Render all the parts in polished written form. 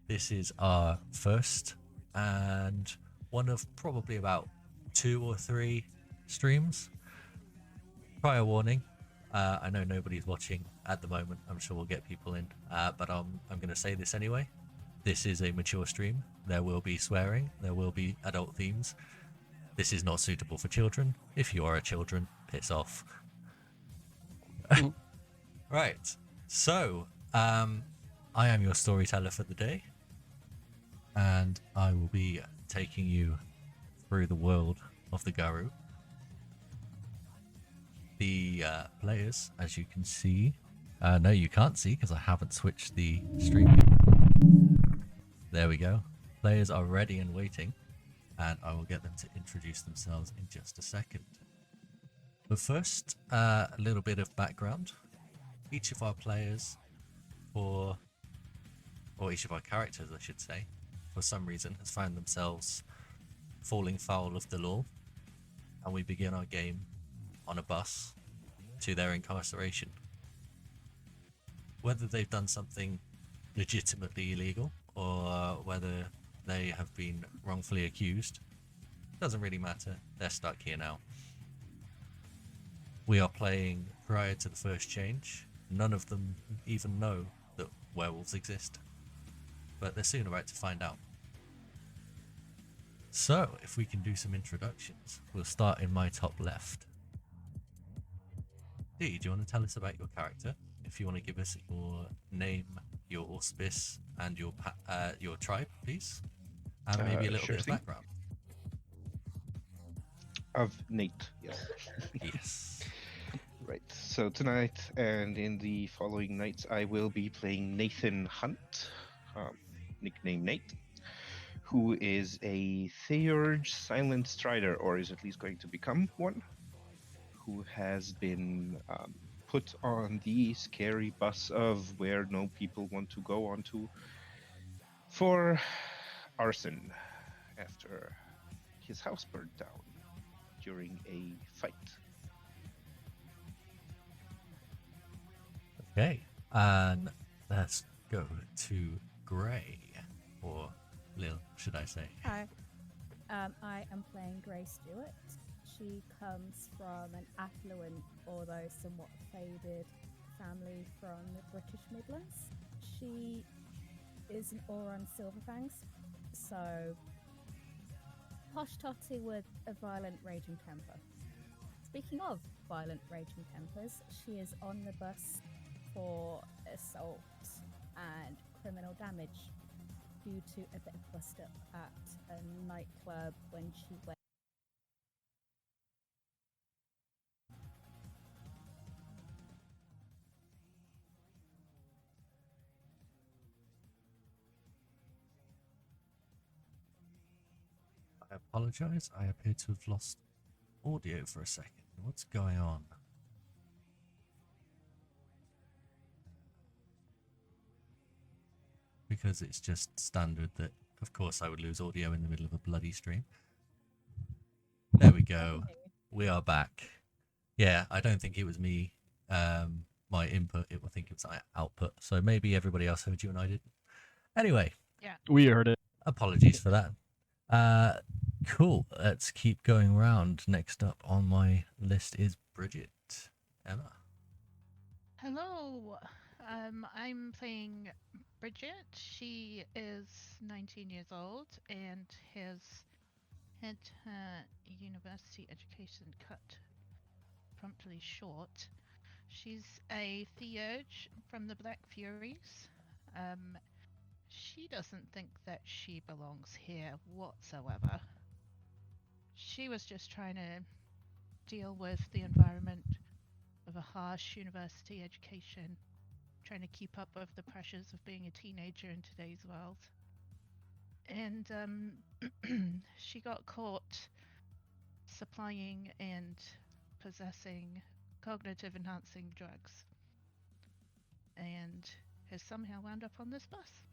This is our first and one of probably about 2 or 3 streams. Prior warning, I know nobody's watching at the moment. I'm sure we'll get people in, but I'm going to say this anyway. This is a mature stream. There will be swearing. There will be adult themes. This is not suitable for children. If you are a children, piss off. Right. So, I am your storyteller for the day, and I will be taking you through the world of the Garu. The players, as you can see, no, you can't see because I haven't switched the stream yet. There we go. Players are ready and waiting, and I will get them to introduce themselves in just a second. But first, a little bit of background. Each of our players, or each of our characters, I should say, for some reason, has found themselves falling foul of the law, and we begin our game on a bus to their incarceration. Whether they've done something legitimately illegal or whether they have been wrongfully accused, doesn't really matter. They're stuck here now. We are playing prior to the first change. None of them even know that werewolves exist, but they're soon about to find out. So, if we can do some introductions, we'll start in my top left. Dee, do you want to tell us about your character? If you want to give us your name, your auspice, and your tribe, please, and maybe a little sure bit of thing. background. Of Nate, yes. Yes. Right, so tonight and in the following nights, I will be playing Nathan Hunt, nickname Nate, who is a Theurge Silent Strider, or is at least going to become one, who has been put on the scary bus of where no people want to go onto for arson after his house burned down during a fight. Okay, and let's go to Grey, or Lil, should I say? Hi, I am playing Grey Stewart. She comes from an affluent, although somewhat faded, family from the British Midlands. She is an Auron Silverfangs, so posh totty with a violent raging temper. Speaking of violent raging tempers, she is on the bus for assault and criminal damage due to a bit of bust up at a nightclub when she went. I apologize, I appear to have lost audio for a second. What's going on? Because it's just standard that, of course, I would lose audio in the middle of a bloody stream. There we go. We are back. Yeah, I don't think it was me, my input. I think it was my output. So maybe everybody else heard you and I didn't. Anyway. Yeah. We heard it. Apologies for that. Cool. Let's keep going round. Next up on my list is Bridget. Emma. Hello. I'm playing Bridget. She is 19 years old and has had her university education cut promptly short. She's a Theurge from the Black Furies. She doesn't think that she belongs here whatsoever. She was just trying to deal with the environment of a harsh university education, trying to keep up with the pressures of being a teenager in today's world. And she got caught supplying and possessing cognitive enhancing drugs and has somehow wound up on this bus.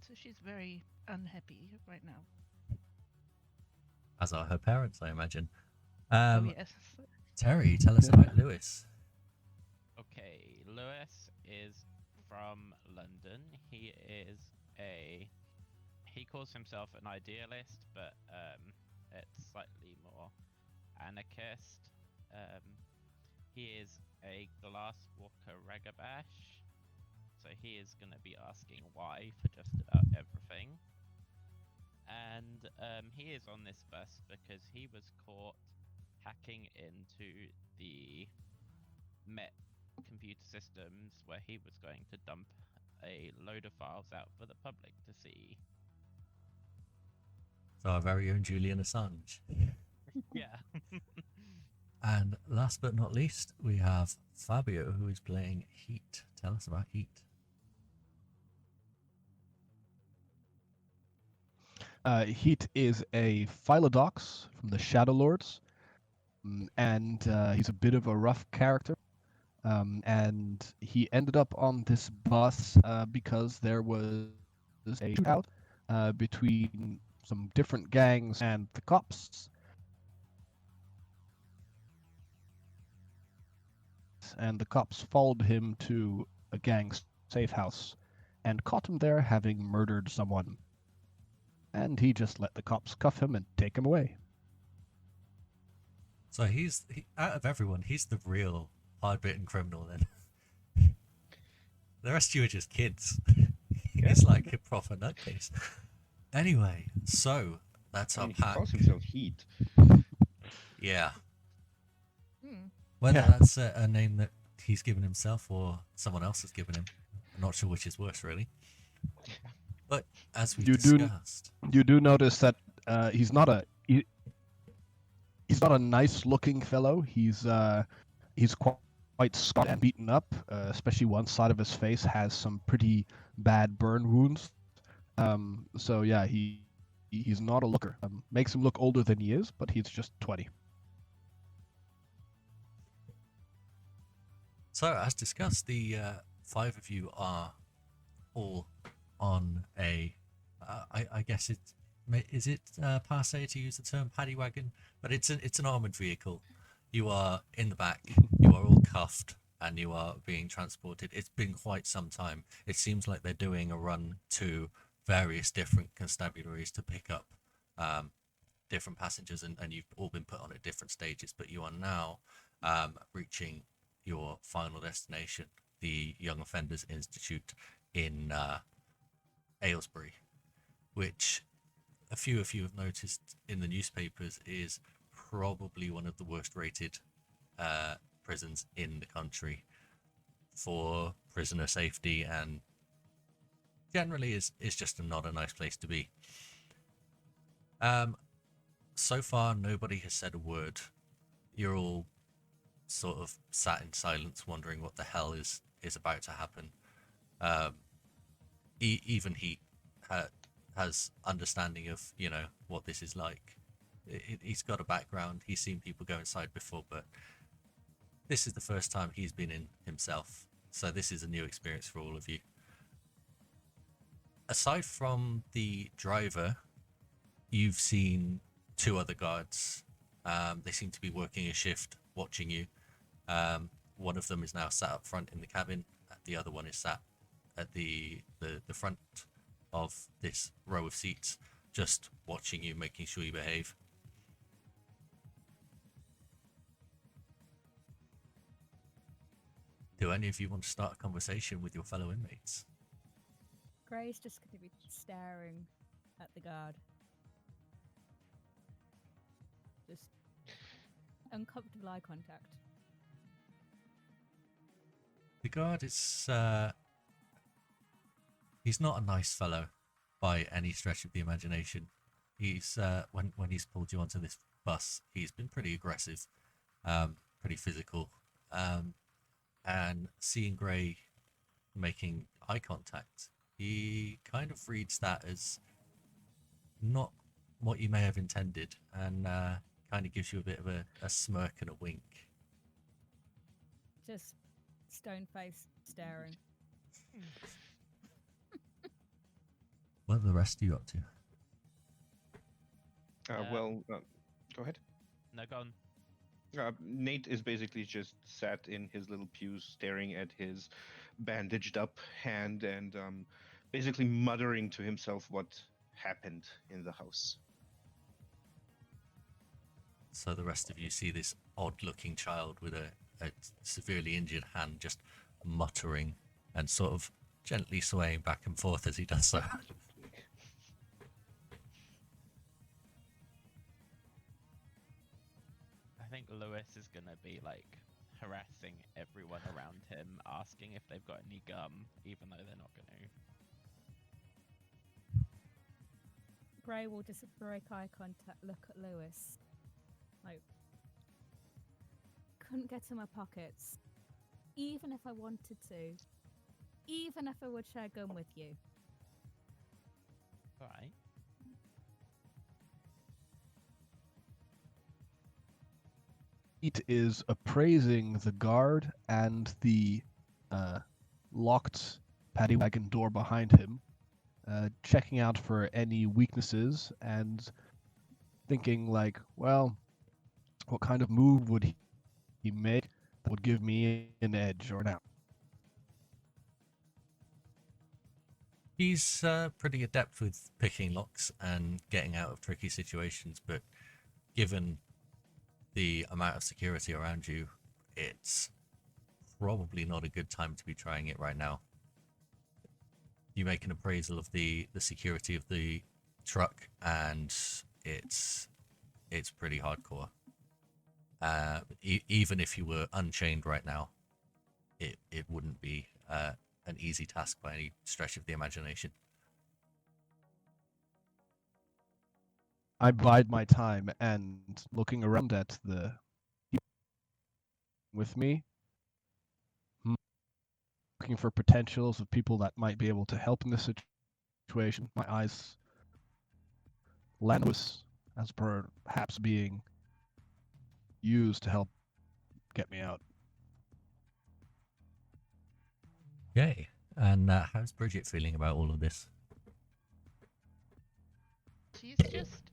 So she's very unhappy right now. As are her parents, I imagine. Oh yes. Terry, tell us about Lewis. Okay, Lewis is from London. He he is he calls himself an idealist, but it's slightly more anarchist. He is a glasswalker ragabash, so he is going to be asking why for just about everything. And he is on this bus because he was caught hacking into the Met computer systems where he was going to dump a load of files out for the public to see. So our very own Julian Assange. Yeah. And last but not least, we have Fabio, who is playing Heat. Tell us about Heat. Heat is a Philodox from the Shadow Lords, and he's a bit of a rough character. And he ended up on this bus because there was a shootout between some different gangs and the cops. And the cops followed him to a gang safe house and caught him there having murdered someone. And he just let the cops cuff him and take him away. So out of everyone, he's the real hard-bitten criminal then. The rest of you are just kids. He's like a proper nutcase. Anyway, so that's our He pack. calls himself Heat. Yeah. Hmm. Whether Yeah. that's a name that he's given himself or someone else has given him. I'm not sure which is worse, really. But as we You do- discussed... You do notice that he's not a nice-looking fellow. He's quite scarred and beaten up. Especially one side of his face has some pretty bad burn wounds. So yeah, he's not a looker. Makes him look older than he is, but he's just 20. So, as discussed, the 5 of you are all on a... I guess is it passe to use the term paddy wagon? But it's an armoured vehicle. You are in the back, you are all cuffed, and you are being transported. It's been quite some time. It seems like they're doing a run to various different constabularies to pick up different passengers, and you've all been put on at different stages, but you are now reaching your final destination, the Young Offenders Institute in Aylesbury, which a few of you have noticed in the newspapers is probably one of the worst rated prisons in the country for prisoner safety, and generally is just not a nice place to be. So far nobody has said a word. You're all sort of sat in silence wondering what the hell is about to happen. Even he has understanding of what this is like. He's got a background, he's seen people go inside before, but this is the first time he's been in himself, so this is a new experience for all of you. Aside from the driver, you've seen 2 other guards. They seem to be working a shift watching you. One of them is now sat up front in the cabin, the other one is sat at the front of this row of seats, just watching you, making sure you behave. Do any of you want to start a conversation with your fellow inmates? Gray's just going to be staring at the guard. Just uncomfortable eye contact. The guard is he's not a nice fellow by any stretch of the imagination. He's when he's pulled you onto this bus, he's been pretty aggressive, pretty physical, and seeing Gray making eye contact, he kind of reads that as not what you may have intended, and kind of gives you a bit of a smirk and a wink. Just stone-faced staring. What are the rest of you up to? Go ahead. No, go on. Nate is basically just sat in his little pew staring at his bandaged up hand and basically muttering to himself what happened in the house. So the rest of you see this odd-looking child with a severely injured hand just muttering and sort of gently swaying back and forth as he does so. I think Lewis is gonna be like harassing everyone around him, asking if they've got any gum, even though they're not gonna. Gray will just break eye contact, look at Lewis. Like, couldn't get to my pockets. Even if I wanted to. Even if I would share gum with you. Alright. It is appraising the guard and the locked paddy wagon door behind him, checking out for any weaknesses and thinking like, well, what kind of move would he make that would give me an edge or an out? He's pretty adept with picking locks and getting out of tricky situations, but given the amount of security around you, it's probably not a good time to be trying it right now. You make an appraisal of the security of the truck, and it's pretty hardcore. Even if you were unchained right now, it wouldn't be an easy task by any stretch of the imagination. I bide my time and looking around at the with me, looking for potentials of people that might be able to help in this situation. My eyes land Lewis as perhaps being used to help get me out. Okay, and how's Bridget feeling about all of this? She's just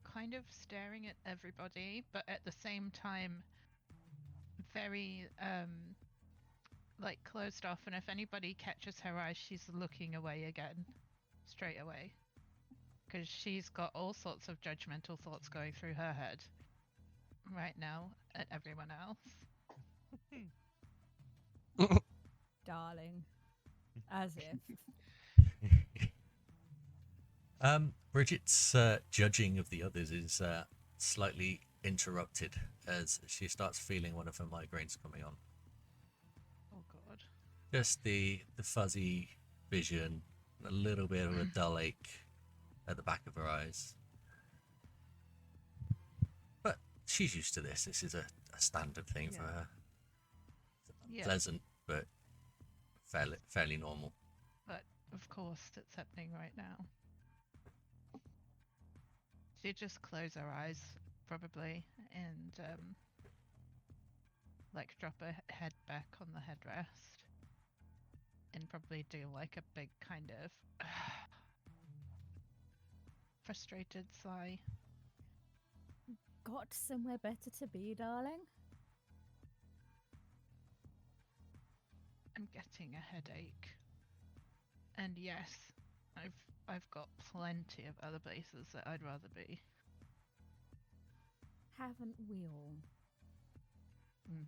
kind of staring at everybody, but at the same time very like closed off, and if anybody catches her eye, she's looking away again straight away, because she's got all sorts of judgmental thoughts going through her head right now at everyone else. Darling. As if. Bridget's judging of the others is slightly interrupted as she starts feeling one of her migraines coming on. Oh god. Just the fuzzy vision, a little bit of a dull ache at the back of her eyes. But she's used to this. This is a standard thing for her. Yeah. Pleasant, but fairly normal. But of course it's happening right now. She'd just close her eyes probably and like drop her head back on the headrest and probably do like a big kind of frustrated sigh. Got somewhere better to be, darling? I'm getting a headache. And yes, I've got plenty of other places that I'd rather be. Haven't we all? Mm.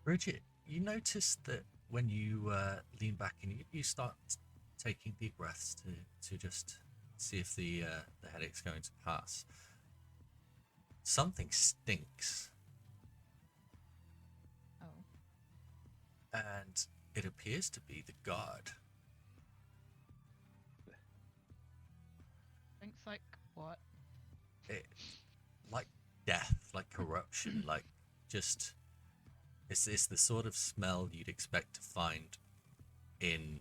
Bridget, you notice that when you lean back and you start taking deep breaths to just see if the headache's going to pass, something stinks. Oh. And it appears to be the guard. Thinks like what? Like death, like corruption, like just it's the sort of smell you'd expect to find in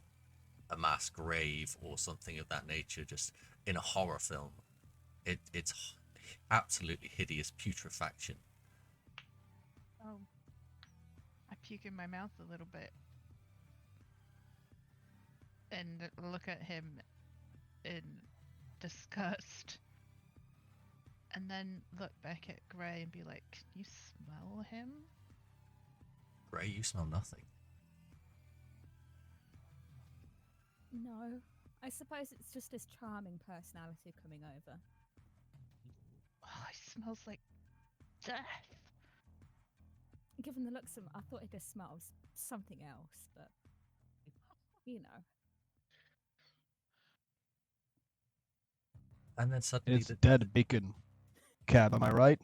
a mass grave or something of that nature, just in a horror film. It's absolutely hideous putrefaction. Oh. I puke in my mouth a little bit. And look at him in disgust. And then look back at Gray and be like, can you smell him? Gray, you smell nothing. No. I suppose it's just his charming personality coming over. Oh, it smells like death. Given the looks of him, I thought it just smells something else, but you know. And then suddenly It's dead bacon. Cab, am I right?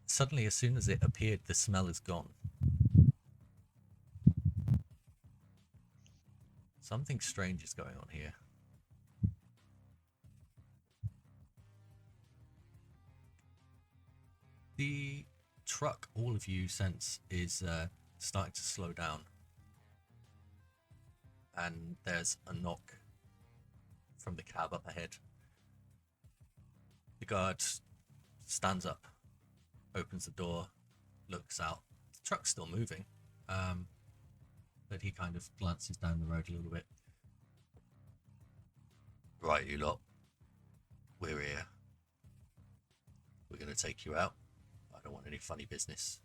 suddenly, as soon as it appeared, the smell is gone. Something strange is going on here. The truck, all of you sense, is starting to slow down. And there's a knock from the cab up ahead. The guard stands up, opens the door, looks out. The truck's still moving, but he kind of glances down the road a little bit. Right, you lot. We're here. We're going to take you out. I don't want any funny business.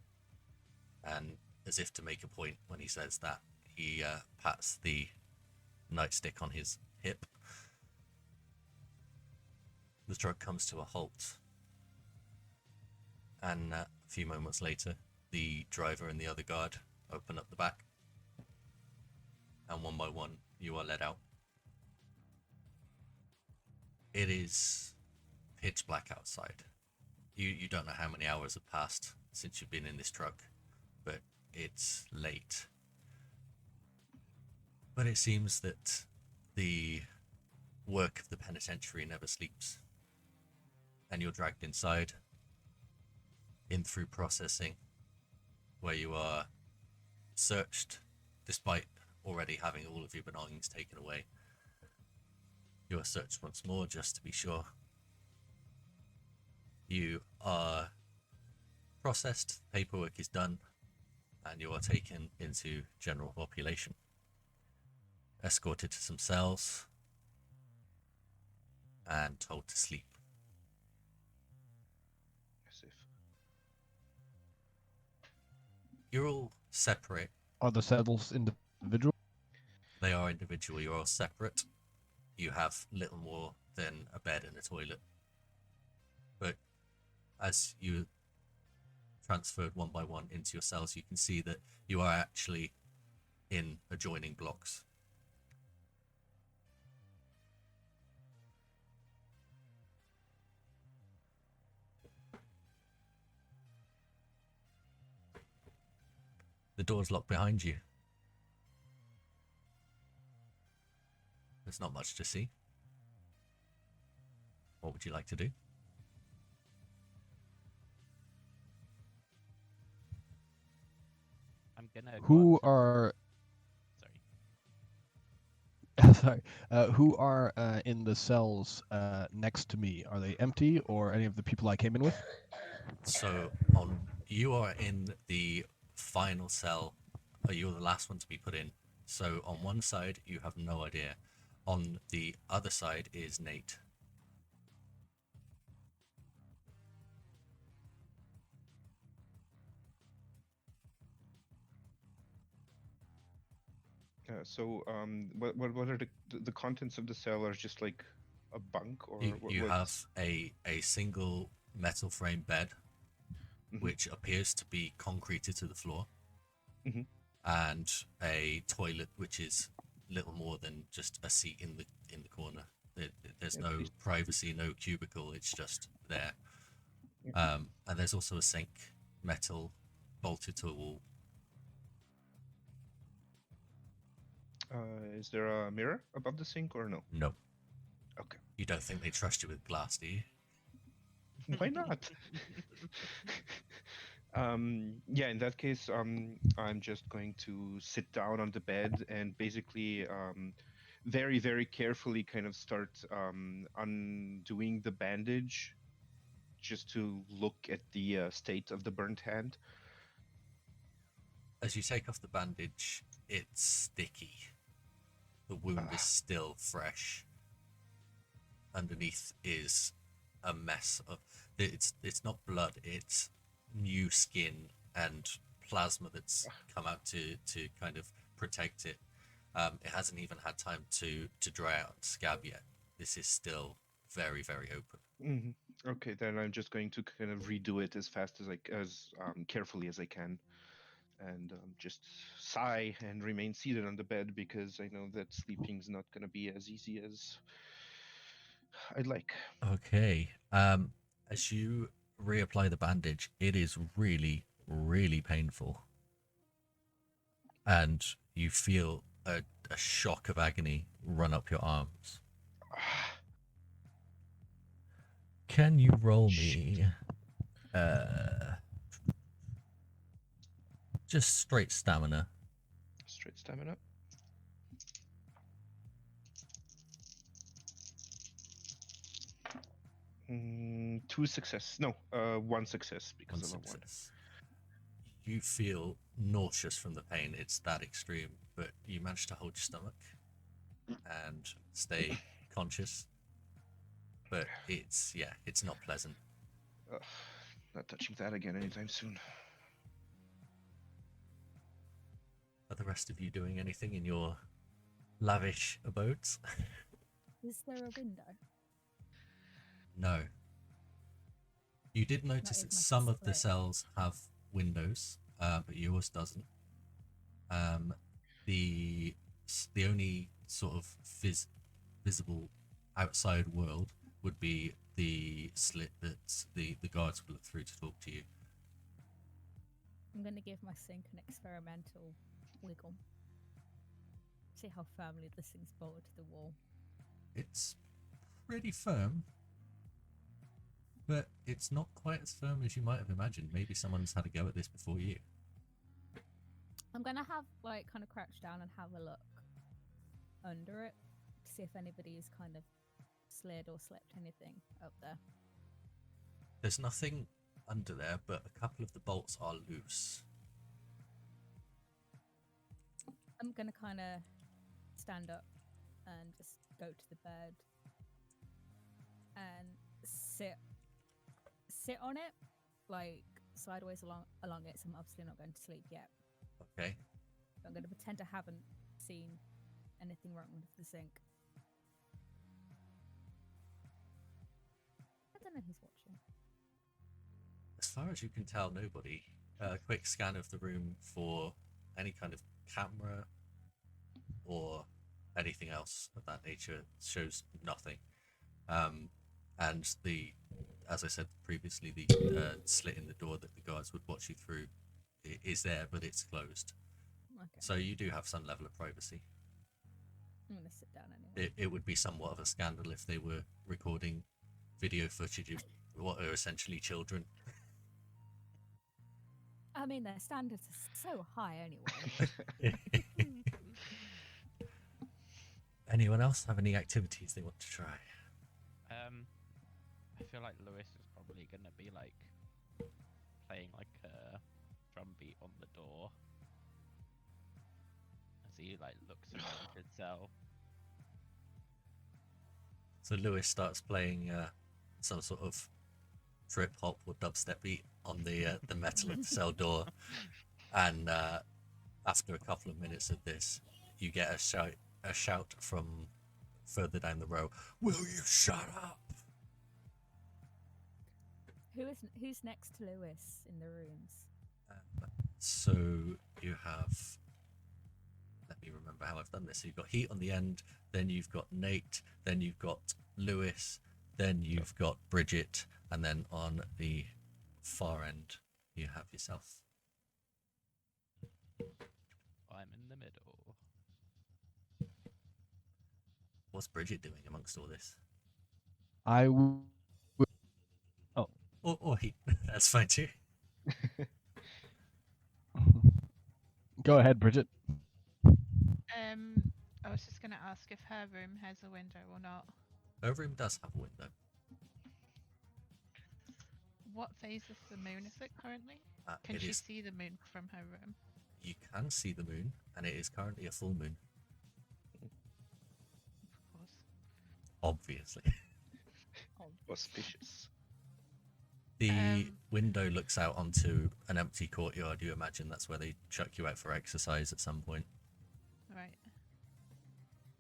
And as if to make a point when he says that, he pats the nightstick on his hip. The truck comes to a halt. And a few moments later, the driver and the other guard open up the back. And one by one, you are let out. It is pitch black outside. You don't know how many hours have passed since you've been in this truck, but it's late. But it seems that the work of the penitentiary never sleeps. And you're dragged inside, in through processing, where you are searched despite already having all of your belongings taken away. You are searched once more just to be sure. You are processed, paperwork is done, and you are taken into general population. Escorted to some cells and told to sleep. As if. You're all separate. Are the cells individual? They are individual. You're all separate. You have little more than a bed and a toilet. But as you transferred one by one into your cells, you can see that you are actually in adjoining blocks. The door's locked behind you. There's not much to see. What would you like to do? I'm gonna. Who are Sorry. sorry? Who are in the cells next to me? Are they empty, or any of the people I came in with? So you are in the final cell. You're the last one to be put in. So on one side you have no idea. On the other side is Nate. What are the contents of the cell? Are just like a bunk, or You what's... have a single metal frame bed, Mhm. which appears to be concreted to the floor, Mhm. and a toilet which is little more than just a seat in the corner. There's Yeah, no please. privacy, no cubicle. It's just there. Yeah. And there's also a sink, metal, bolted to a wall. Is there a mirror above the sink or no? No, Okay. you don't think they trust you with glass, do you? Why not? Yeah, in that case, I'm just going to sit down on the bed and basically, very, very carefully kind of start undoing the bandage just to look at the state of the burnt hand. As you take off the bandage, it's sticky. The wound is still fresh. Underneath is a mess of it's not blood, it's new skin and plasma that's come out to kind of protect it. It hasn't even had time to dry out and scab yet. This is still very, very open. Okay, then I'm just going to kind of redo it as fast as as carefully as I can, and just sigh and remain seated on the bed because I know that sleeping's not going to be as easy as I'd like. Okay. As you reapply the bandage, it is really, really painful. And you feel a shock of agony run up your arms. Can you roll me just straight stamina? Straight stamina. Two success. No, one success because One of a one. success. You feel nauseous from the pain. It's that extreme, but you manage to hold your stomach and stay conscious. But it's not pleasant. Not touching that again anytime soon. Are the rest of you doing anything in your lavish abodes? Is there a window? No. You did notice is that my some of the split. cells have windows, but yours doesn't. The only sort of visible outside world would be the slit that the guards would look through to talk to you. I'm going to give my sink an experimental wiggle. See how firmly this thing's bolted to the wall. It's pretty firm, but it's not quite as firm as you might have imagined. Maybe someone's had a go at this before you. I'm going to have, kind of crouch down and have a look under it to see if anybody's kind of slid or slipped anything up there. There's nothing under there, but a couple of the bolts are loose. I'm going to kind of stand up and just go to the bed and sit on it, sideways along it, so I'm obviously not going to sleep yet. Okay. I'm going to pretend I haven't seen anything wrong with the sink. I don't know who's watching. As far as you can tell, nobody. A quick scan of the room for any kind of camera or anything else of that nature shows nothing. And as I said previously, the slit in the door that the guards would watch you through is there, but it's closed. Okay. So you do have some level of privacy. I'm going to sit down anyway. It would be somewhat of a scandal if they were recording video footage of what are essentially children. I mean, their standards are so high anyway. Anyone else have any activities they want to try? I feel like Lewis is probably gonna be playing a drum beat on the door as he looks around his cell. So Lewis starts playing some sort of trip hop or dubstep beat on the metal of the cell door, and after a couple of minutes of this, you get a shout from further down the row. Will you shut up? Who's next to Lewis in the rooms? So you have. Let me remember how I've done this. So you've got Heat on the end, then you've got Nate, then you've got Lewis, then you've got Bridget, and then on the far end you have yourself. I'm in the middle. What's Bridget doing amongst all this? I will. Or Heat. That's fine too. Go ahead, Bridget. I was just gonna ask if her room has a window or not. Her room does have a window. What phase of the moon is it currently? Can It she is. see the moon from her room? You can see the moon, and it is currently a full moon. Of course. Obviously. Auspicious. The window looks out onto an empty courtyard. You imagine that's where they chuck you out for exercise at some point. Right.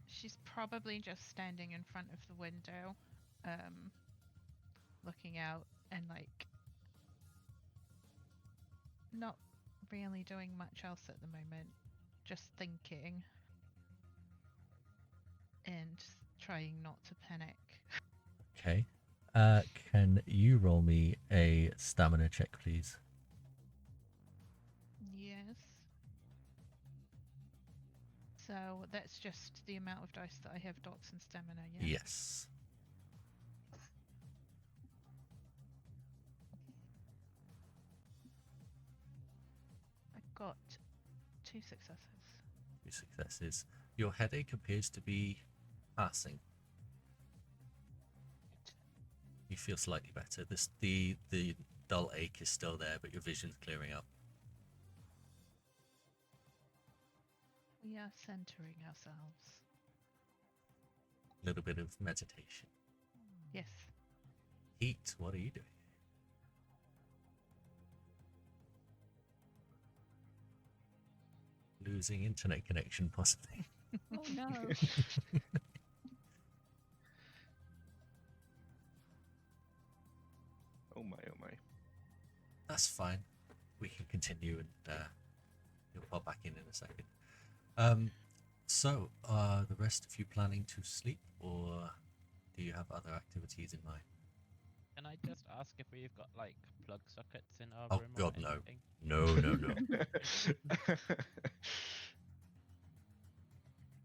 She's probably just standing in front of the window, looking out and like not really doing much else at the moment, just thinking and trying not to panic. Okay. Can you roll me a stamina check, please? Yes. So that's just the amount of dice that I have dots and stamina, yeah? Yes. I got 2 successes. 2 successes. Your headache appears to be passing. You feel slightly better. The dull ache is still there, but your vision's clearing up. We are centering ourselves. A little bit of meditation. Yes. Heat, what are you doing? Losing internet connection, possibly. Oh no. Oh my, oh my. That's fine. We can continue and you'll pop back in a second. So, are the rest of you planning to sleep, or do you have other activities in mind? Can I just ask if we've got like plug sockets in our Oh room? God, or no. anything? No.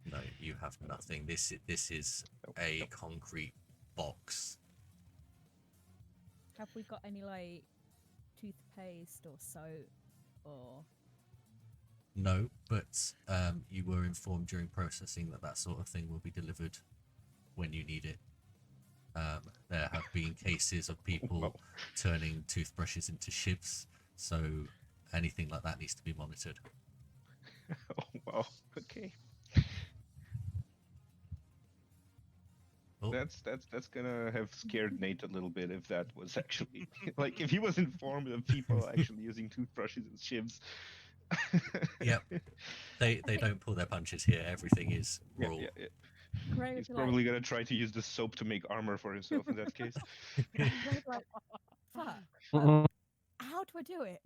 No, you have nothing. This is a concrete box. Have we got any like toothpaste or soap or? No, but you were informed during processing that that sort of thing will be delivered when you need it. There have been cases of people Wow. turning toothbrushes into shivs, so anything like that needs to be monitored. Oh wow. Okay. Oh, That's gonna have scared Nate a little bit if that was actually like if he was informed of people actually using toothbrushes as shivs. Yep. They don't pull their punches here. Everything is Yeah, raw. yeah. Grey He's would be like, probably gonna try to use the soap to make armor for himself in that case. Grey would be like, fuck. How do I do it?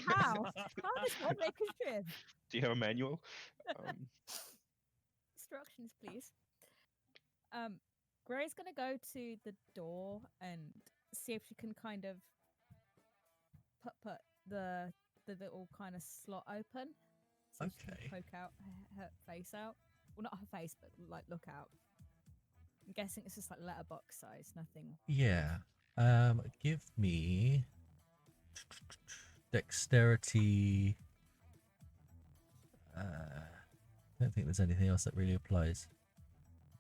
How? How does one make a shiv? Do you have a manual? Instructions, please. Grey's gonna go to the door and see if she can kind of put the little kind of slot open, so she Okay. can poke out her face out. Well, not her face, but like look out. I'm guessing it's just like letterbox size, nothing. Yeah. Give me dexterity. I don't think there's anything else that really applies.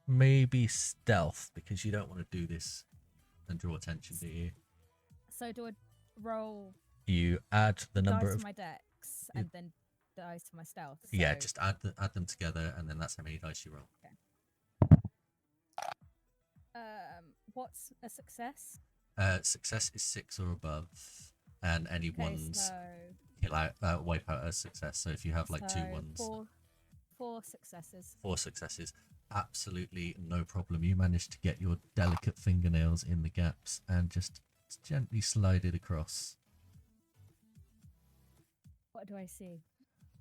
Maybe stealth, because you don't want to do this and draw attention, do you? So do I roll You add the number dice of to my dex and then dice to my stealth? yeah, So- just add them together, and then that's how many dice you roll. What's a success? Success is 6 or above, and any Okay, ones so kill out, wipe out as success. So if you have like 2 ones, four successes. 4 successes, absolutely no problem. You managed to get your delicate fingernails in the gaps and just gently slide it across. What do I see?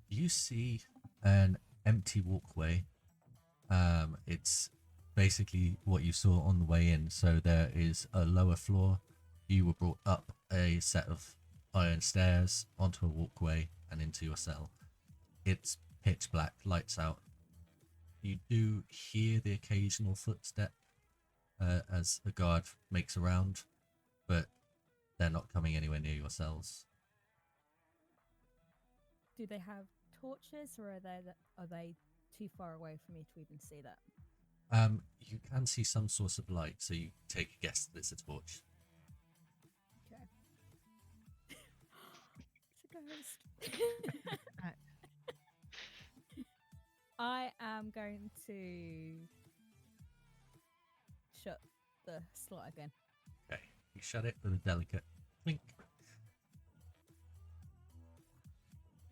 You see an empty walkway. It's basically what you saw on the way in. So there is a lower floor. You were brought up a set of iron stairs onto a walkway and into your cell. It's pitch black, lights out. You do hear the occasional footstep as a guard makes a round, but they're not coming anywhere near your cells. Do they have torches, or are they too far away for me to even see that? You can see some source of light, so you take a guess that it's a torch. Okay. It's a ghost. I am going to shut the slot again. Okay, you shut it with a delicate clink.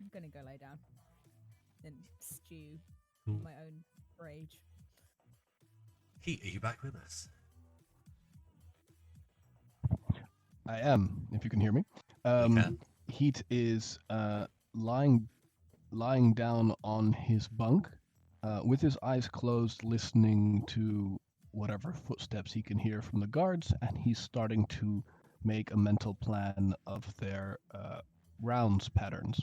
I'm gonna go lay down and stew Cool. my own rage. Heat, are you back with us? I am, if you can hear me. You can. Heat is lying down on his bunk, with his eyes closed, listening to whatever footsteps he can hear from the guards, and he's starting to make a mental plan of their rounds patterns.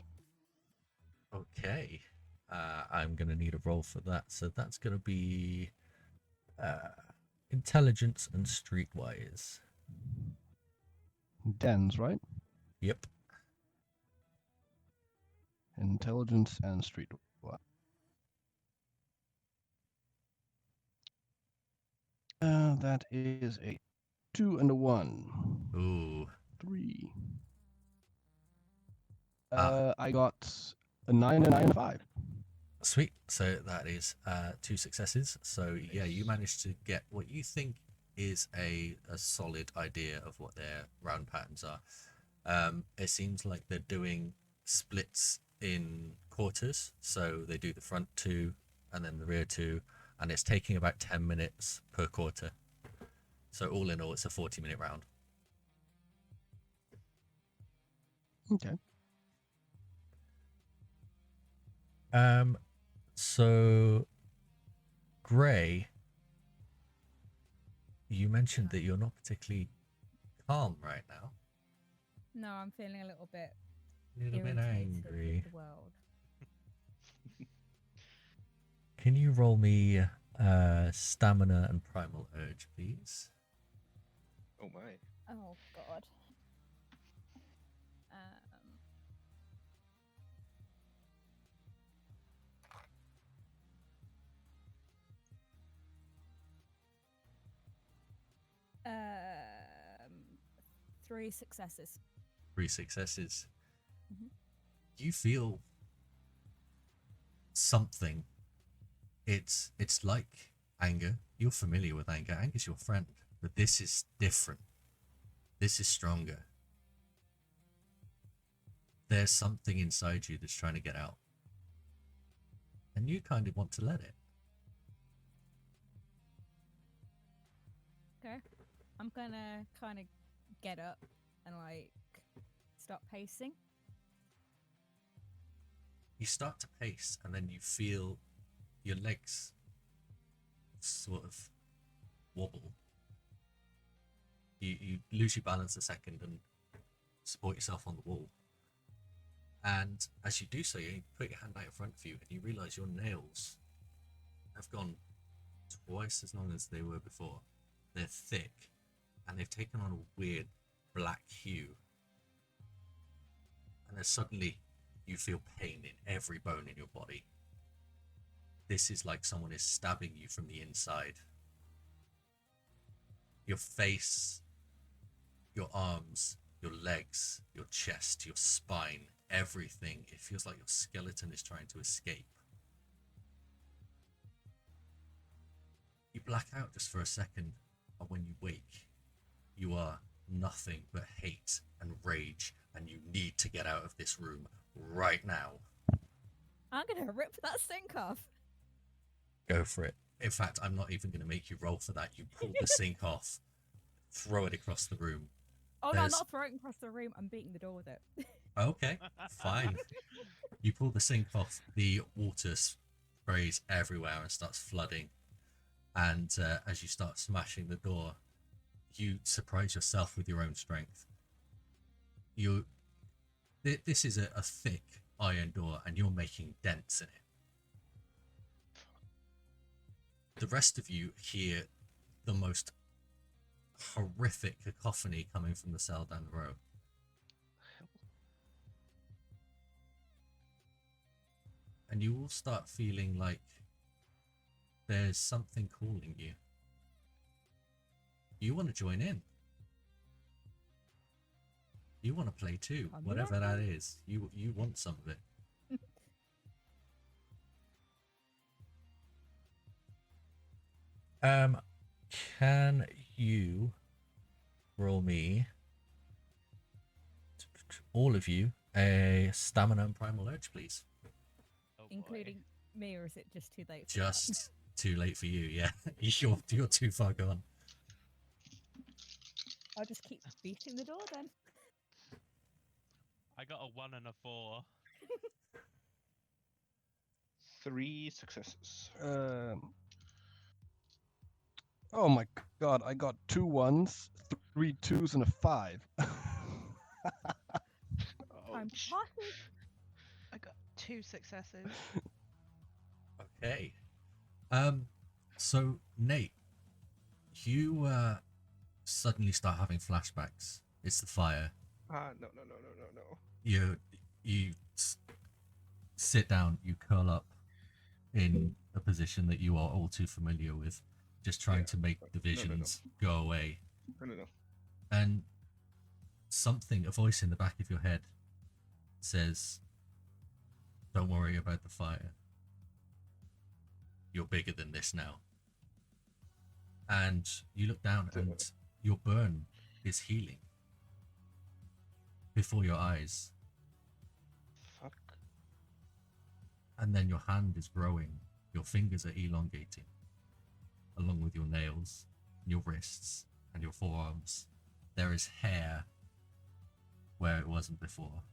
Okay. I'm going to need a roll for that. So that's going to be intelligence and streetwise. Dens, right? Yep. Intelligence and street. That is a 2 and a 1. Ooh. 3. Ah. I got a 9 and a 5. Sweet. So that is 2 successes. So yeah, you managed to get what you think is a solid idea of what their round patterns are. It seems like they're doing splits in quarters. So they do the front 2 and then the rear 2, and it's taking about 10 minutes per quarter. So all in all, it's a 40-minute round. Okay. So Gray, you mentioned that you're not particularly calm right now. No, I'm feeling a little bit A little bit irritated angry. with the world. Can you roll me stamina and primal urge, please? Oh my. Oh God. Um, 3 successes. 3 successes. Mhm. You feel something. It's like anger. You're familiar with anger. Anger's your friend, but this is different. This is stronger. There's something inside you that's trying to get out, and you kind of want to let it. Okay. I'm gonna kind of get up and like start pacing. You start to pace, and then you feel your legs sort of wobble. You lose your balance a second and support yourself on the wall. And as you do so, you put your hand out in front of you and you realize your nails have gone twice as long as they were before. They're thick and they've taken on a weird black hue. And then suddenly you feel pain in every bone in your body. This is like someone is stabbing you from the inside. Your face, your arms, your legs, your chest, your spine, everything. It feels like your skeleton is trying to escape. You black out just for a second, and when you wake, you are nothing but hate and rage, and you need to get out of this room right now. I'm gonna rip that sink off. Go for it. In fact, I'm not even going to make you roll for that. You pull the sink off, throw it across the room. Oh no, I'm There's- not throwing it across the room. I'm beating the door with it. Okay, fine. You pull the sink off, the water sprays everywhere and starts flooding. And as you start smashing the door, you surprise yourself with your own strength. This is a thick iron door, and you're making dents in it. The rest of you hear the most horrific cacophony coming from the cell down the road. And you all start feeling like there's something calling you. You want to join in. You want to play too, Come whatever here. that is. You want some of it. Can you roll me, all of you, a stamina and primal urge, please. Oh, boy. Including me, or is it just too late for that? Just too late for you, yeah. You're too far gone. I'll just keep beating the door then. I got a 1 and a 4. 3 successes. Oh my god, I got 2 1s, 3 2s, and a 5. I'm Ouch. potted. I got 2 successes. Okay. So Nate, you suddenly start having flashbacks. It's the fire. No. You sit down, you curl up in a position that you are all too familiar with, just trying Yeah, to make the no. visions go away. No. And a voice in the back of your head says, "Don't worry about the fire. You're bigger than this now." And you look down and your burn is healing before your eyes. Fuck. And then your hand is growing, your fingers are elongating, along with your nails, your wrists, and your forearms. There is hair where it wasn't before.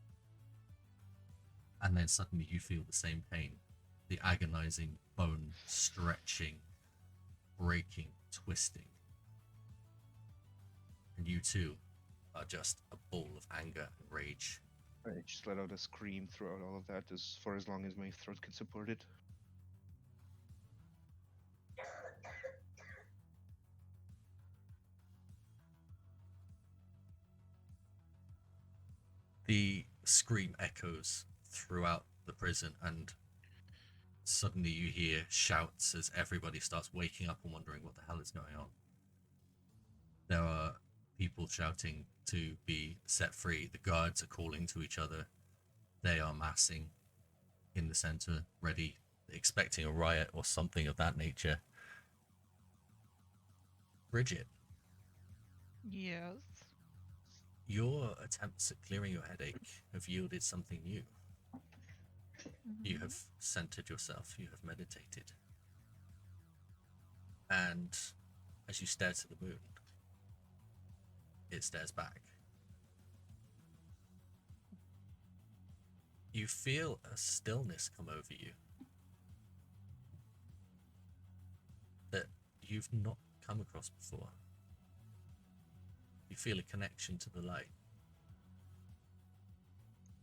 And then suddenly you feel the same pain, the agonizing bone stretching, breaking, twisting. And you too are just a ball of anger and rage. I just let out a scream throughout all of that for as long as my throat can support it. The scream echoes throughout the prison, and suddenly you hear shouts as everybody starts waking up and wondering what the hell is going on. There are people shouting to be set free. The guards are calling to each other. They are massing in the center, ready, expecting a riot or something of that nature. Bridget, Yes. your attempts at clearing your headache have yielded something new. You have centered yourself, you have meditated. And as you stare to the moon, it stares back. You feel a stillness come over you that you've not come across before. You feel a connection to the light.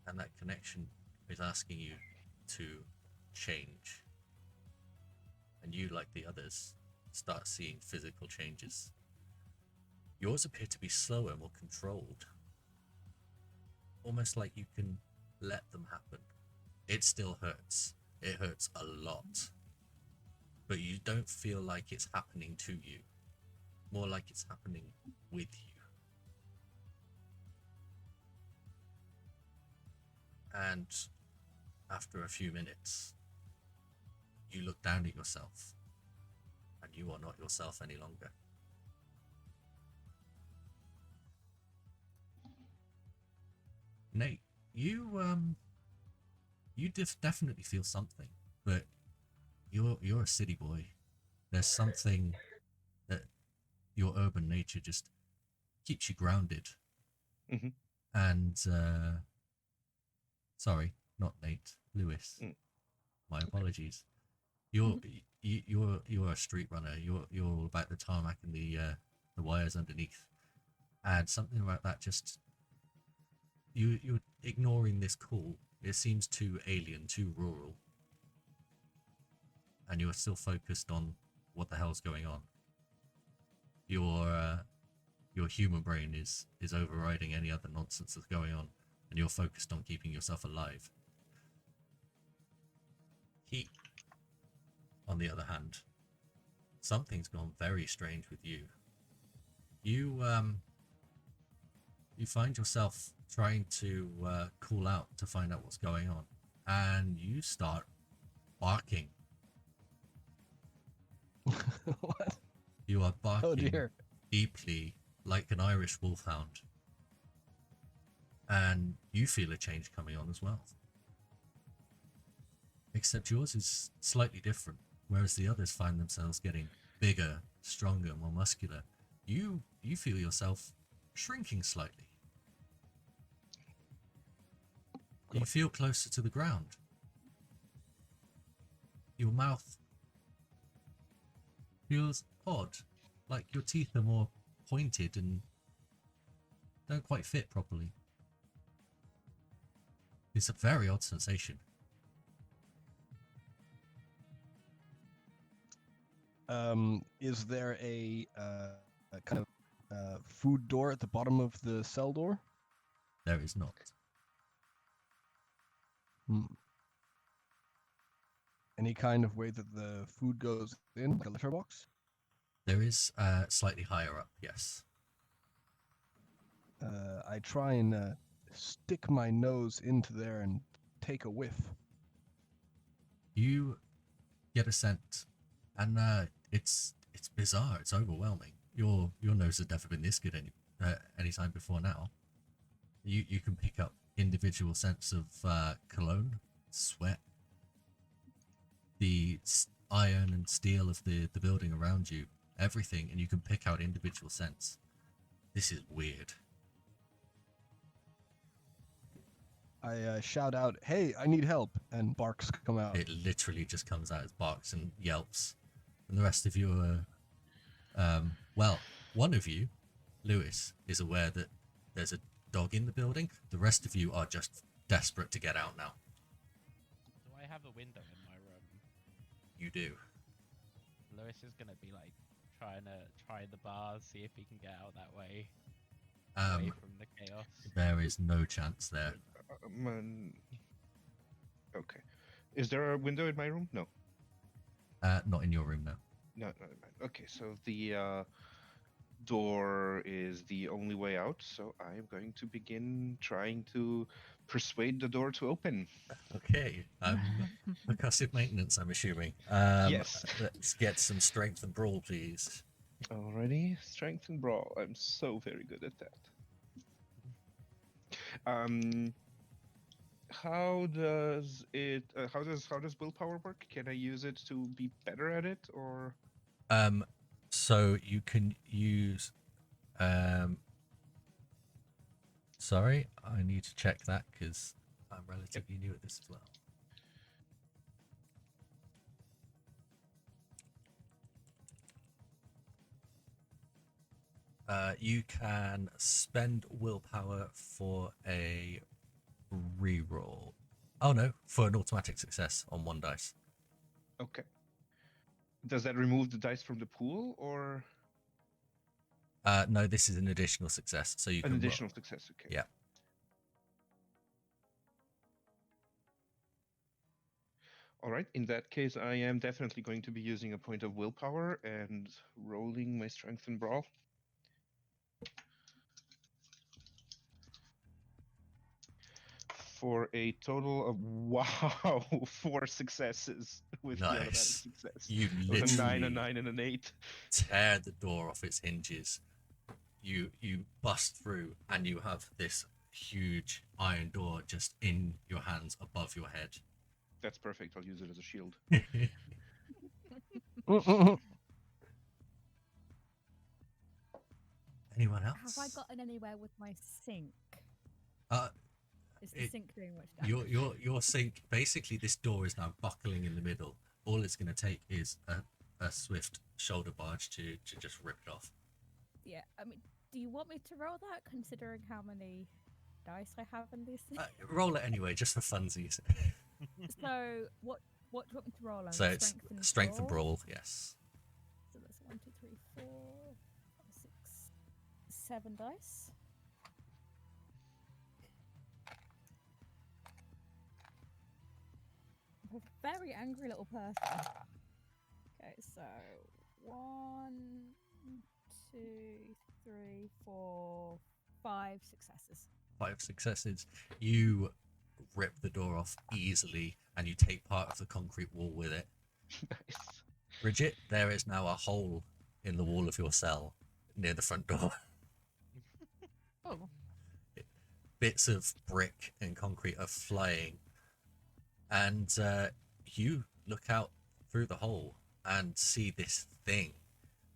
And that connection is asking you to change. And you, like the others, start seeing physical changes. Yours appear to be slower, more controlled. Almost like you can let them happen. It still hurts. It hurts a lot. But you don't feel like it's happening to you. More like it's happening with you. And after a few minutes, you look down at yourself, and you are not yourself any longer. Nate, you definitely feel something, but you're a city boy. There's something that your urban nature just keeps you grounded. Mhm. And sorry, not Nate, Lewis. My apologies. You're a street runner. You're all about the tarmac and the wires underneath, and something about that just you're ignoring this call. It seems too alien, too rural, and you're still focused on what the hell's going on. Your human brain is overriding any other nonsense that's going on, and you're focused on keeping yourself alive. He, on the other hand, something's gone very strange with you. You find yourself trying to call out to find out what's going on, and you start barking. What? You are barking Oh dear. deeply like an Irish wolfhound. And you feel a change coming on as well. Except yours is slightly different, whereas the others find themselves getting bigger, stronger, more muscular. You feel yourself shrinking slightly. You feel closer to the ground. Your mouth feels odd, like your teeth are more pointed and don't quite fit properly. It's a very odd sensation. Is there a kind of food door at the bottom of the cell door? There is not. Any kind of way that the food goes in, like a letterbox? There is slightly higher up, yes. I try and stick my nose into there and take a whiff. You get a scent, and it's bizarre. It's overwhelming. Your nose has never been this good any time before now. You can pick up individual scents of cologne, sweat, the iron and steel of the building around you, everything, and you can pick out individual scents. This is weird. I shout out, "Hey, I need help!" and barks come out. It literally just comes out as barks and yelps, and the rest of you are, well, one of you, Lewis, is aware that there's a dog in the building. The rest of you are just desperate to get out now. Do I have a window in my room? You do. Lewis is gonna be like try the bars, see if he can get out that way, Um, away from the chaos. there is no chance there. Okay. Is there a window in my room? No. Not in your room, no. No, not in mine. Okay, so the door is the only way out, so I am going to begin trying to persuade the door to open. Okay. Percussive maintenance, I'm assuming. Yes. Let's get some strength and brawl, please. Alrighty, strength and brawl. I'm so very good at that. How does it? How does willpower work? Can I use it to be better at it, or? So you can use. Sorry, I need to check that because I'm relatively new at this as well. You can spend willpower for a reroll. Oh no, for an automatic success on one dice. Okay. Does that remove the dice from the pool, or No, this is an additional success, so you can an roll. additional success? Okay. Yeah. All right. In that case, I am definitely going to be using a point of willpower and rolling my strength and brawl. For a total of 4 successes with the automatic Nice. success. You With a 9, a literally 9, and an 8. tear the door off its hinges. You bust through, and you have this huge iron door just in your hands above your head. That's perfect. I'll use it as a shield. Anyone else? Have I gotten anywhere with my sink? Is the it- sink doing much damage? Your sink. Basically, this door is now buckling in the middle. All it's going to take is a swift shoulder barge to just rip it off. Yeah, I mean, do you want me to roll that, considering how many dice I have in this thing? Roll it anyway, just for funsies. So, what do you want me to roll on? So it's strength and brawl. Yes. So that's 1, 2, 3, 4, 5, 6, 7 dice. I'm a very angry little person. Okay, so 1, 2, 3, 4, 5 successes. 5 successes. You rip the door off easily, and you take part of the concrete wall with it. Nice. Bridget, there is now a hole in the wall of your cell near the front door. Oh, Bits of brick and concrete are flying, and you look out through the hole and see this thing,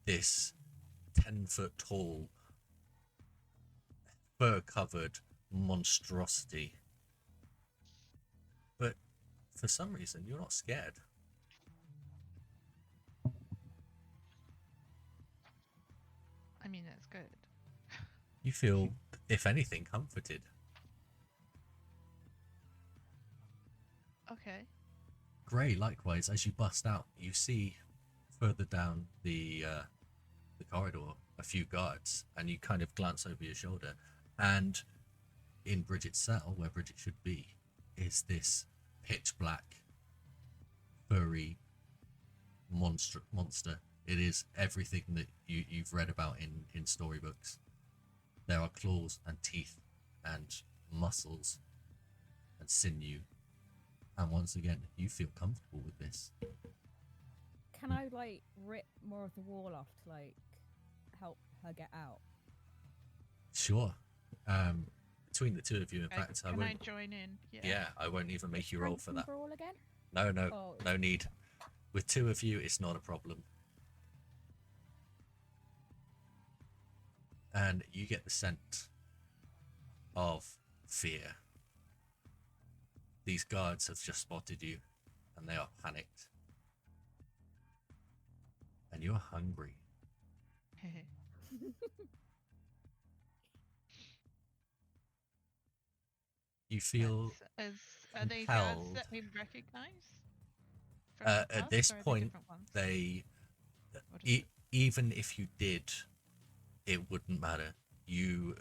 this 10-foot tall, fur covered monstrosity. But for some reason, you're not scared. I mean, that's good. You feel, if anything, comforted. Okay. Gray, likewise, as you bust out, you see further down the corridor a few guards, and you kind of glance over your shoulder, and in Bridget's cell, where Bridget should be, is this pitch black, furry monster. It is everything that you've read about in storybooks. There are claws and teeth and muscles and sinew. And once again, you feel comfortable with this. Can I like rip more of the wall off to like help her get out? Sure. Between the two of you, in fact, I Can I won't. join in? Yeah. Yeah, I won't even make you roll for that. Brawl again? No, Oh. no need. With two of you, it's not a problem. And you get the scent of fear. These guards have just spotted you, and they are panicked. And you're hungry. You feel Are they guards compelled. that we recognize? from the At past, this or are they point, different ones? they What is it? even if you did, it wouldn't matter. You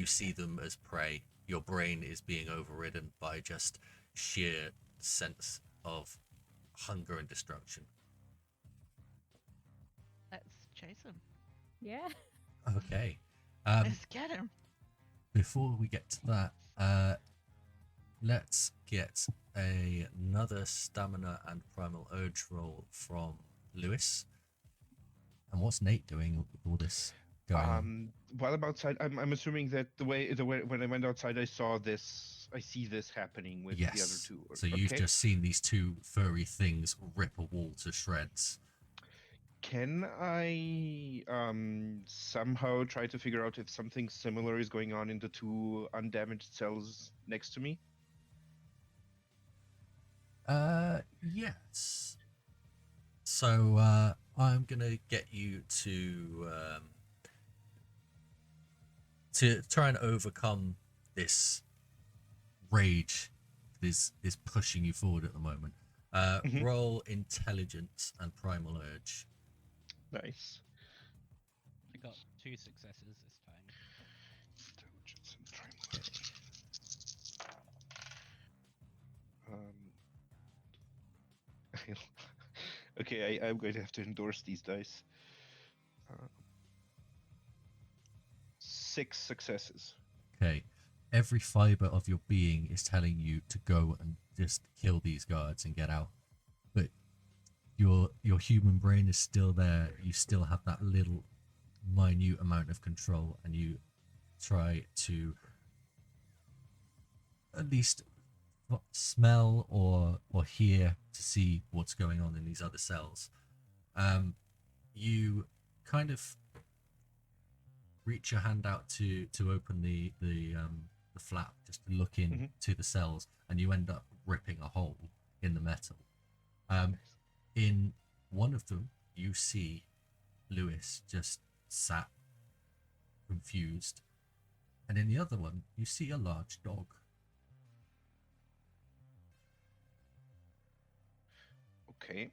see them as prey. Your brain is being overridden by just sheer sense of hunger and destruction. Let's chase them. Yeah. Okay. Let's get him. Before we get to that, let's get another stamina and primal urge roll from Lewis. And what's Nate doing with all this going on? While I'm outside, I'm assuming that the way when I went outside, I see this happening with the other Yes. two. So you've Okay. just seen these two furry things rip a wall to shreds. Can I somehow try to figure out if something similar is going on in the two undamaged cells next to me? Yes. So I'm gonna get you to try and overcome this rage that is pushing you forward at the moment. Mhm. Roll intelligence and primal urge. Nice. I got 2 successes this time. Intelligence and primal. Okay, I'm going to have to endorse these dice. 6 successes. Okay. Every fiber of your being is telling you to go and just kill these guards and get out. But your human brain is still there. You still have that little minute amount of control, and you try to at least smell or hear to see what's going on in these other cells. You kind of reach your hand out to open the flap just to look in to the cells, and you end up ripping a hole in the metal. In one of them, you see Lewis just sat confused, and in the other one, you see a large dog. Okay.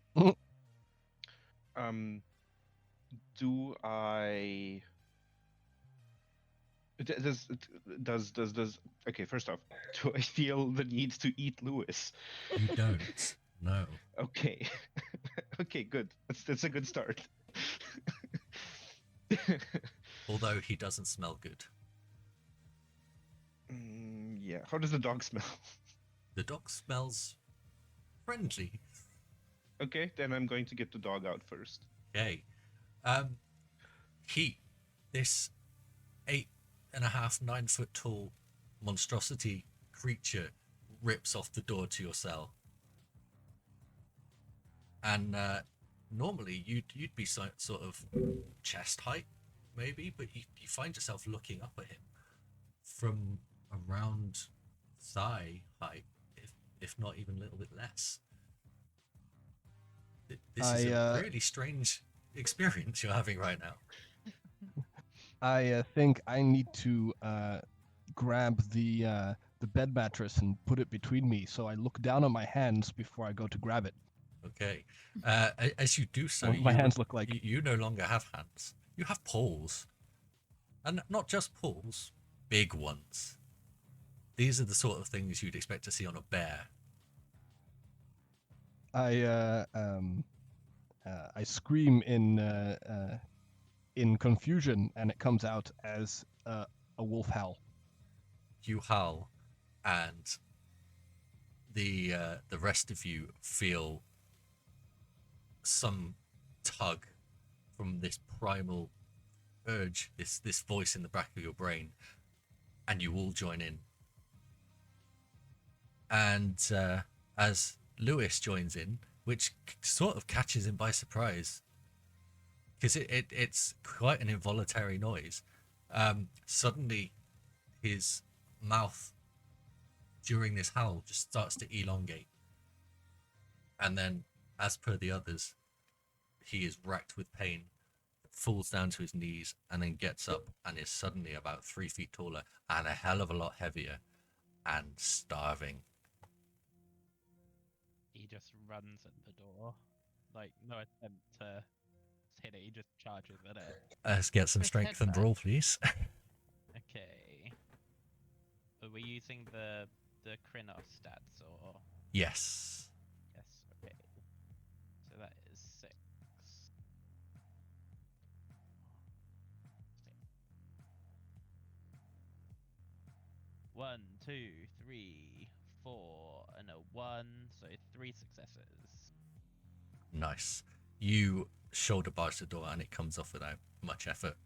Do I? Does okay? First off, do I feel the need to eat Lewis? You don't. No. Okay. Okay, good. That's a good start. Although he doesn't smell good. Yeah. How does the dog smell? The dog smells friendly. Okay, then I'm going to get the dog out first. Okay. Heat. This 8.5, 9 foot tall monstrosity creature rips off the door to your cell. And normally you'd be sort of chest height, maybe, but you find yourself looking up at him from around thigh height, if not even a little bit less. This is a really strange experience you're having right now. I think I need to grab the bed mattress and put it between me, so I look down on my hands before I go to grab it. Okay. As you do so, My hands look like you no longer have hands. You have paws. And not just paws, big ones. These are the sort of things you'd expect to see on a bear. I scream in confusion, and it comes out as a wolf howl. You howl, and the rest of you feel some tug from this primal urge, this voice in the back of your brain, and you all join in. And as Lewis joins in, which sort of catches him by surprise, because it's quite an involuntary noise. Suddenly, his mouth during this howl just starts to elongate, and then, as per the others, he is racked with pain, falls down to his knees, and then gets up and is suddenly about 3 feet taller and a hell of a lot heavier and starving. He just runs at the door, like no attempt to hit it. He just charges at it. Let's get some Quick strength and headbutt. brawl, please. Okay. Are we using the Krynos stats or? Yes. Yes. Okay. So that is 6. 1, 2, 3, 4, and a 1. So 3 successes. Nice. You shoulder barge the door and it comes off without much effort.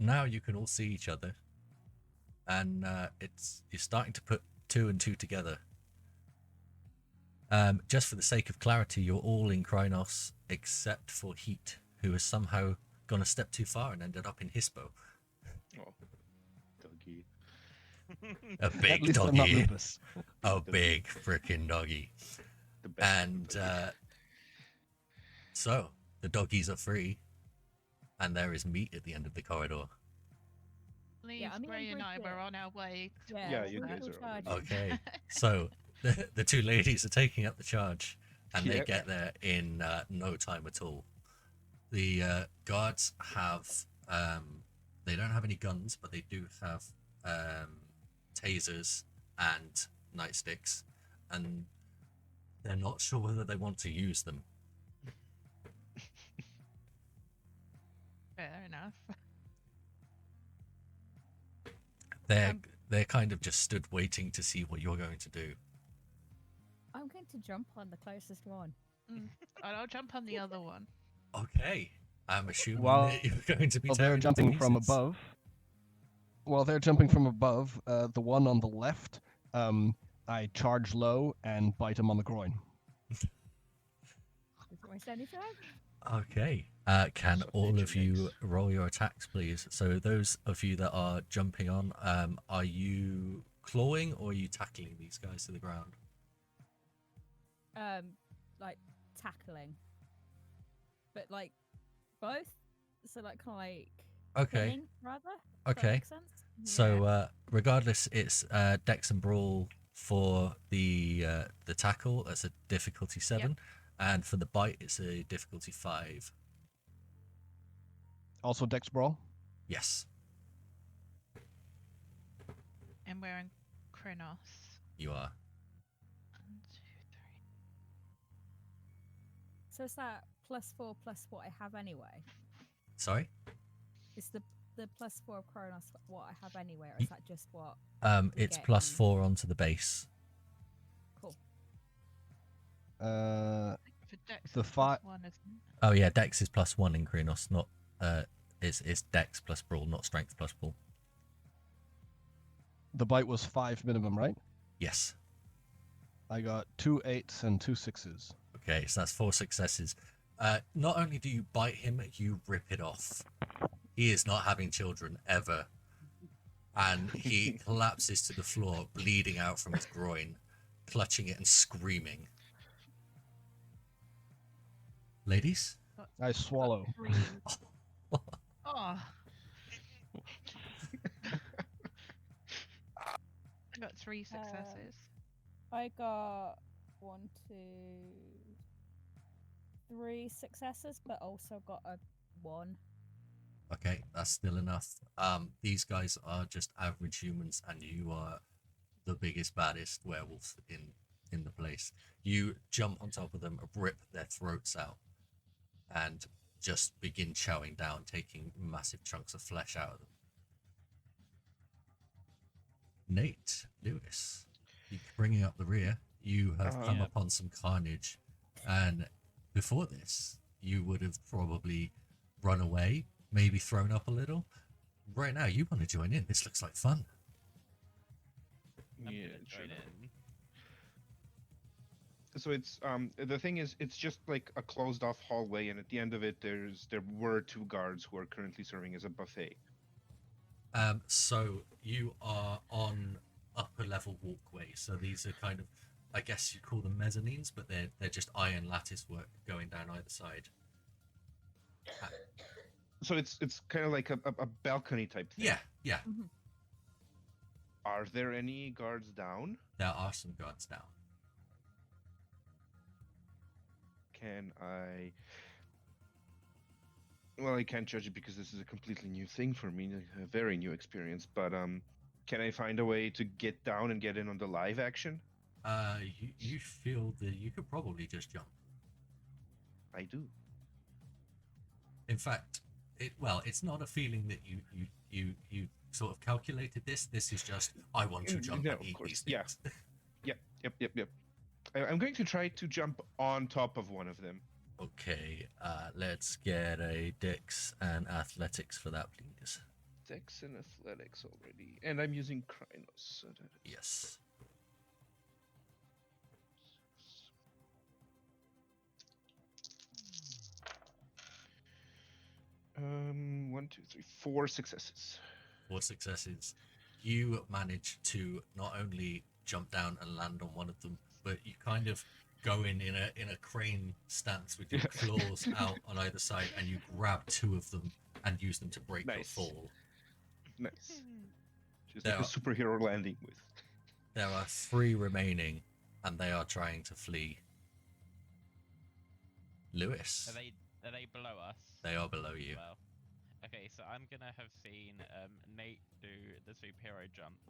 Now you can all see each other, and you're starting to put 2 and 2 together. Just for the sake of clarity, you're all in Krynos except for Heat, who has somehow gone a step too far and ended up in Hispo. Oh, doggy. A At big least I'm not doggy. lupus. A big freaking doggy. The best And doggy. so the doggies are free, and there is meat at the end of the corridor. Leave I mean, Ray and I Bridget- were on our way. Yeah, you we'll guys go are already- charging. Okay, so the 2 ladies are taking up the charge, and they Yep. get there in no time at all. The guards have they don't have any guns, but they do have tasers and nightsticks, and they're not sure whether they want to use them. Fair enough. They're kind of just stood waiting to see what you're going to do. I'm going to jump on the closest one. And I'll jump on the other one. Okay, I'm assuming While- that you're going to be. Well, they're tearing to jumping from pieces. above. While they're jumping from above, the one on the left, I charge low and bite him on the groin. Does it waste any time? Okay. Can So all nature of you mix. roll your attacks, please? So those of you that are jumping on, are you clawing or are you tackling these guys to the ground? Like tackling, but like both. So like kind of like Okay. pinning, rather. Does that Okay. make sense? So regardless, it's Dex and Brawl for the tackle. That's a difficulty 7, and for the bite, it's a difficulty 5. Also, Dex Brawl. Yes, And we're in Krynos. you are. 1, 2, 3. So is that +4 plus what I have anyway? Sorry. Is the +4 of Kronos what I have anyway, or is that just what? It's Okay. +4 onto the base. Cool. For Dex, The it's fi- +1, isn't it? Oh yeah, Dex is +1 in Krynos, not It's Dex plus Brawl, not Strength plus Brawl. The bite was 5 minimum, right? Yes. I got 2 8s and 2 6s. Okay, so that's 4 successes. Not only do you bite him, you rip it off. He is not having children ever. And he collapses to the floor, bleeding out from his groin, clutching it and screaming. Ladies? I swallow. Green. Oh. I got 3 successes. I got 1, 2, 3 successes, but also got a 1. Okay, that's still enough. These guys are just average humans, and you are the biggest, baddest werewolf in the place. You jump on top of them, rip their throats out, and just begin chowing down, taking massive chunks of flesh out of them. Nate, Lewis, you bringing up the rear. You have come Yeah. upon some carnage, and before this, you would have probably run away, maybe thrown up a little. Right now, you want to join in. This looks like fun. I'm Yeah, gonna sure. join in. So it's the thing is, it's just like a closed off hallway, and at the end of it, there were 2 guards who are currently serving as a buffet. So you are on upper level walkway. So these are kind of, I guess you call them mezzanines, but they're just iron lattice work going down either side. So it's kind of like a balcony type thing. Yeah. Are there any guards down? There are some guards down. Can I? Well, I can't judge it because this is a completely new thing for me, a very new experience. But can I find a way to get down and get in on the live action? You feel that you could probably just jump. I do. In fact, it's not a feeling that you sort of calculated this. This is just, I want to jump No, and of eat course, these yeah. things. Yep. I'm going to try to jump on top of one of them. Okay, let's get a Dex and Athletics for that, please. Dex and athletics already, and I'm using Krynos. So that is Yes. one, two, three, 4 successes. 4 successes. You manage to not only jump down and land on one of them, but you kind of go in a crane stance with your Yeah. claws out on either side, and you grab 2 of them and use them to break your Nice. fall. Nice. Just There like a are- superhero landing with. There are 3 remaining, and they are trying to flee. Lewis, Are they below us? they are below you. Well, okay, so I'm gonna have seen Nate do the superhero jump,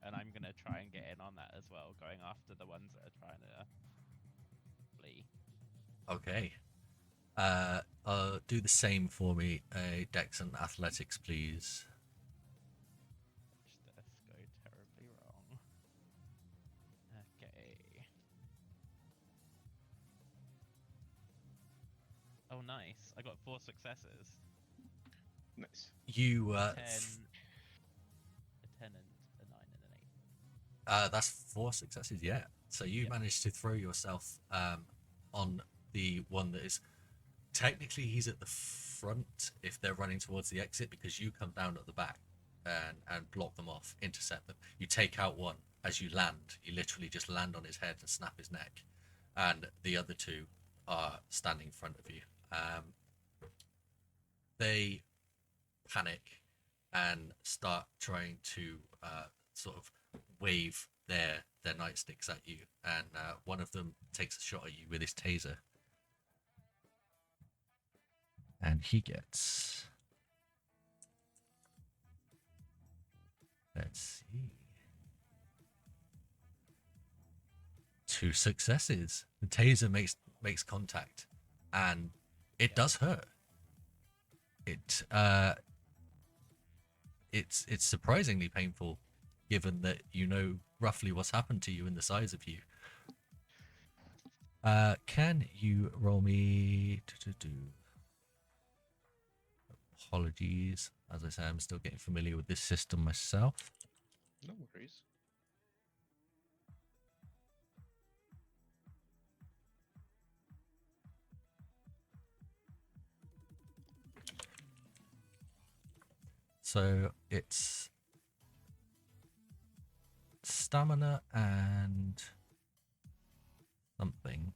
and I'm gonna try and get in on that as well, going after the ones that are trying to flee. Okay. Do the same for me. Dex and Athletics, please. Which does go terribly wrong. Okay. Oh, nice! I got 4 successes. Nice. You 10, a 10 and a 9 and an 8. that's 4 successes. Yeah. So you Yeah. managed to throw yourself on the one that is technically he's at the front if they're running towards the exit, because you come down at the back and block them off, intercept them. You take out one as you land. You literally just land on his head and snap his neck, and the other 2 are standing in front of you. They panic and start trying to sort of wave their nightsticks at you, and one of them takes a shot at you with his taser, and he gets, let's see, 2 successes. The taser makes contact, and it does hurt. It's surprisingly painful, given that you know roughly what's happened to you and the size of you. Can you roll me Apologies. As I say, I'm still getting familiar with this system myself. No worries. So it's stamina and something.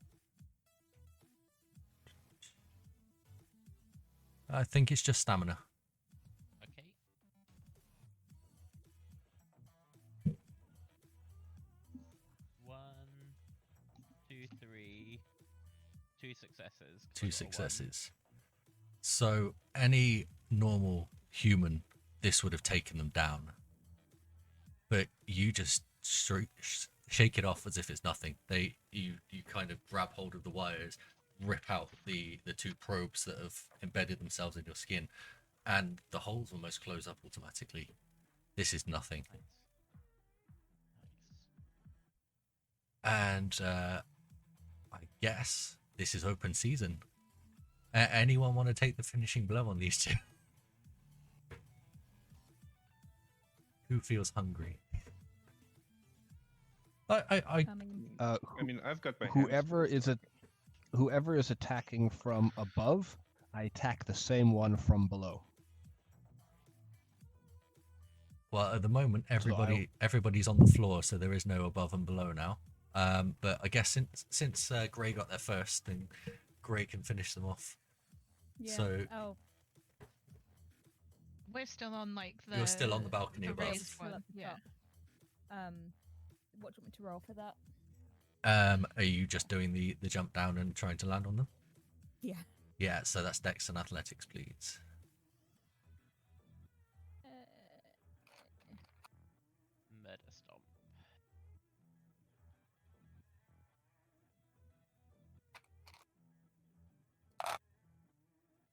I think it's just stamina. Okay. One, two, three, two successes. 'cause I Two got a one. successes. So any normal human, this would have taken them down. But you just shake it off as if it's nothing. You kind of grab hold of the wires, rip out the two probes that have embedded themselves in your skin, and the holes almost close up automatically. This is nothing. Nice. And I guess this is open season. Anyone want to take the finishing blow on these two? Who feels hungry? I Coming. Uh, I mean, I've got my hands whoever full, is so- whoever is attacking from above, I attack the same one from below. Well, at the moment, I- everybody's on the floor, so there is no above and below now. But I guess since Gray got there first, then Gray can finish them off. Yeah. So- Oh, We're still on like the. You're still on the balcony the above. raised still one. up the Yeah. top. What do you want me to roll for that? Are you just doing the jump down and trying to land on them? Yeah. Yeah, so that's Dex and Athletics, please. Murder stomp.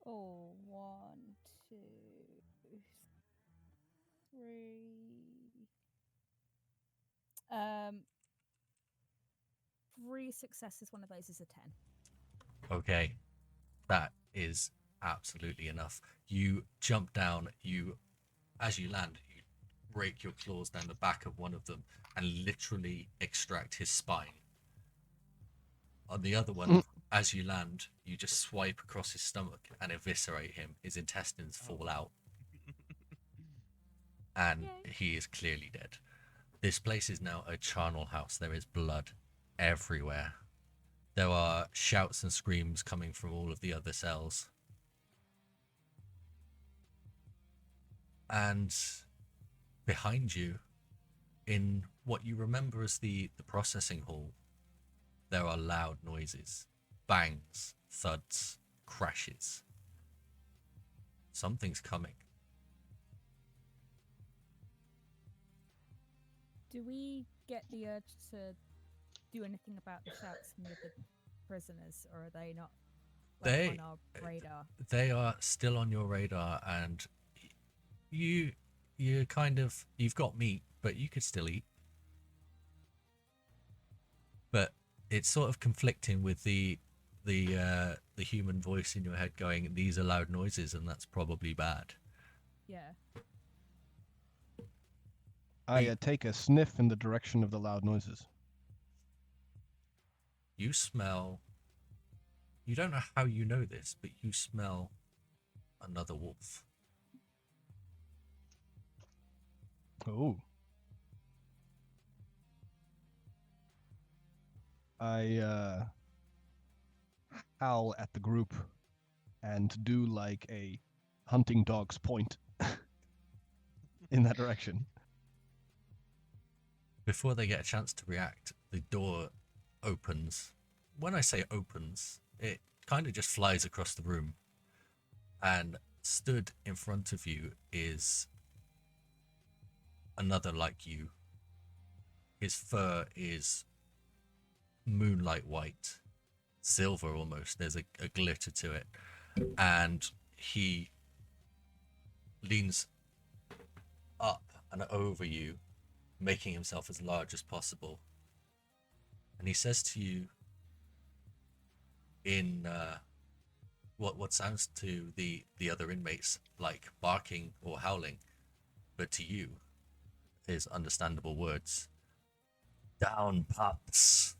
Oh, 1, 2, 3. 3 successes. One of those is a 10. Okay, that is absolutely enough. You jump down. As you land, you rake your claws down the back of one of them and literally extract his spine. On the other one, as you land, you just swipe across his stomach and eviscerate him. His intestines fall out, and Yay. he is clearly dead. This place is now a charnel house. There is blood everywhere. There are shouts and screams coming from all of the other cells. And behind you, in what you remember as the processing hall, there are loud noises, bangs, thuds, crashes. Something's coming. Do we get the urge to do anything about the shouts from the other prisoners, or are they not They- on our radar? They are still on your radar, and you've got meat, but you could still eat. But it's sort of conflicting with the human voice in your head going, "These are loud noises, and that's probably bad." Yeah. I take a sniff in the direction of the loud noises. You smell. You don't know how you know this, but you smell another wolf. Oh. I howl at the group and do like a hunting dog's point in that direction. Before they get a chance to react, the door opens. When I say opens, it kind of just flies across the room. And stood in front of you is another like you. His fur is moonlight white, silver almost. There's a glitter to it. And he leans up and over you, making himself as large as possible. And he says to you in what sounds to the other inmates like barking or howling, but to you is understandable words. Down, pups.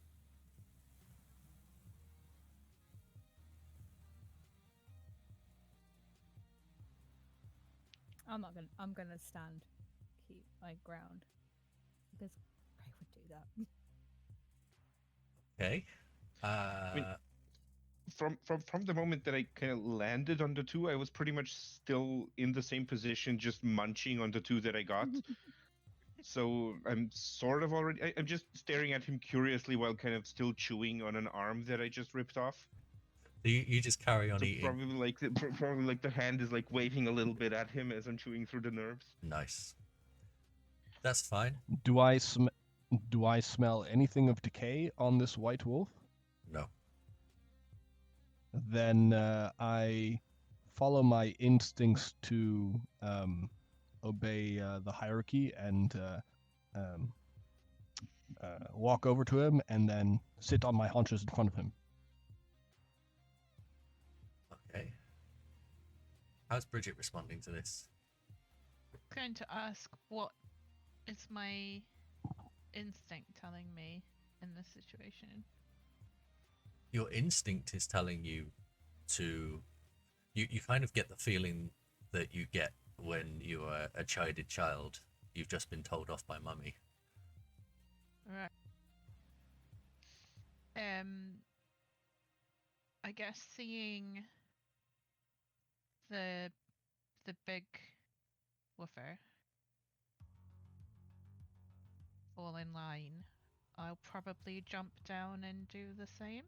I'm gonna stand, keep my ground, because Ray would do that. Okay. mean, from the moment that I kind of landed on the two, I was pretty much still in the same position, just munching on the two that I got. So I'm sort of already. I'm just staring at him curiously while kind of still chewing on an arm that I just ripped off. You just carry on So eating. probably like the hand is like waving a little bit at him as I'm chewing through the nerves. Nice. That's fine. Do I smell anything of decay on this white wolf? No. Then I follow my instincts to obey the hierarchy and walk over to him and then sit on my haunches in front of him. Okay. How's Bridget responding to this? Going to ask what is my instinct telling me in this situation. Your instinct is telling you to. You kind of get the feeling that you get when you are a chided child. You've just been told off by mummy. Right. I guess seeing the big woofer fall in line, I'll probably jump down and do the same.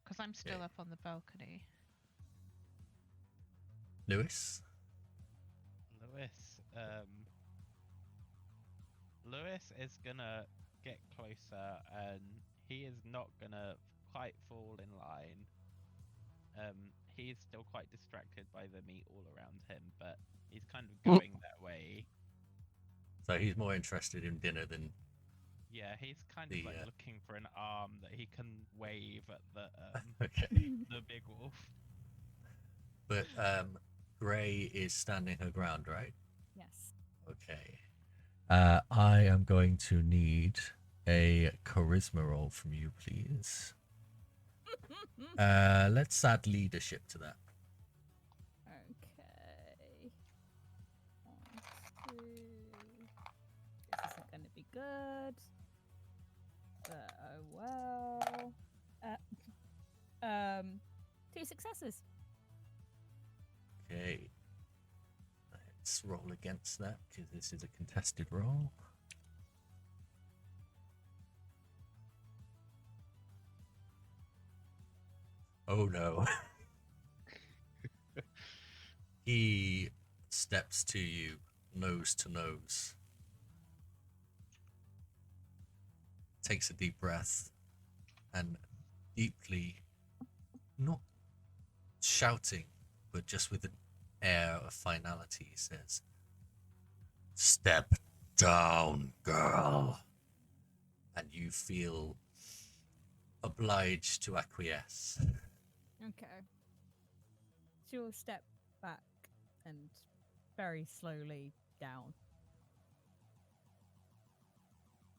Because I'm still Okay. up on the balcony. Lewis? Lewis is gonna get closer, and he is not gonna quite fall in line. He's still quite distracted by the meat all around him, but he's kind of going that way. So he's more interested in dinner than. Yeah, he's kind of like looking for an arm that he can wave at the Okay. the big wolf. But Gray is standing her ground, right? Yes. Okay. I am going to need a charisma roll from you, please. Let's add leadership to that. Okay. 1, 2. This isn't going to be good. But oh well. 2 successes. Okay. Let's roll against that because this is a contested roll. Oh no. He steps to you, nose to nose. Takes a deep breath and deeply, not shouting, but just with an air of finality, says, "Step down, girl." And you feel obliged to acquiesce. Okay. She'll step back and very slowly down.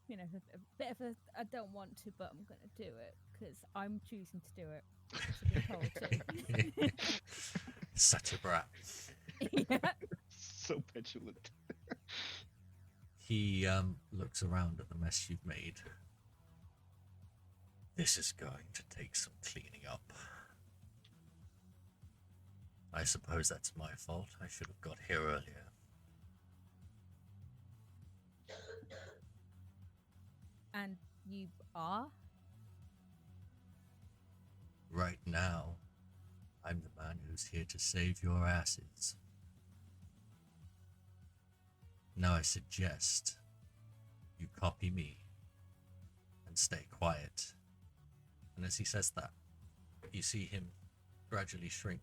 You know, a bit of a, I don't want to, but I'm going to do it because I'm choosing to do it. To be told to. Such a brat. Yeah. So petulant. He looks around at the mess you've made. This is going to take some cleaning up. I suppose that's my fault. I should have got here earlier. And you are? Right now, I'm the man who's here to save your asses. Now I suggest you copy me and stay quiet. And as he says that, you see him gradually shrink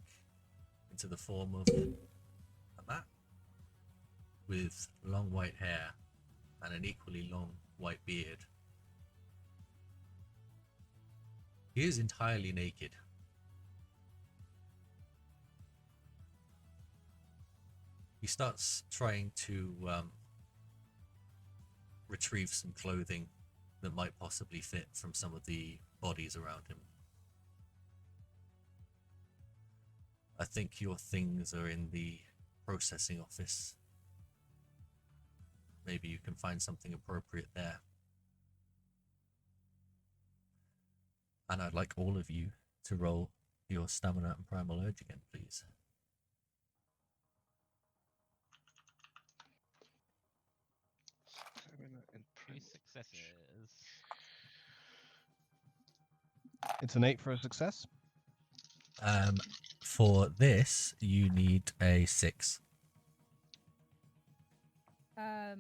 into the form of a man with long white hair and an equally long white beard. He is entirely naked. He starts trying to retrieve some clothing that might possibly fit from some of the bodies around him. I think your things are in the processing office. Maybe you can find something appropriate there. And I'd like all of you to roll your stamina and primal urge again, please. Stamina and Two primal. successes. It's an 8 for a success. For this, you need a 6. Five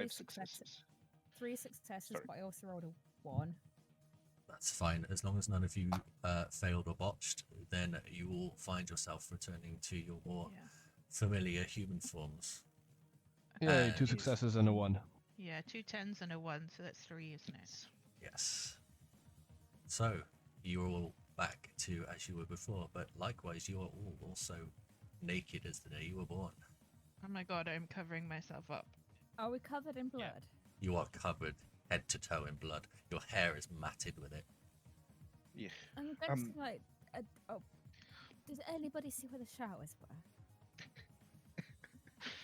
Three successes. 3 successes, Sorry. but I also rolled a 1. That's fine. As long as none of you failed or botched, then you will find yourself returning to your more Yeah. familiar human forms. Yay, And- 2 successes and a 1. Yeah, 2 10s and a 1, so that's 3, isn't it? Yes. So, you're all back to as you were before, but likewise, you are all also naked as the day you were born. Oh my god, I'm covering myself up. Are we covered in Yeah. blood? You are covered head to toe in blood. Your hair is matted with it. Yeah. I'm going to like. Oh, does anybody see where the showers were?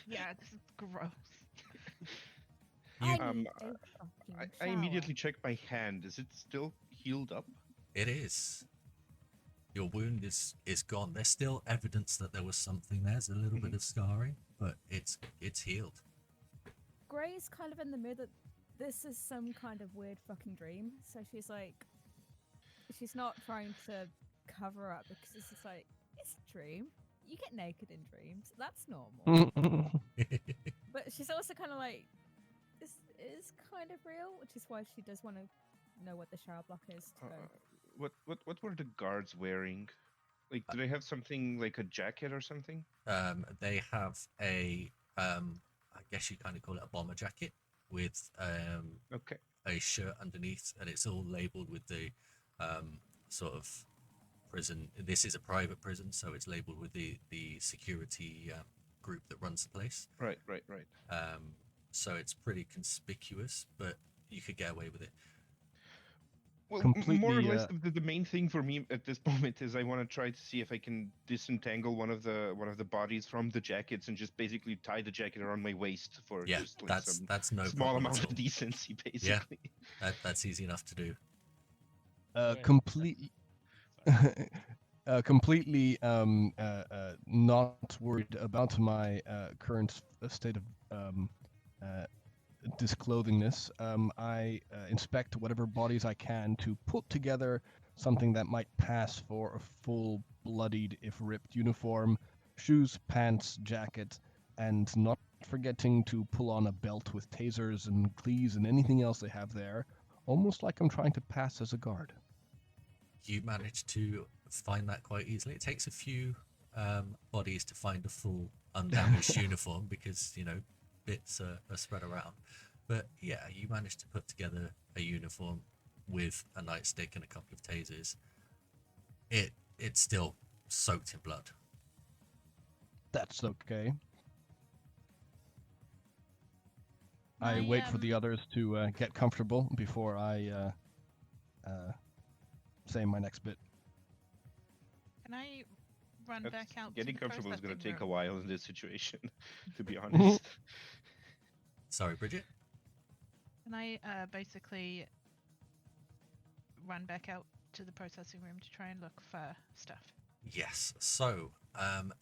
Yeah, this is gross. I You- need Um, a fucking I shower. immediately check my hand. Is it still healed up? It is. Your wound is gone. There's still evidence that there was something there. There's a little bit of scarring, but it's healed. Gray's kind of in the mood that this is some kind of weird fucking dream. So she's like, she's not trying to cover up because it's just like, it's a dream. You get naked in dreams. That's normal. But she's also kind of like, this is kind of real, which is why she does want to know what the shower block is. To go. What were the guards wearing? Like, do they have something like a jacket or something? They have a, I guess you kind of call it a bomber jacket with Okay. a shirt underneath, and it's all labeled with the sort of prison. This is a private prison, so it's labeled with the security group that runs the place. Right. So it's pretty conspicuous, but you could get away with it. Well, Completely, more or less, the main thing for me at this moment is I want to try to see if I can disentangle one of the bodies from the jackets and just basically tie the jacket around my waist for Yeah, just like that's some no small problem amount at of all. decency, basically. That's easy enough to do. Completely. Sorry. Completely not worried about my current state of disclothingness. I inspect whatever bodies I can to put together something that might pass for a full bloodied, if ripped, uniform, shoes, pants, jacket, and not forgetting to pull on a belt with tasers and clees and anything else they have there, almost like I'm trying to pass as a guard. You managed to find that quite easily. It takes a few bodies to find a full undamaged uniform because, you know, bits are spread around. But yeah, you managed to put together a uniform with a nightstick and a couple of tasers. It's still soaked in blood. That's okay. I My, wait for the others to get comfortable before I say my next bit. Can I run That's- back out? Getting to the comfortable is going to processing take a room? while in this situation, to be honest. Sorry, Bridget? Can I basically run back out to the processing room to try and look for stuff? Yes. So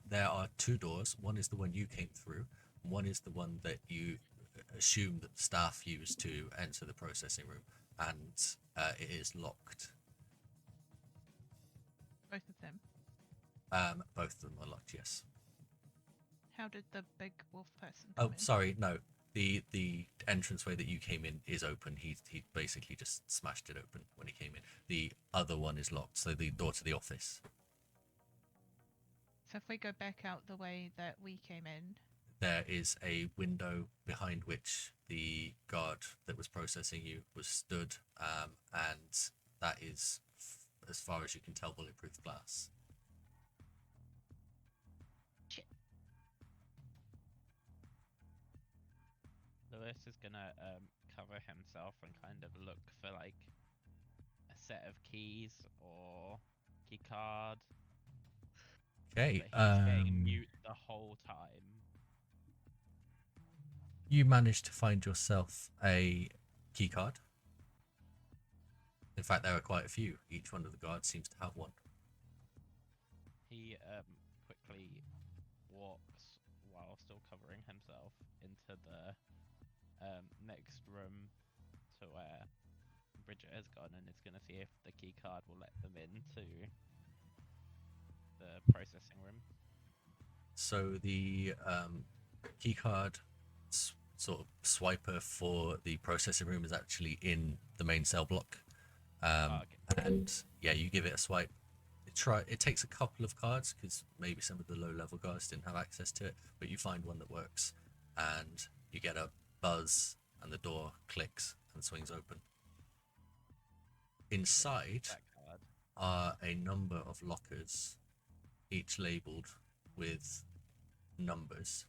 there are two doors. One is the one you came through. One is the one that you assume that staff use to enter the processing room, and it is locked. Both of them. Both of them are locked. Yes. How did the big wolf person Oh, come in? sorry. No. The entranceway that you came in is open. He basically just smashed it open when he came in. The other one is locked. So the door to the office. So if we go back out the way that we came in, There is a window behind which the guard that was processing you was stood, and that is, as far as you can tell, bulletproof glass. Lewis is gonna cover himself and kind of look for like a set of keys or key card. Okay. But he's getting mute the whole time. You managed to find yourself a key card. In fact, there are quite a few. Each one of the guards seems to have one. He quickly walks while still covering himself into the next room to where Bridget has gone, and is going to see if the key card will let them into the processing room. So the key card sort of swiper for the processing room is actually in the main cell block. Okay. And yeah, you give it a swipe. It takes a couple of cards because maybe some of the low level guys didn't have access to it, but you find one that works, and you get a buzz, and the door clicks and swings open. Inside That card. are a number of lockers, each labeled with numbers.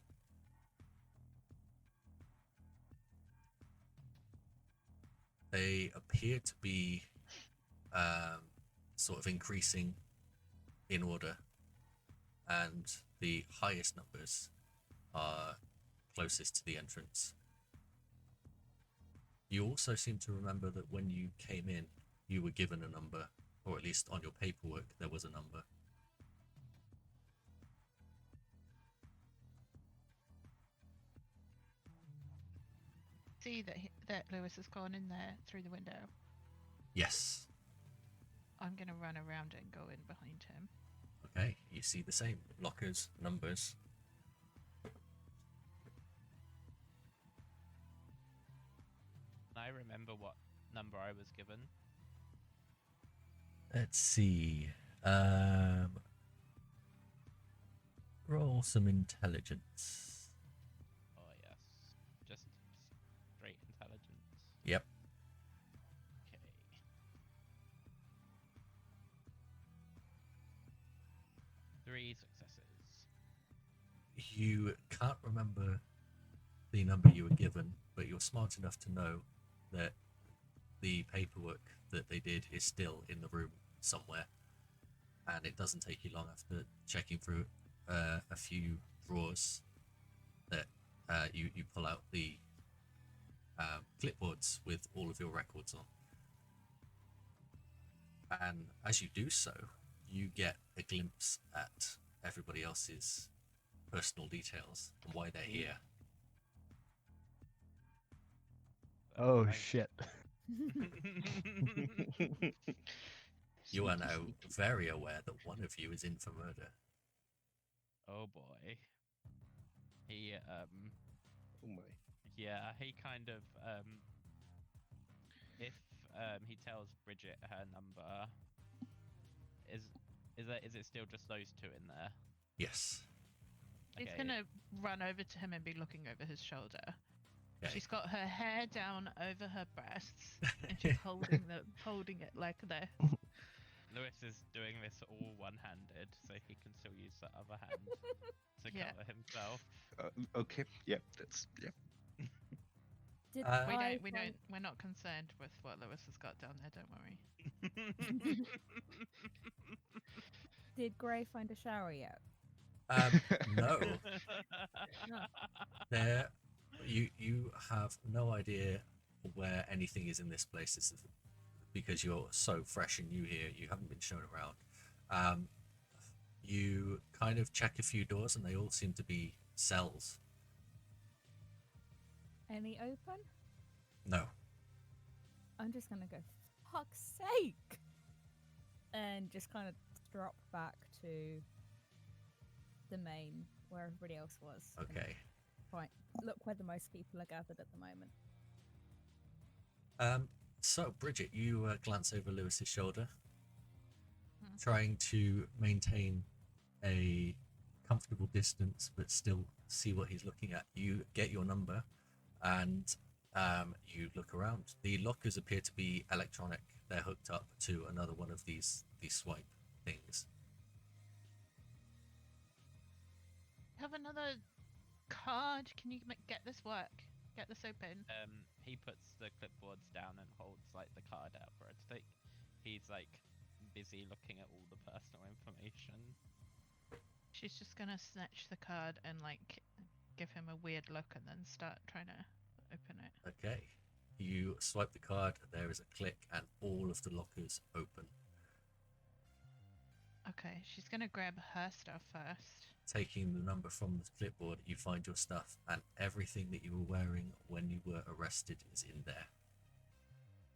They appear to be sort of increasing in order, and the highest numbers are closest to the entrance. You also seem to remember that when you came in, you were given a number, or at least on your paperwork there was a number. See that Lewis has gone in there through the window. Yes. I'm gonna run around it and go in behind him. Okay, you see the same lockers, numbers. Can I remember what number I was given? Let's see. Roll some intelligence. Oh yes, just straight intelligence. Yep. Okay. Three successes. You can't remember the number you were given, but you're smart enough to know that the paperwork that they did is still in the room somewhere, and it doesn't take you long after checking through a few drawers that you pull out the clipboards with all of your records on. And as you do so, you get a glimpse at everybody else's personal details and why they're here. Oh I- shit. You are now very aware that one of you is in for murder. Oh boy. He Oh my. yeah, he kind of if he tells Bridget her number, is it still just those two in there? Yes. He's Okay. gonna run over to him and be looking over his shoulder. Okay. She's got her hair down over her breasts, and she's holding it like this. Lewis is doing this all one-handed, so he can still use the other hand to Yeah. cover himself. Okay. Yep. That's yep. Did We're not concerned with what Lewis has got down there. Don't worry. Did Gray find a shower yet? No. There, you have no idea where anything is in this place. This is because you're so fresh and new here. You haven't been shown around. You kind of check a few doors, and they all seem to be cells. Any open? No. I'm just gonna go, fuck's sake! And just kind of drop back to the main where everybody else was. and Okay. Look where the most people are gathered at the moment. So Bridget, you glance over Lewis's shoulder, Hmm. trying to maintain a comfortable distance, but still see what he's looking at. You get your number, and you look around. The lockers appear to be electronic. They're hooked up to another one of these swipe things. Have another card. Can you get this work? Get this open. He puts the clipboards down and holds like the card out for her to take. He's like busy looking at all the personal information. She's just gonna snatch the card and like give him a weird look and then start trying to open it. Okay. You swipe the card, there is a click, and all of the lockers open. Okay, she's gonna grab her stuff first. Taking the number from the clipboard, you find your stuff, and everything that you were wearing when you were arrested is in there.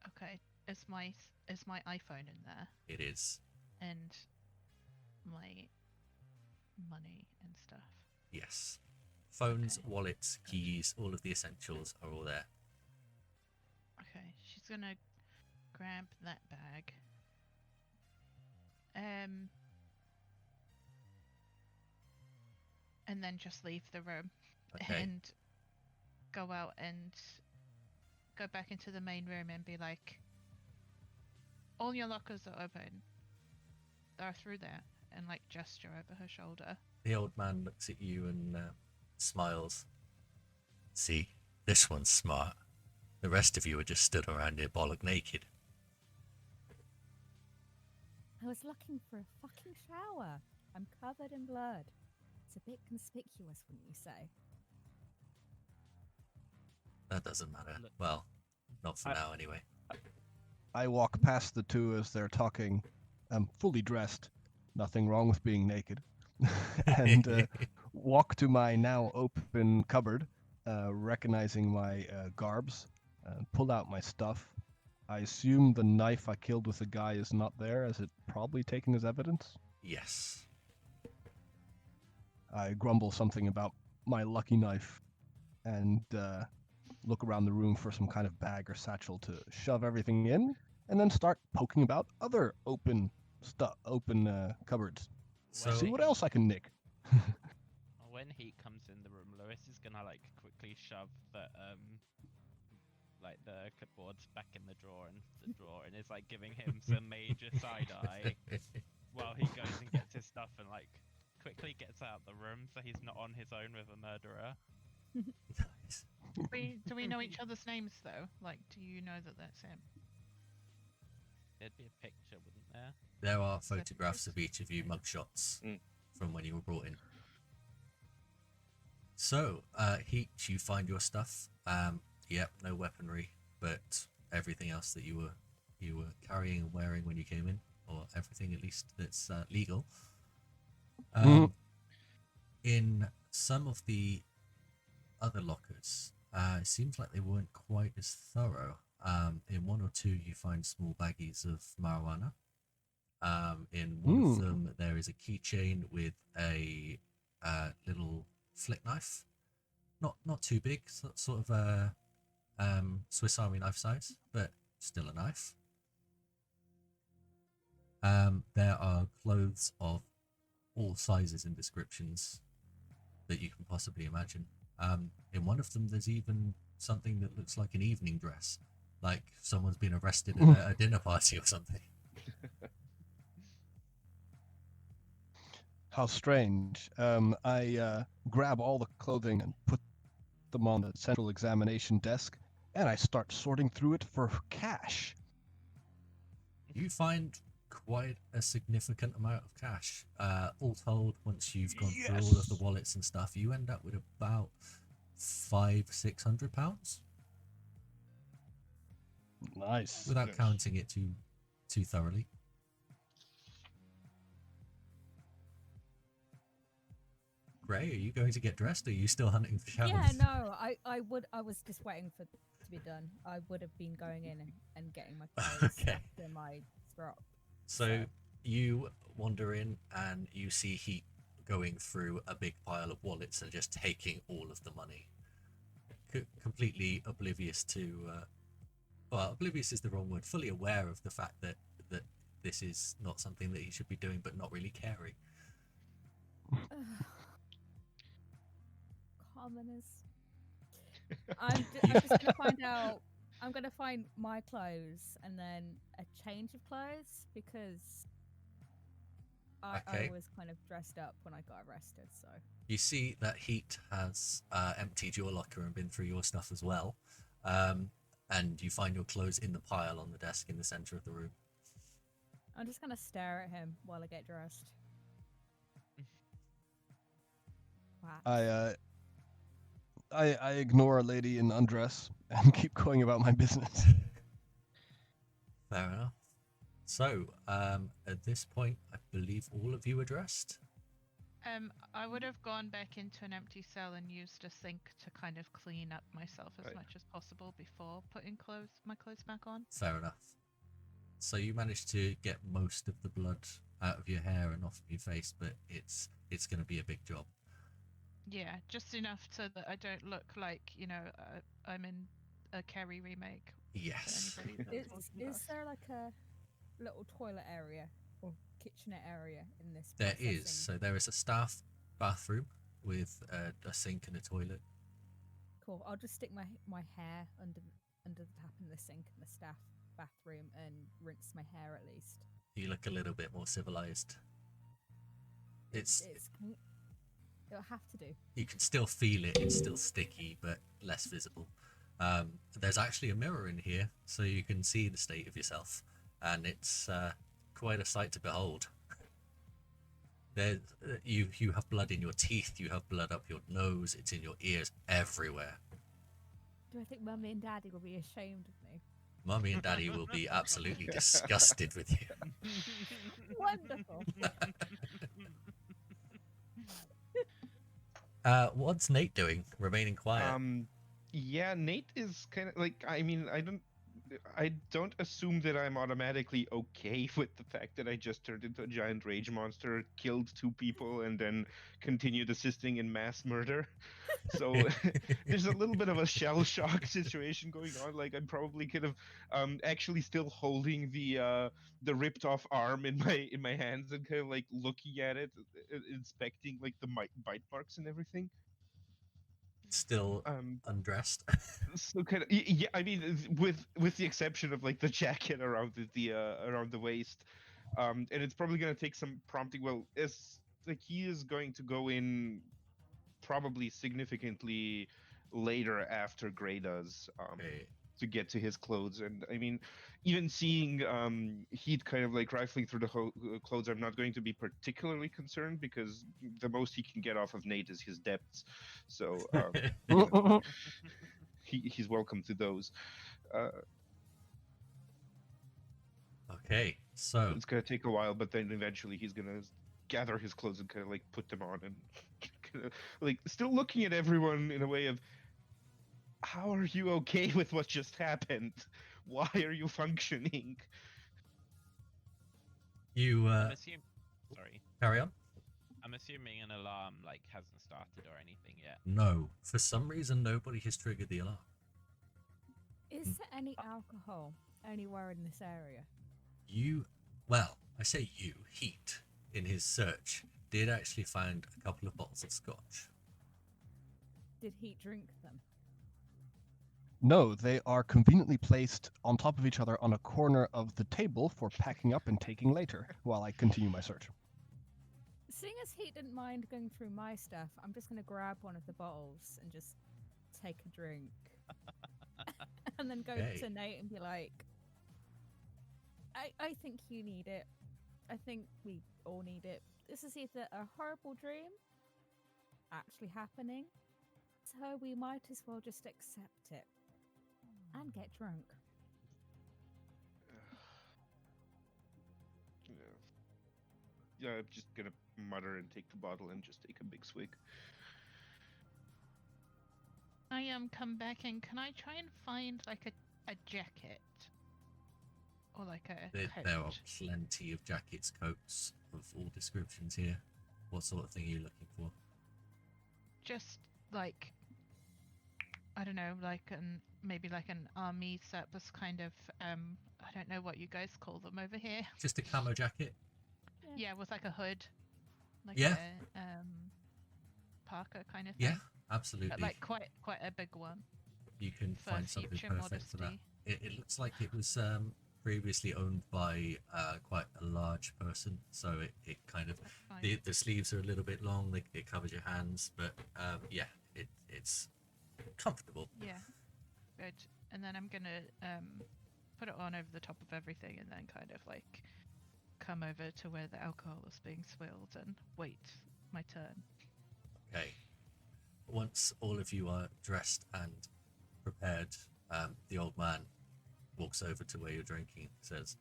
Okay, is my iPhone in there? It is. And my money and stuff. Yes. Phones, Okay. wallets, keys, all of the essentials are all there. Okay, she's gonna grab that bag. And then just leave the room Okay. and go out and go back into the main room and be like, all your lockers are open. They're through there, and like gesture over her shoulder. The old man looks at you and smiles. See, this one's smart. The rest of you are just stood around here bollock naked. I was looking for a fucking shower. I'm covered in blood. It's a bit conspicuous, wouldn't you say? That doesn't matter. Look. Well, not for now anyway. I walk past the two as they're talking. I'm fully dressed. Nothing wrong with being naked. And walk to my now open cupboard, recognizing my garbs, pull out my stuff. I assume the knife I killed with the guy is not there, as it probably taken as evidence. Yes. I grumble something about my lucky knife and look around the room for some kind of bag or satchel to shove everything in, and then start poking about other open cupboards. So See what else I can nick. When he comes in the room, Lewis is gonna like quickly shove the like the clipboards back in the drawer and is like giving him some major side eye while he goes and gets his stuff and like quickly gets out the room so he's not on his own with a murderer. Nice. Do we know each other's names though? Like, do you know that that's him? There'd be a picture, wouldn't there? There are photographs of each of you, mugshots Mm. from when you were brought in. So, Heat, you find your stuff. Yep, no weaponry, but everything else that you were carrying and wearing when you came in, or everything at least that's legal. In some of the other lockers, it seems like they weren't quite as thorough. In one or two, you find small baggies of marijuana. In one of them, there is a keychain with a little flick knife, not too big, sort of a Swiss Army knife size, but still a knife. There are clothes of all sizes and descriptions that you can possibly imagine. In one of them, there's even something that looks like an evening dress, like someone's been arrested at a dinner party or something. How strange. I grab all the clothing and put them on the central examination desk, and I start sorting through it for cash. You find quite a significant amount of cash. All told, once you've gone through all of the wallets and stuff, you end up with about £500-600 Nice. without Yes. counting it too thoroughly. Gray, are you going to get dressed, or are you still hunting for showers? Yeah, no, I was just waiting for it to be done. I would have been going in and getting my clothes Okay. after my drop. So you wander in and you see Heat going through a big pile of wallets and just taking all of the money. Completely oblivious to, well, oblivious is the wrong word, fully aware of the fact that this is not something that he should be doing, but not really caring. Commoners. I'm just gonna find out. I'm gonna find my clothes and then a change of clothes, because I Okay. was kind of dressed up when I got arrested, so You see that Heat has emptied your locker and been through your stuff as well. And you find your clothes in the pile on the desk in the center of the room. I'm just gonna stare at him while I get dressed. Wow. I ignore a lady in undress and keep going about my business. Fair enough. So, at this point, I believe all of you are dressed. I would have gone back into an empty cell and used a sink to kind of clean up myself as Right. much as possible before putting my clothes back on. Fair enough. So you managed to get most of the blood out of your hair and off of your face, but it's going to be a big job. Yeah, just enough so that I don't look like, I'm in a Carrie remake. Yes. For anybody that's watching Is us. there like a little toilet area or kitchenette area in this? There is. processing? So there is a staff bathroom with a sink and a toilet. Cool. I'll just stick my hair under the tap in the sink in the staff bathroom and rinse my hair at least. You look a little bit more civilized. It'll have to do. You can still feel it. It's still sticky, but less visible. There's actually a mirror in here, so you can see the state of yourself, and it's quite a sight to behold. You have blood in your teeth. You have blood up your nose. It's in your ears, everywhere. Do I think Mummy and Daddy will be ashamed of me? Mummy and Daddy will be absolutely disgusted with you. Wonderful. What's Nate doing? Remaining quiet. Yeah, Nate is kind of like, I mean, I don't assume that I'm automatically okay with the fact that I just turned into a giant rage monster, killed 2 people, and then continued assisting in mass murder. So there's a little bit of a shell shock situation going on. Like I'm probably kind of actually still holding the ripped off arm in my hands and kind of like looking at it, inspecting like the bite marks and everything. Still undressed. So kind of yeah, I mean with the exception of like the jacket around around the waist, and it's probably gonna take some prompting. Well, it's like he is going to go in probably significantly later after Gray does, Okay. to get to his clothes. And I mean, even seeing Heat kind of like rifling through the clothes, I'm not going to be particularly concerned because the most he can get off of Nate is his depths. So he's welcome to those. Okay, so It's gonna take a while, but then eventually he's gonna gather his clothes and kind of like put them on and kind of like still looking at everyone in a way of, how are you okay with what just happened? Why are you functioning? you Sorry. carry on. I'm assuming an alarm like hasn't started or anything yet. No, for some reason nobody has triggered the alarm. Is there any alcohol anywhere in this area? I say Heat, in his search, did actually find a couple of bottles of scotch. Did Heat drink them? No, they are conveniently placed on top of each other on a corner of the table for packing up and taking later while I continue my search. Seeing as Heat didn't mind going through my stuff, I'm just going to grab one of the bottles and just take a drink. And then go Okay. to Nate and be like, I think you need it. I think we all need it. This is either a horrible dream actually happening, so we might as well just accept it and get drunk. Yeah, I'm just gonna mutter and take the bottle and just take a big swig. I come back and can I try and find like a jacket? Or like a There are coat? plenty of jackets, coats of all descriptions here. What sort of thing are you looking for? Just like, I don't know, like maybe like an army surplus kind of, I don't know what you guys call them over here. Just a camo jacket? Yeah, with like a hood. Like Yeah. a parka kind of thing. Yeah, absolutely. But like quite a big one. You can For find something future perfect for that. modesty. It looks like it was previously owned by quite a large person, so it kind of Fine. the sleeves are a little bit long. It covers your hands, but yeah, it's comfortable. Yeah. Good. And then I'm gonna put it on over the top of everything, and then kind of like come over to where the alcohol is being swilled and wait my turn. Okay. Once all of you are dressed and prepared, the old man walks over to where you're drinking and says,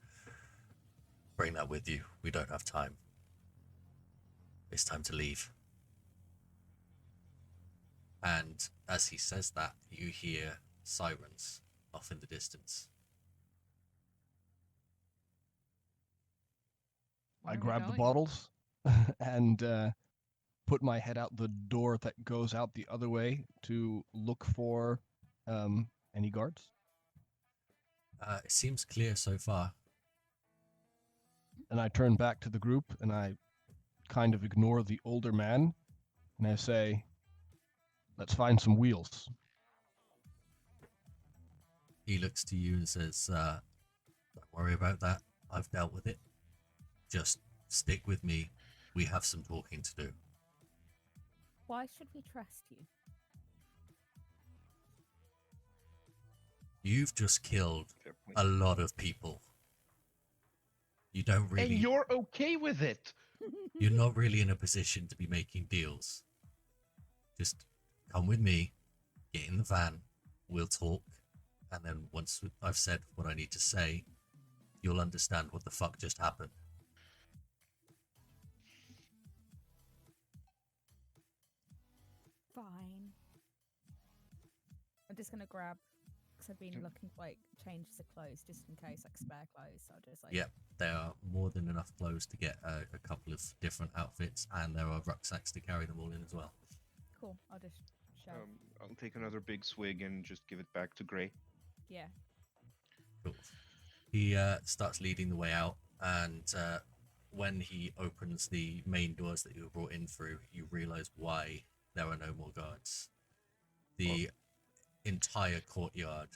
"Bring that with you. We don't have time. It's time to leave." And as he says that, you hear sirens off in the distance. I Where are we grab the going? bottles and put my head out the door that goes out the other way to look for any guards. It seems clear so far. And I turn back to the group and I kind of ignore the older man and I say, "Let's find some wheels." He looks to you and says, "Don't worry about that. I've dealt with it. Just stick with me. We have some talking to do." Why should we trust you? You've just killed Fair point. a lot of people. You don't really. And you're okay with it. You're not really in a position to be making deals. Just come with me, get in the van, we'll talk, and then once I've said what I need to say, you'll understand what the fuck just happened. Fine. I'm just gonna grab, because I've been looking for like changes of clothes just in case, like spare clothes. So I'll just like. Yep, there are more than enough clothes to get a couple of different outfits, and there are rucksacks to carry them all in as well. Cool. I'll just show. I'll take another big swig and just give it back to Gray. Yeah. Cool. He starts leading the way out, and when he opens the main doors that you were brought in through, you realize why there are no more guards. The entire courtyard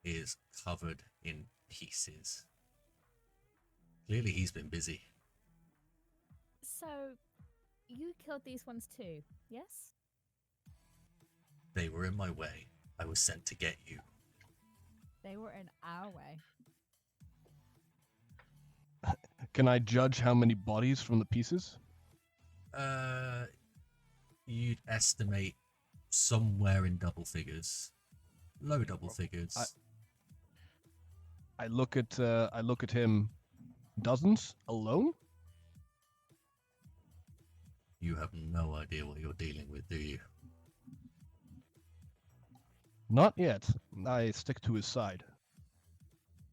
is covered in pieces. Clearly he's been busy. So, you killed these ones too, yes? They were in my way. I was sent to get you. They were in our way. Can I judge how many bodies from the pieces? You'd estimate somewhere in double figures. Low double figures. I look at him. Dozens alone? You have no idea what you're dealing with, do you? Not yet. I stick to his side.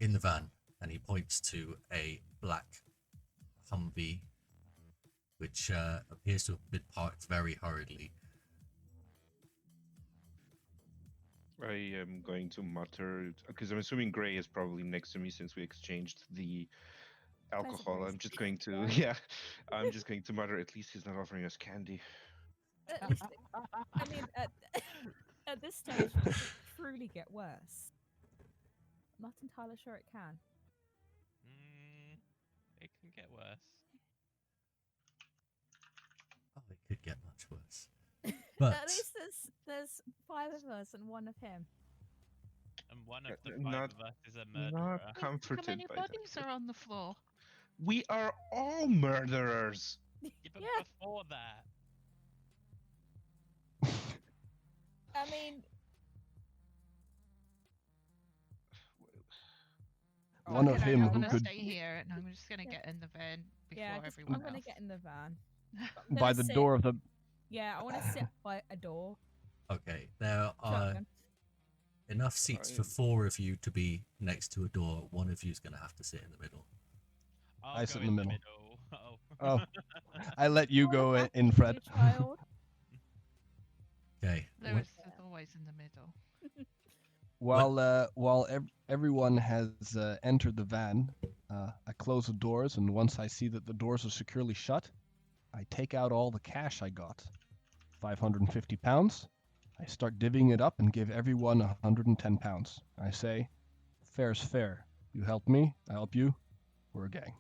In the van, and he points to a black Humvee, which appears to have been parked very hurriedly. I am going to mutter, because I'm assuming Gray is probably next to me since we exchanged the alcohol. Grace. I'm just going to, Yeah. yeah, I'm just going to mutter, at least he's not offering us candy. At least I mean, at this stage, it could truly get worse. I'm not entirely sure it can. It can get worse. Oh, it could get much worse. But At least there's 5 of us and 1 of him. And one of Uh, the 5 not- of us is a Not murderer. How comforted many by that. bodies are on the floor? We are all murderers. Yeah, but Yeah. before that, I mean, One okay, of no, him no, I'm who gonna could, stay here, and I'm just gonna Yeah. get in the van before yeah, I'm everyone gonna else. get in the van. by the door of the. Yeah, I want to sit by a door. okay, there are Shotgun. enough seats for I- 4 of you to be next to a door. One of you is going to have to sit in the middle. I'll I go sit in the middle. Oh. Oh, I let you Wanna go back in, you, Fred. child. Okay. There is always in the middle. While everyone has entered the van, I close the doors, and once I see that the doors are securely shut, I take out all the cash I got, 550 pounds. I start divvying it up and give everyone 110 pounds. I say, fair's fair. You help me, I help you. We're a gang.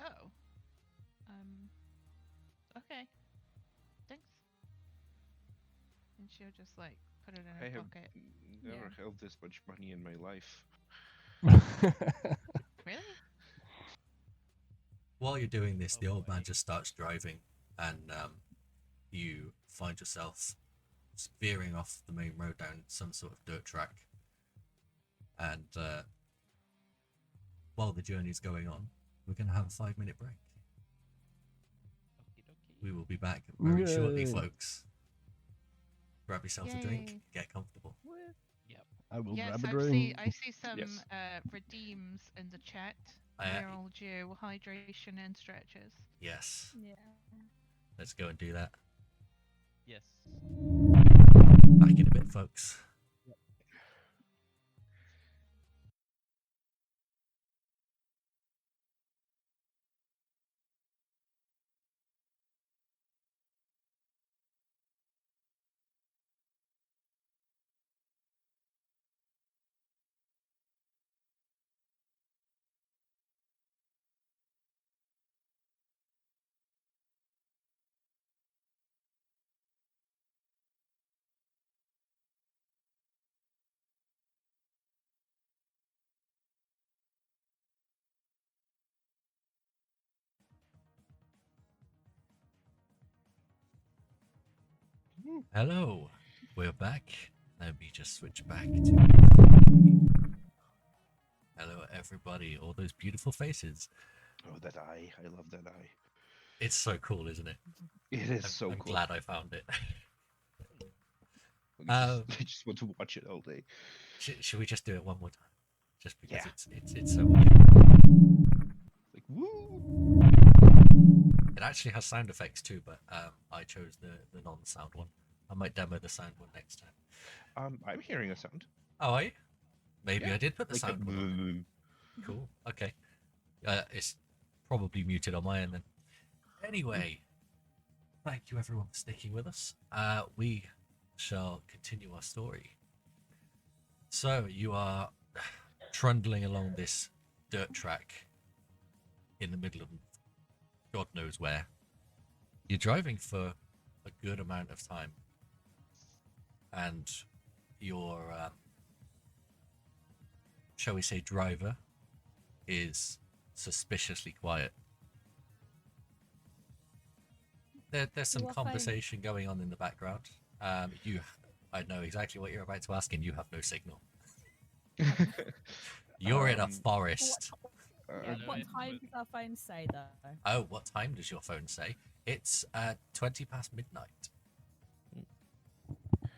Oh. Okay. Thanks. And she'll just like put it in I her have pocket. never Yeah. held this much money in my life. Really? While you're doing this, Oh the old man boy. just starts driving, and you find yourself veering off the main road down some sort of dirt track. And while the journey's going on, we're going to have a 5-minute break. Okie dokie. We will be back very shortly, Yay. folks. Grab yourselves a drink, Yay. get comfortable. Yep. I will Yes, grab a I drink. see some Yes. redeems in the chat. I, We're all due hydration and stretches. Yes, Yeah. let's go and do that. Yes. Back in a bit, folks. Hello, we're back. Let me just switch back to. Hello, everybody. All those beautiful faces. Oh, that eye. I love that eye. It's so cool, isn't it? It is I'm, so I'm cool. glad I found it. I just want to watch it all day. Should we just do it one more time? Just because Yeah. it's so much. Like, woo! It actually has sound effects too, but I chose the non-sound one. I might demo the sound one next time. I'm hearing a sound. Oh, are you? Maybe Yeah, I did put the like sound one on. Cool. Okay. It's probably muted on my end then. Anyway, thank you everyone for sticking with us. We shall continue our story. So you are trundling along this dirt track in the middle of God knows where. You're driving for a good amount of time, and your shall we say driver is suspiciously quiet. There's some You are fine. conversation going on in the background. I know exactly what you're about to ask, and you have no signal. You're in a forest. Yeah, what Lewis time was- does our phone say though? Oh, what time does your phone say? It's 20 past midnight.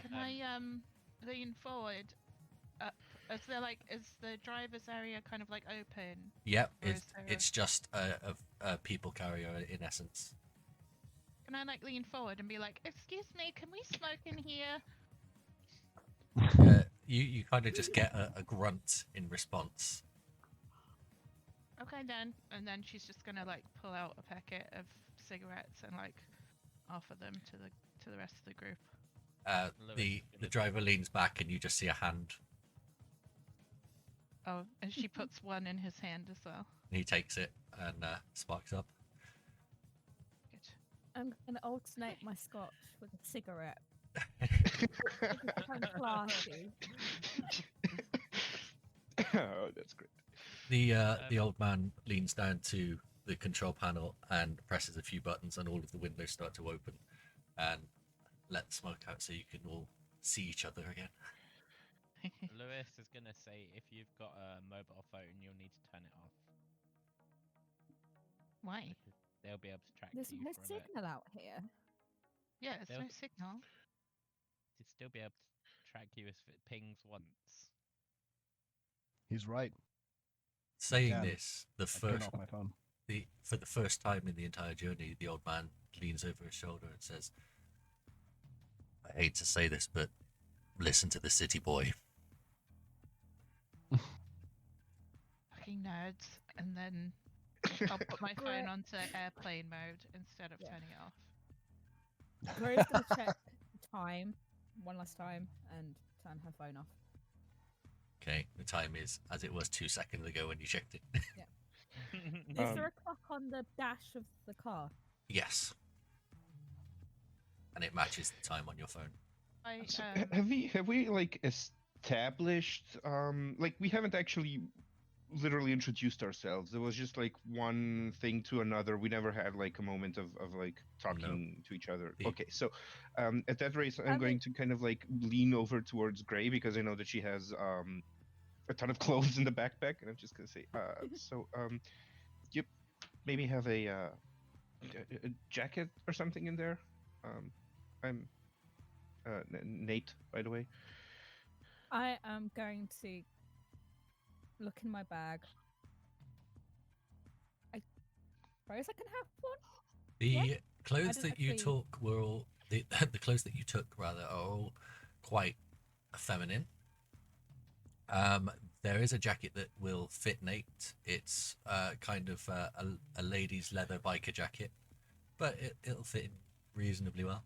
Can I lean forward? Is the driver's area kind of like open? Yep, Or is there it's just a people carrier in essence. Can I like lean forward and be like, "Excuse me, can we smoke in here?" You kind of just get a grunt in response. Okay then, and then she's just gonna like pull out a packet of cigarettes and like offer them to the rest of the group. The driver leans back and you just see a hand. Oh, and she puts one in his hand as well. And he takes it and sparks up. Good. I'm gonna alternate my scotch with a cigarette. I'm classy. Oh, that's great. The old man leans down to the control panel and presses a few buttons, and all of the windows start to open and let the smoke out, so you can all see each other again. Lewis is gonna say if you've got a mobile phone, you'll need to turn it off. Why? Because they'll be able to track There's you no from it. signal out here. Yeah, there's no They'll- signal. To still be able to track you if it pings once. He's right. Saying can. this, I turn off my phone. for the first time in the entire journey, the old man leans over his shoulder and says, "I hate to say this, but listen to the city boy." Fucking nerds. And then I'll put my phone onto airplane mode instead of Yeah. turning it off. Grace gonna check the time one last time and turn her phone off. Okay, the time is as it was 2 seconds ago when you checked it. Is Um, there a clock on the dash of the car? Yes. And it matches the time on your phone. I So, have we like established like we haven't actually literally introduced ourselves. It was just like one thing to another. We never had like a moment of like talking to each other. The- Okay, so at that rate, I'm I going mean- to kind of like lean over towards Gray because I know that she has a ton of clothes in the backpack, and I'm just gonna say, you maybe have a jacket or something in there. I'm Nate, by the way. I am going to look in my bag. I suppose I can have one. The Yeah, clothes don't that you actually- took were all the clothes that you took rather are all quite feminine. There is a jacket that will fit Nate. It's kind of a lady's leather biker jacket, but it'll fit him reasonably well.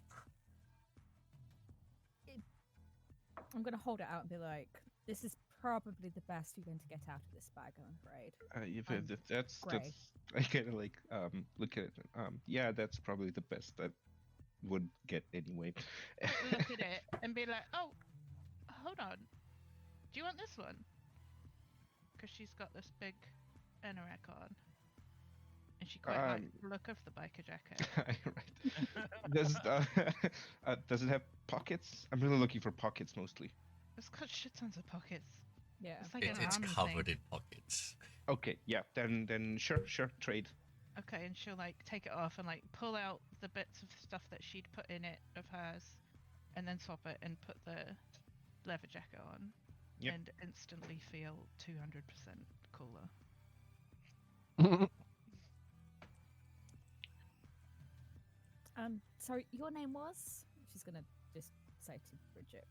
I'm going to hold it out and be like, "This is probably the best you're going to get out of this bag, I'm afraid." That's Gray. I kind of like look at it. Yeah, that's probably the best I would get anyway. look at it and be like, oh, hold on. Do you want this one? Because she's got this big anorak on. And she quite likes the look of the biker jacket. Right. Does it have pockets? I'm really looking for pockets mostly. It's got shit tons of pockets. Yeah. It's like It's an army covered thing. in pockets. Okay, yeah, then sure, trade. Okay, and she'll like take it off and like pull out the bits of stuff that she'd put in it of hers, and then swap it and put the leather jacket on, Yep. and instantly feel 200% cooler. Sorry, your name was? She's going to just say to Bridget.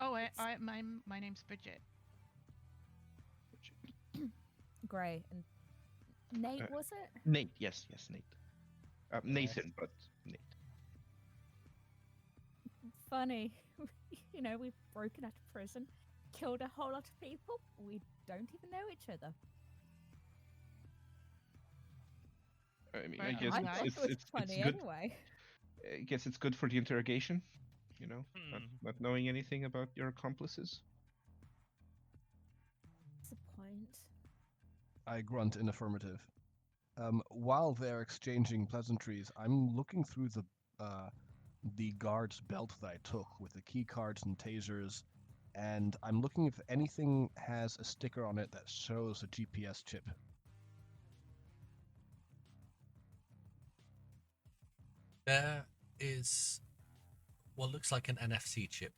Oh, my name's Bridget. Gray. And Nate, was it? Nate, yes, Nate. Nathan, but Nate. Funny. You know, we've broken out of prison, killed a whole lot of people. We don't even know each other. I mean, Right, I guess I thought it's it was it's funny good. anyway. I guess it's good for the interrogation. You know, not knowing anything about your accomplices. What's the point? I grunt in affirmative. While they're exchanging pleasantries, I'm looking through the guard's belt that I took with the key cards and tasers, and I'm looking if anything has a sticker on it that shows a GPS chip. There is what looks like an NFC chip,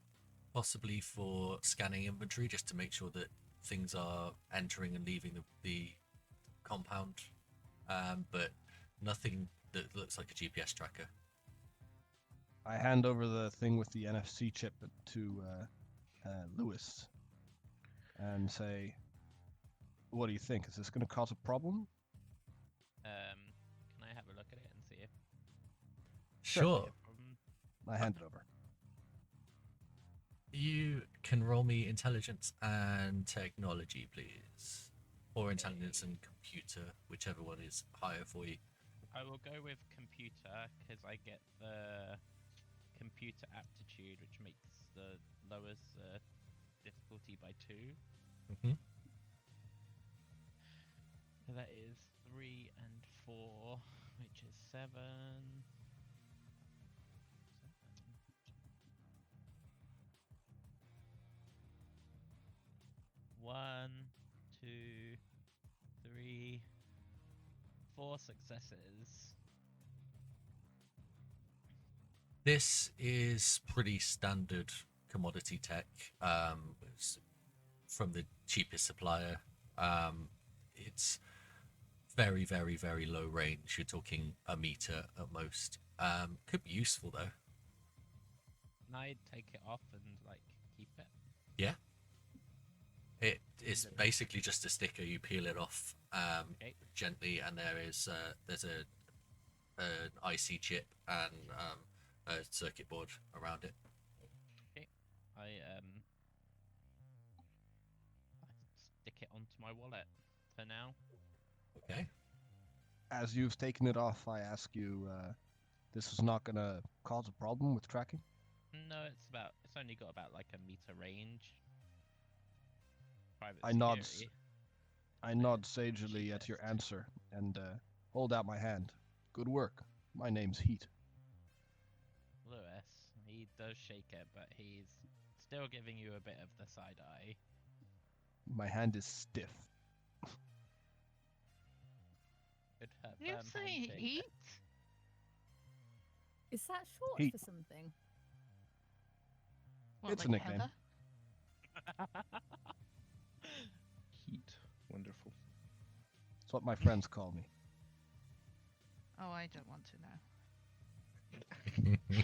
possibly for scanning inventory, just to make sure that things are entering and leaving the compound, but nothing that looks like a GPS tracker. I hand over the thing with the NFC chip to Lewis and say, "What do you think? Is this going to cause a problem?" Can I have a look at it and see if Sure. I hand it over. You can roll me intelligence and technology, please. Or intelligence and computer, whichever one is higher for you. I will go with computer because I get the computer aptitude, which makes the lowers difficulty by 2. Mm-hmm. So that is 3 and 4, which is 7. 1, 2, 3, 4 successes. This is pretty standard commodity tech. It's from the cheapest supplier. It's very, very, very low range. You're talking a meter at most. Could be useful though. Can I take it off and like keep it? Yeah. It is basically just a sticker. You peel it off Okay. gently, and there's an IC chip and a circuit board around it. Okay. I stick it onto my wallet for now. Okay. As you've taken it off, I ask you, this is not going to cause a problem with tracking? No, it's only got about like a meter range. Private I nod, security. I nod sagely at your answer and hold out my hand. Good work. My name's Heat. Lewis, he does shake it, but he's still giving you a bit of the side eye. My hand is stiff. Good You say handshake. heat? Is that short Heat. for something? What, It's a like nickname. Heather? Heat. Wonderful. It's what my friends call me. Oh, I don't want to know.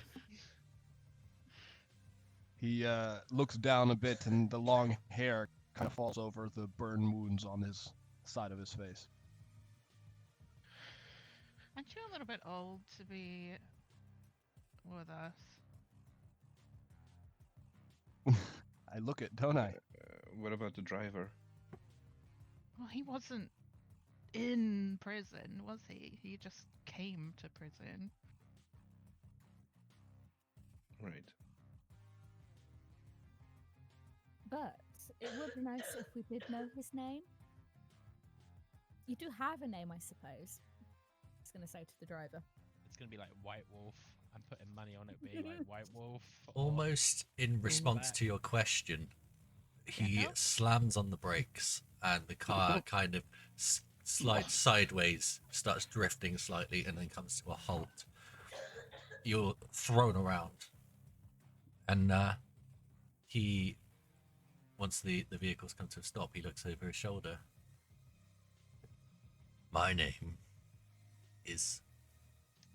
He looks down a bit, and the long hair kind of falls over the burn wounds on his side of his face. Aren't you a little bit old to be with us? I look it, don't I? What about the driver? Well, he wasn't in prison, was he? He just came to prison. Right. But it would be nice if we did know his name. You do have a name, I suppose. I was going to say to the driver. It's gonna be like White Wolf. I'm putting money on it being like White Wolf. or- Almost in response back. to your question, he Yeah. slams on the brakes and the car kind of slides sideways, starts drifting slightly, and then comes to a halt. You're thrown around. And he, once the vehicles come to a stop, he looks over his shoulder. My name is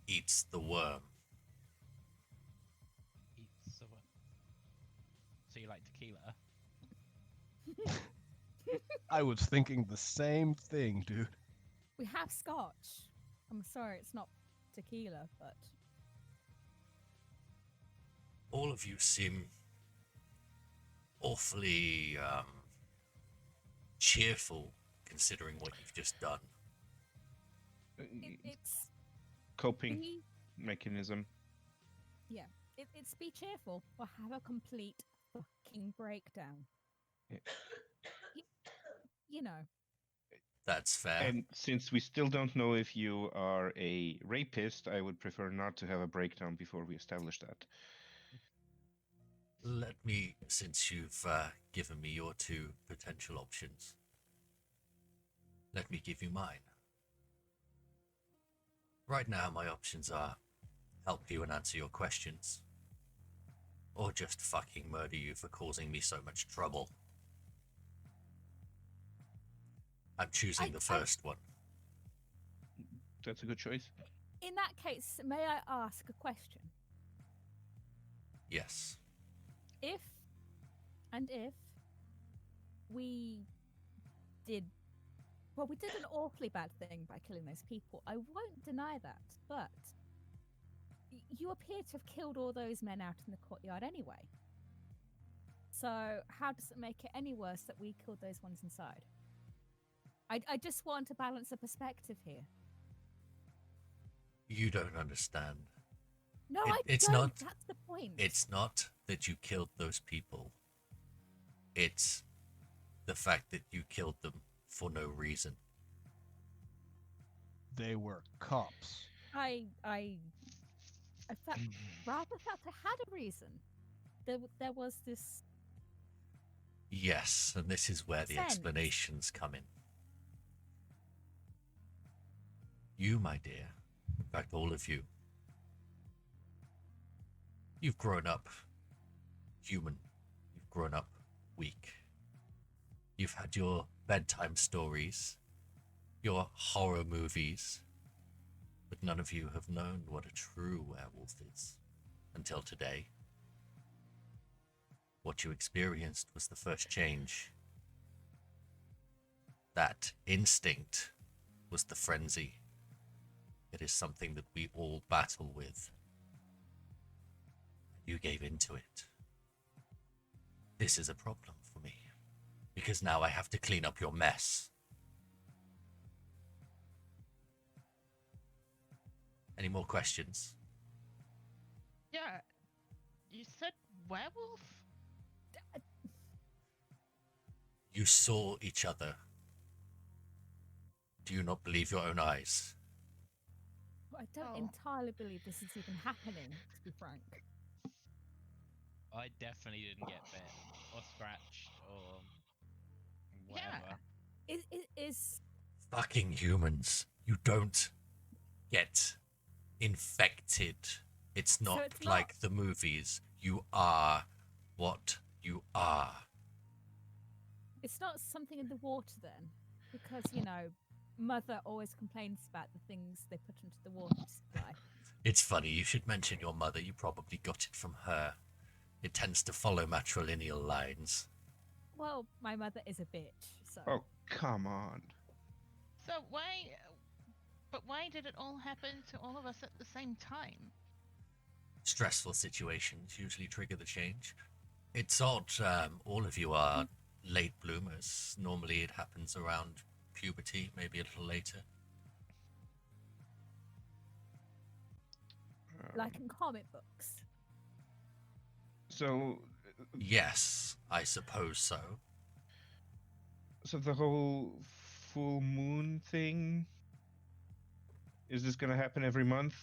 Eats the Worm. Eats the worm. So you like tequila? I was thinking the same thing, dude. We have scotch. I'm sorry, it's not tequila, but All of you seem awfully cheerful considering what you've just done. it's Coping be, mechanism. it's be cheerful or have a complete fucking breakdown. Yeah. You know, That's fair. And since we still don't know if you are a rapist, I would prefer not to have a breakdown before we establish that. Let me, since you've given me your two potential options, let me give you mine. Right now, my options are help you and answer your questions, or just fucking murder you for causing me so much trouble. I'm choosing the first one. That's a good choice. in that case, may I ask a question? Yes. If we did, well, we did an awfully bad thing by killing those people. I won't deny that, but you appear to have killed all those men out in the courtyard anyway. So how does it make it any worse that we killed those ones inside? I just want to balance the perspective here. You don't understand. No, It's don't. not- That's the point. It's not that you killed those people. It's the fact that you killed them for no reason. They were cops. I felt, rather felt I had a reason. There was this. Yes, and this is where the Sense. explanations come in. You, my dear, in fact, all of you, you've grown up human. You've grown up weak. You've had your bedtime stories, your horror movies, but none of you have known what a true werewolf is until today. What you experienced was the first change. That instinct was the frenzy. It is something that we all battle with. You gave into it. This is a problem for me. Because now I have to clean up your mess. Any more questions? Yeah. You said werewolf? You saw each other. Do you not believe your own eyes? I don't Oh. entirely believe this is even happening, to be frank. I definitely didn't get bit or scratched or whatever. Is Fucking humans. You don't get infected. It's not it's like not- the movies. You are what you are. it's not something in the water then? Because, Mother always complains about the things they put into the water supply. It's funny, you should mention your mother. You probably got it from her. It tends to follow matrilineal lines. Well, my mother is a bitch, so. Oh, come on. So why did it all happen to all of us at the same time? Stressful situations usually trigger the change. It's odd, all of you are late bloomers. Normally it happens around puberty, maybe a little later. Like in comic books. So, Yes, I suppose so. so the whole full moon thing, is this gonna happen every month?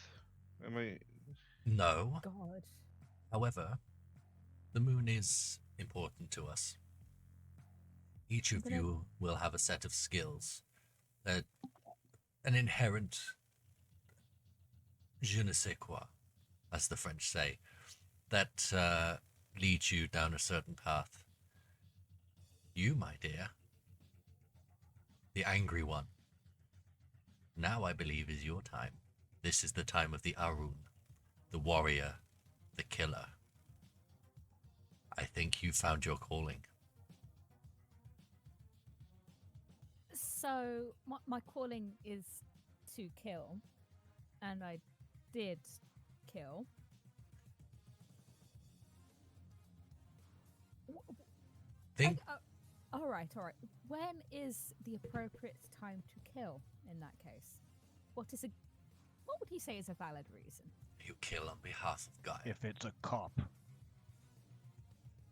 Am I? No. God. However, the moon is important to us. Each of gonna- you will have a set of skills, an inherent je ne sais quoi, as the French say, that leads you down a certain path. You, my dear, the angry one, now I believe is your time. This is the time of the Arun, the warrior, the killer. I think you found your calling. So, my calling is to kill, and I did kill. Think All right. When is the appropriate time to kill in that case? What would you say is a valid reason? you kill on behalf of Gaia. If it's a cop.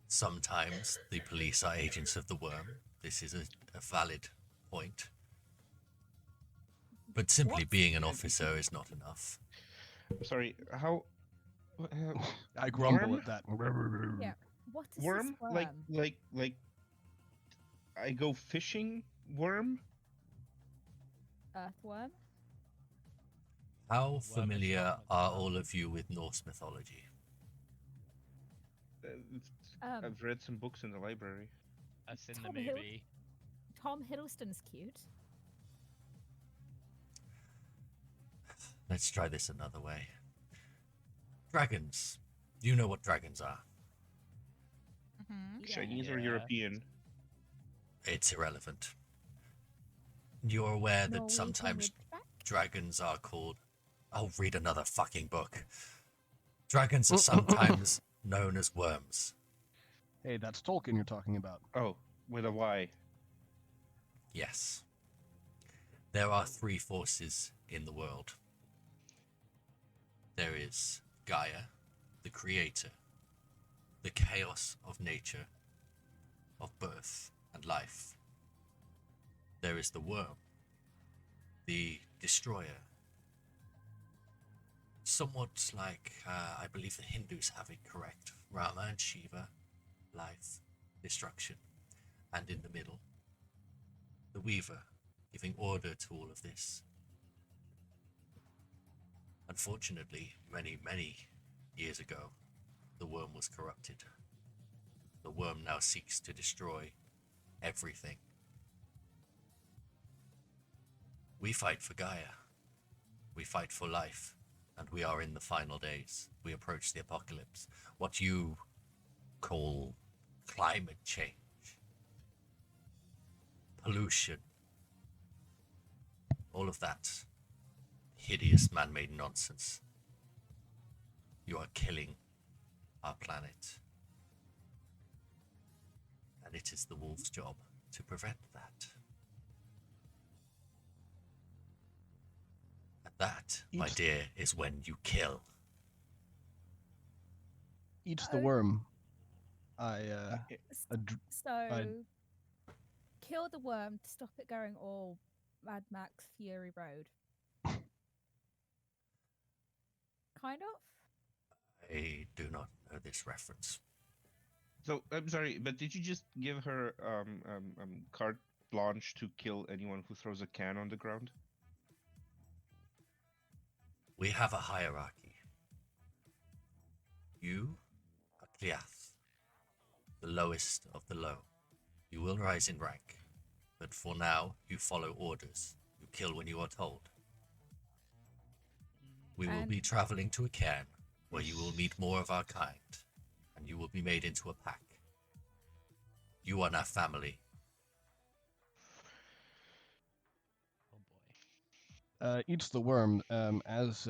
Sometimes the police are agents of the worm. This is a valid point. But simply What? being an officer is not enough. Sorry. How? I grumble Worm? at that. Yeah. What is Worm? this worm? Like. I go fishing. Worm. Earthworm? How is familiar not are the all worm. of you with Norse mythology? I've read some books in the library. I've seen the Tom Hill- movie. Tom Hiddleston's cute. Let's try this another way. Dragons. You know what dragons are. Mm-hmm. Chinese or Yeah. European? It's irrelevant. You're aware that Norwegian sometimes Ridgeback? dragons are called... I'll read another fucking book. Dragons are sometimes known as worms. Hey, that's Tolkien you're talking about. Oh, with a Y. Yes. There are three forces in the world. There is Gaia, the creator, the chaos of nature, of birth and life. There is the worm, the destroyer. Somewhat like, I believe the Hindus have it correct. Rama and Shiva, life, destruction. And in the middle, the weaver, giving order to all of this. Unfortunately, many, many years ago, the worm was corrupted. The worm now seeks to destroy everything. We fight for Gaia. We fight for life. And we are in the final days. We approach the apocalypse. What you call climate change, pollution, all of that hideous man-made nonsense. You are killing our planet. And it is the wolf's job to prevent that. And that, my Eats- dear, is when you kill. Eats the Oh. worm. I S- ad- So, kill the worm to stop it going all Mad Max Fury Road. Kind of. I do not know this reference. So I'm sorry, but did you just give her carte blanche to kill anyone who throws a can on the ground? We have a hierarchy. You are Kliath, the lowest of the low. You will rise in rank, but for now, you follow orders. You kill when you are told. We will be And- traveling to a cairn, where you will meet more of our kind, and you will be made into a pack. You are now family. Oh boy. Eats the worm. As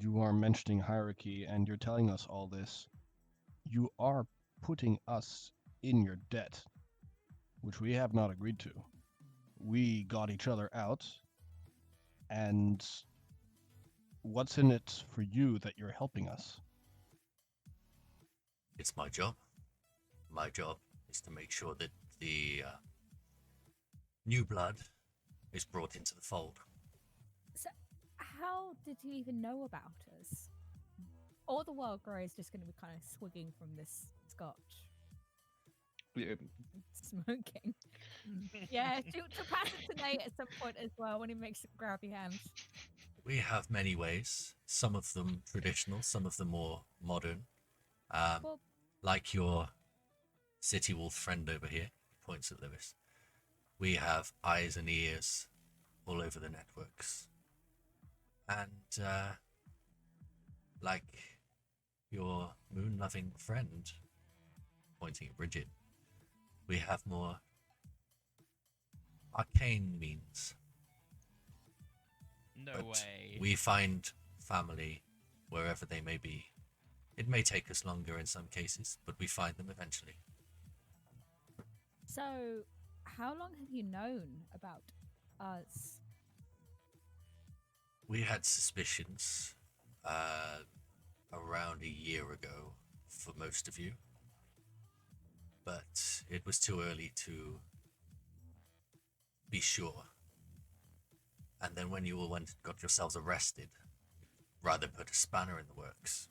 you are mentioning hierarchy and you're telling us all this, you are putting us in your debt, which we have not agreed to. We got each other out, and what's in it for you that you're helping us? It's my job. My job is to make sure that the new blood is brought into the fold. So, how did you even know about us? All the while, Gray's just going to be kind of swigging from this scotch, Yeah, smoking. Yeah, to pass it to Nate at some point as well when he makes a grabby hand. We have many ways, some of them traditional, some of them more modern. Well, Like your city wolf friend over here, he points at Lewis. We have eyes and ears all over the networks. And like your moon-loving friend, pointing at Bridget, we have more arcane means. No But way. we find family wherever they may be. It may take us longer in some cases, but we find them eventually. so how long have you known about us? We had suspicions around a year ago for most of you, but it was too early to be sure. And then when you all went and got yourselves arrested, rather put a spanner in the works.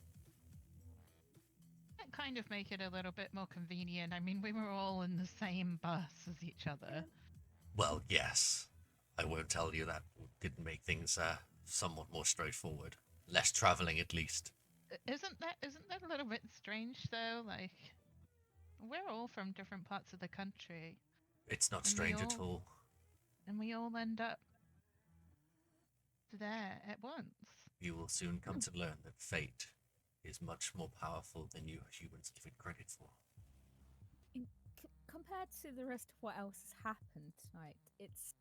That kind of make it a little bit more convenient. I mean, we were all in the same bus as each other. Well, yes. I won't tell you that didn't make things somewhat more straightforward. Less traveling, at least. Isn't that a little bit strange though? Like, we're all from different parts of the country, It's not And we strange at all- all. and we all end up there at once. You will soon come to learn that fate is much more powerful than you humans give it credit for. Compared to the rest of what else has happened tonight, it's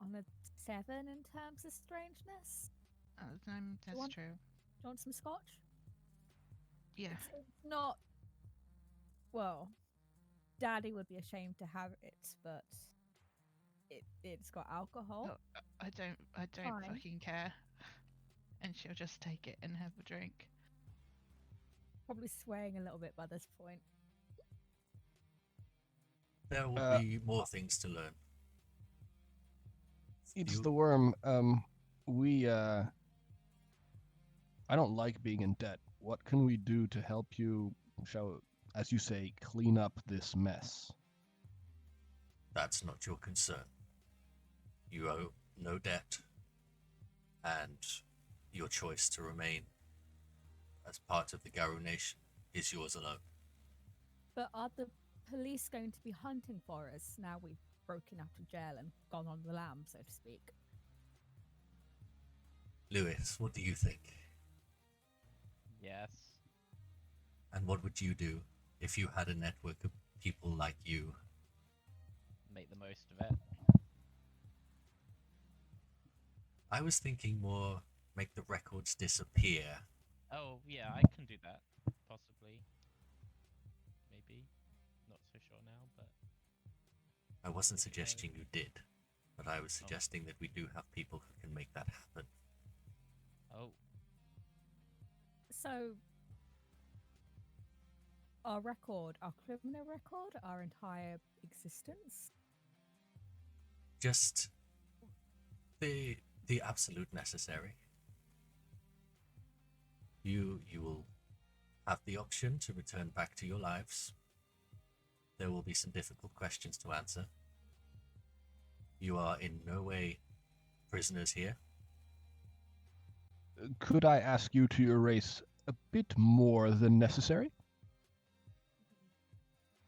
on a 7 in terms of strangeness. That's want- true. Do you want some scotch? Yeah. It's not. Well, Daddy would be ashamed to have it, but it's got alcohol. Oh, I don't Fine. fucking care. And she'll just take it and have a drink. Probably swaying a little bit by this point. There will be more things to learn. Eats You- the worm. I don't like being in debt. What can we do to help you, as you say, clean up this mess? That's not your concern. You owe no debt, and your choice to remain as part of the Garu Nation is yours alone. But are the police going to be hunting for us now we've broken out of jail and gone on the lam, so to speak? Lewis, what do you think? Yes. And what would you do if you had a network of people like you? Make the most of it. I was thinking more make the records disappear. Oh, yeah, I can do that. Possibly. Maybe. Not so sure now, but I wasn't suggesting you did, but I was suggesting that we do have people who can make that happen. Oh, So, our record, our criminal record, our entire existence. Just the absolute necessary. You will have the option to return back to your lives. There will be some difficult questions to answer. You are in no way prisoners here. Could I ask you to erase a bit more than necessary?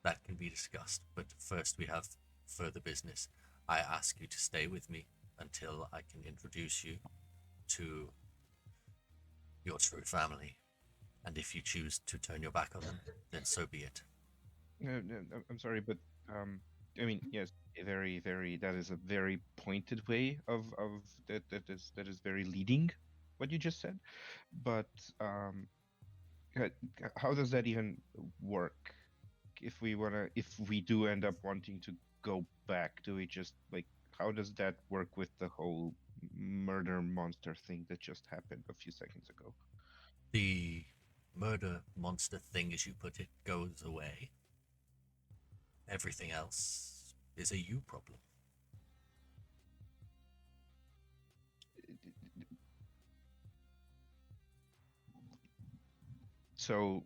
That can be discussed, but first we have further business. I ask you to stay with me until I can introduce you to your true family. And if you choose to turn your back on them, then so be it. No, I'm sorry, but I mean, yes, a very, very. That is a very pointed way of that is very leading. What you just said, but how does that even work? If we do end up wanting to go back, do we just like? How does that work with the whole murder monster thing that just happened a few seconds ago? The murder monster thing, as you put it, goes away. Everything else is a you problem. So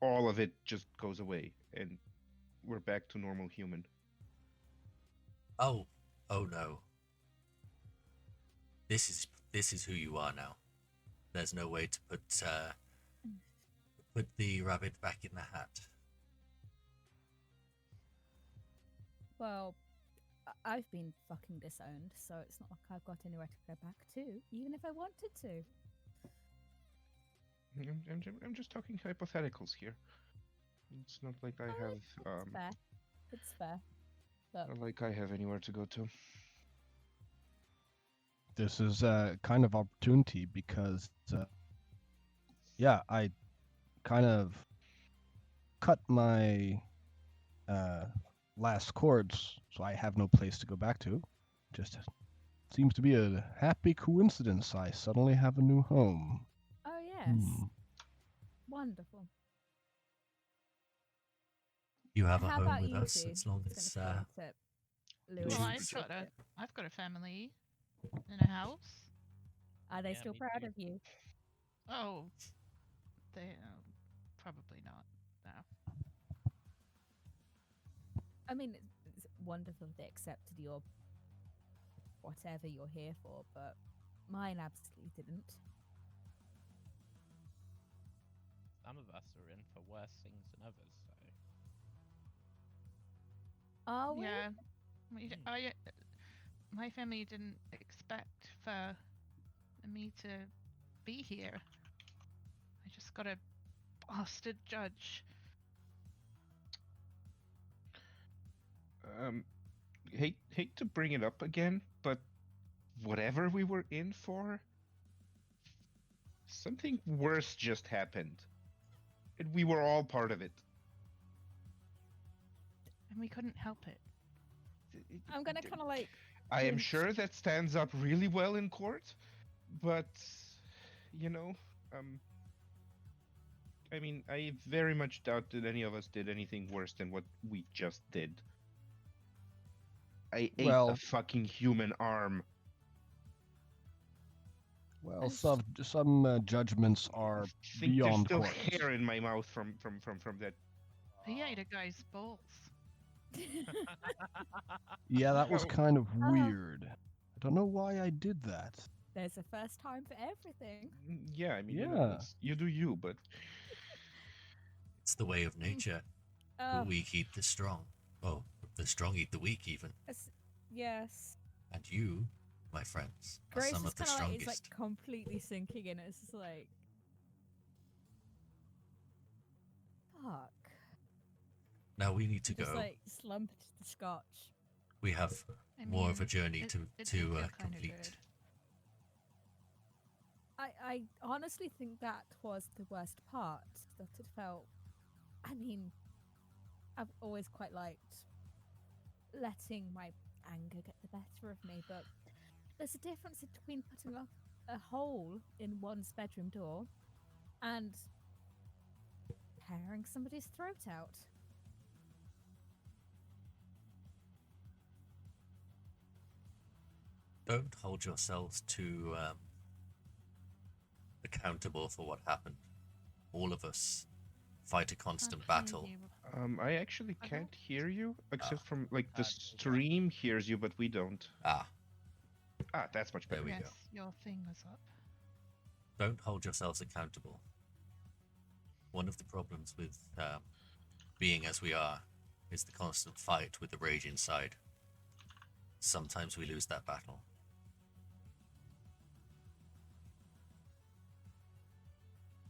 all of it just goes away, and we're back to normal human. Oh no. This is who you are now. There's no way to put the rabbit back in the hat. Well, I've been fucking disowned, so it's not like I've got anywhere to go back to, even if I wanted to. I'm just talking hypotheticals here. It's not like I have It's fair. It's fair. But not like I have anywhere to go to. This is a kind of opportunity because, yeah, I kind of cut my last chords, so I have no place to go back to. Just seems to be a happy coincidence. I suddenly have a new home. oh yes, wonderful. You have a How home about with you us two? as long Just as gonna throw it to Louis. Well, I've got a family in a house. Are they Yeah, still me proud too. of you? Oh, they probably not. No. I mean, it's wonderful they accepted your whatever you're here for, but mine absolutely didn't. Some of us are in for worse things than others. So Are we? Yeah. My family didn't expect for me to be here. I just got a bastard judge. Hate to bring it up again, but whatever we were in for, something worse just happened. And we were all part of it. And we couldn't help it. I'm gonna kind of like. I am pinch- sure that stands up really well in court, but you know, I mean, I very much doubt that any of us did anything worse than what we just did. I ate Well- a fucking human arm. Well, some judgments are I think there's beyond still court. hair in my mouth from that. He ate a guy's balls. Yeah, that was Oh. kind of weird. I don't know why I did that. There's a first time for everything. Yeah, I mean, you know, Yeah. you do you, but it's the way of nature. The Oh, weak eat the strong. Oh, the strong eat the weak even. yes. And you, my friends, are Grace some is of the kind of like, it's strongest. like completely sinking in. It's just like, fuck. Now we need to Just go. like slumped the scotch. We have I more of a mean, journey it to did feel kinda complete. good. I honestly think that was the worst part. That it felt. I mean, I've always quite liked letting my anger get the better of me, but there's a difference between putting a hole in one's bedroom door and tearing somebody's throat out. Don't hold yourselves too accountable for what happened. All of us fight a constant Can't hear battle. you. I actually Okay. can't hear you, except from like the Is that- stream hears you, but we don't. Ah, That's much there better. we Yes, go. your thing was up. Don't hold yourselves accountable. One of the problems with being as we are is the constant fight with the rage inside. Sometimes we lose that battle.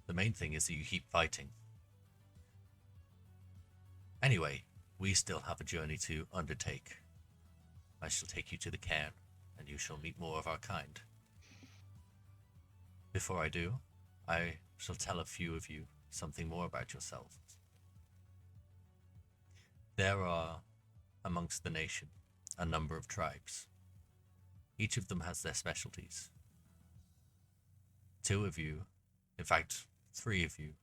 The main thing is that you keep fighting. Anyway, we still have a journey to undertake. I shall take you to the cairn, and you shall meet more of our kind. Before I do, I shall tell a few of you something more about yourselves. There are, amongst the nation, a number of tribes. Each of them has their specialties. 2 of you, in fact, 3 of you,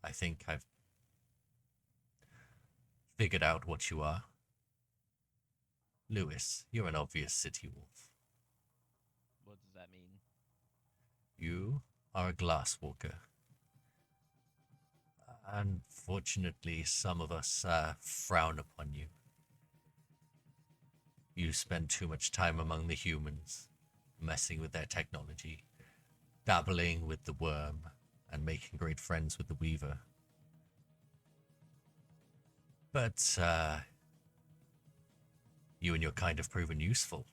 I think I've figured out what you are. Lewis, you're an obvious city wolf. What does that mean? You are a glass walker. Unfortunately, some of us frown upon you. You spend too much time among the humans, messing with their technology, dabbling with the worm, and making great friends with the weaver. But you and your kind have proven useful.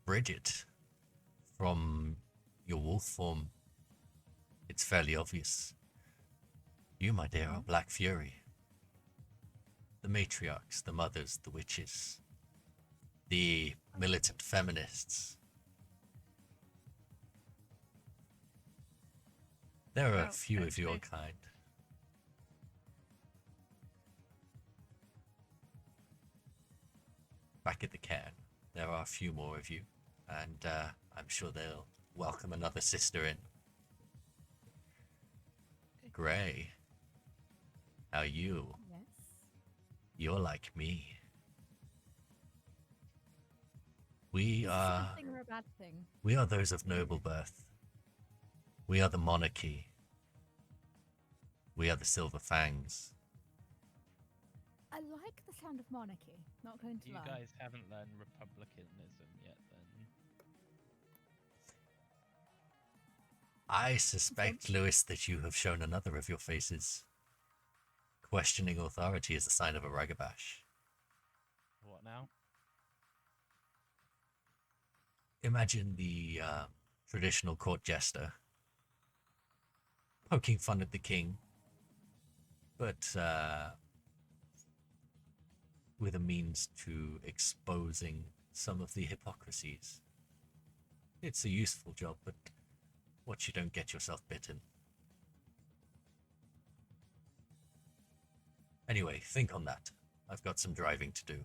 Bridget, from your wolf form, it's fairly obvious. You, my dear, are Black Fury. The matriarchs, the mothers, the witches, the militant feminists. There are a Well, few of your actually- kind. Back at the cairn, there are a few more of you, and I'm sure they'll welcome another sister in. Gray, how are you? Yes. You're like me. We Is this a are good thing or a bad thing? we are those of noble birth. We are the monarchy. We are the Silver Fangs. I like the sound of monarchy. Not going to You lie. guys haven't learned republicanism yet, then. I suspect, Lewis, that you have shown another of your faces. Questioning authority is a sign of a ragabash. What now? Imagine the traditional court jester poking fun at the king, but with a means to exposing some of the hypocrisies. It's a useful job, but watch you don't get yourself bitten. Anyway, think on that. I've got some driving to do.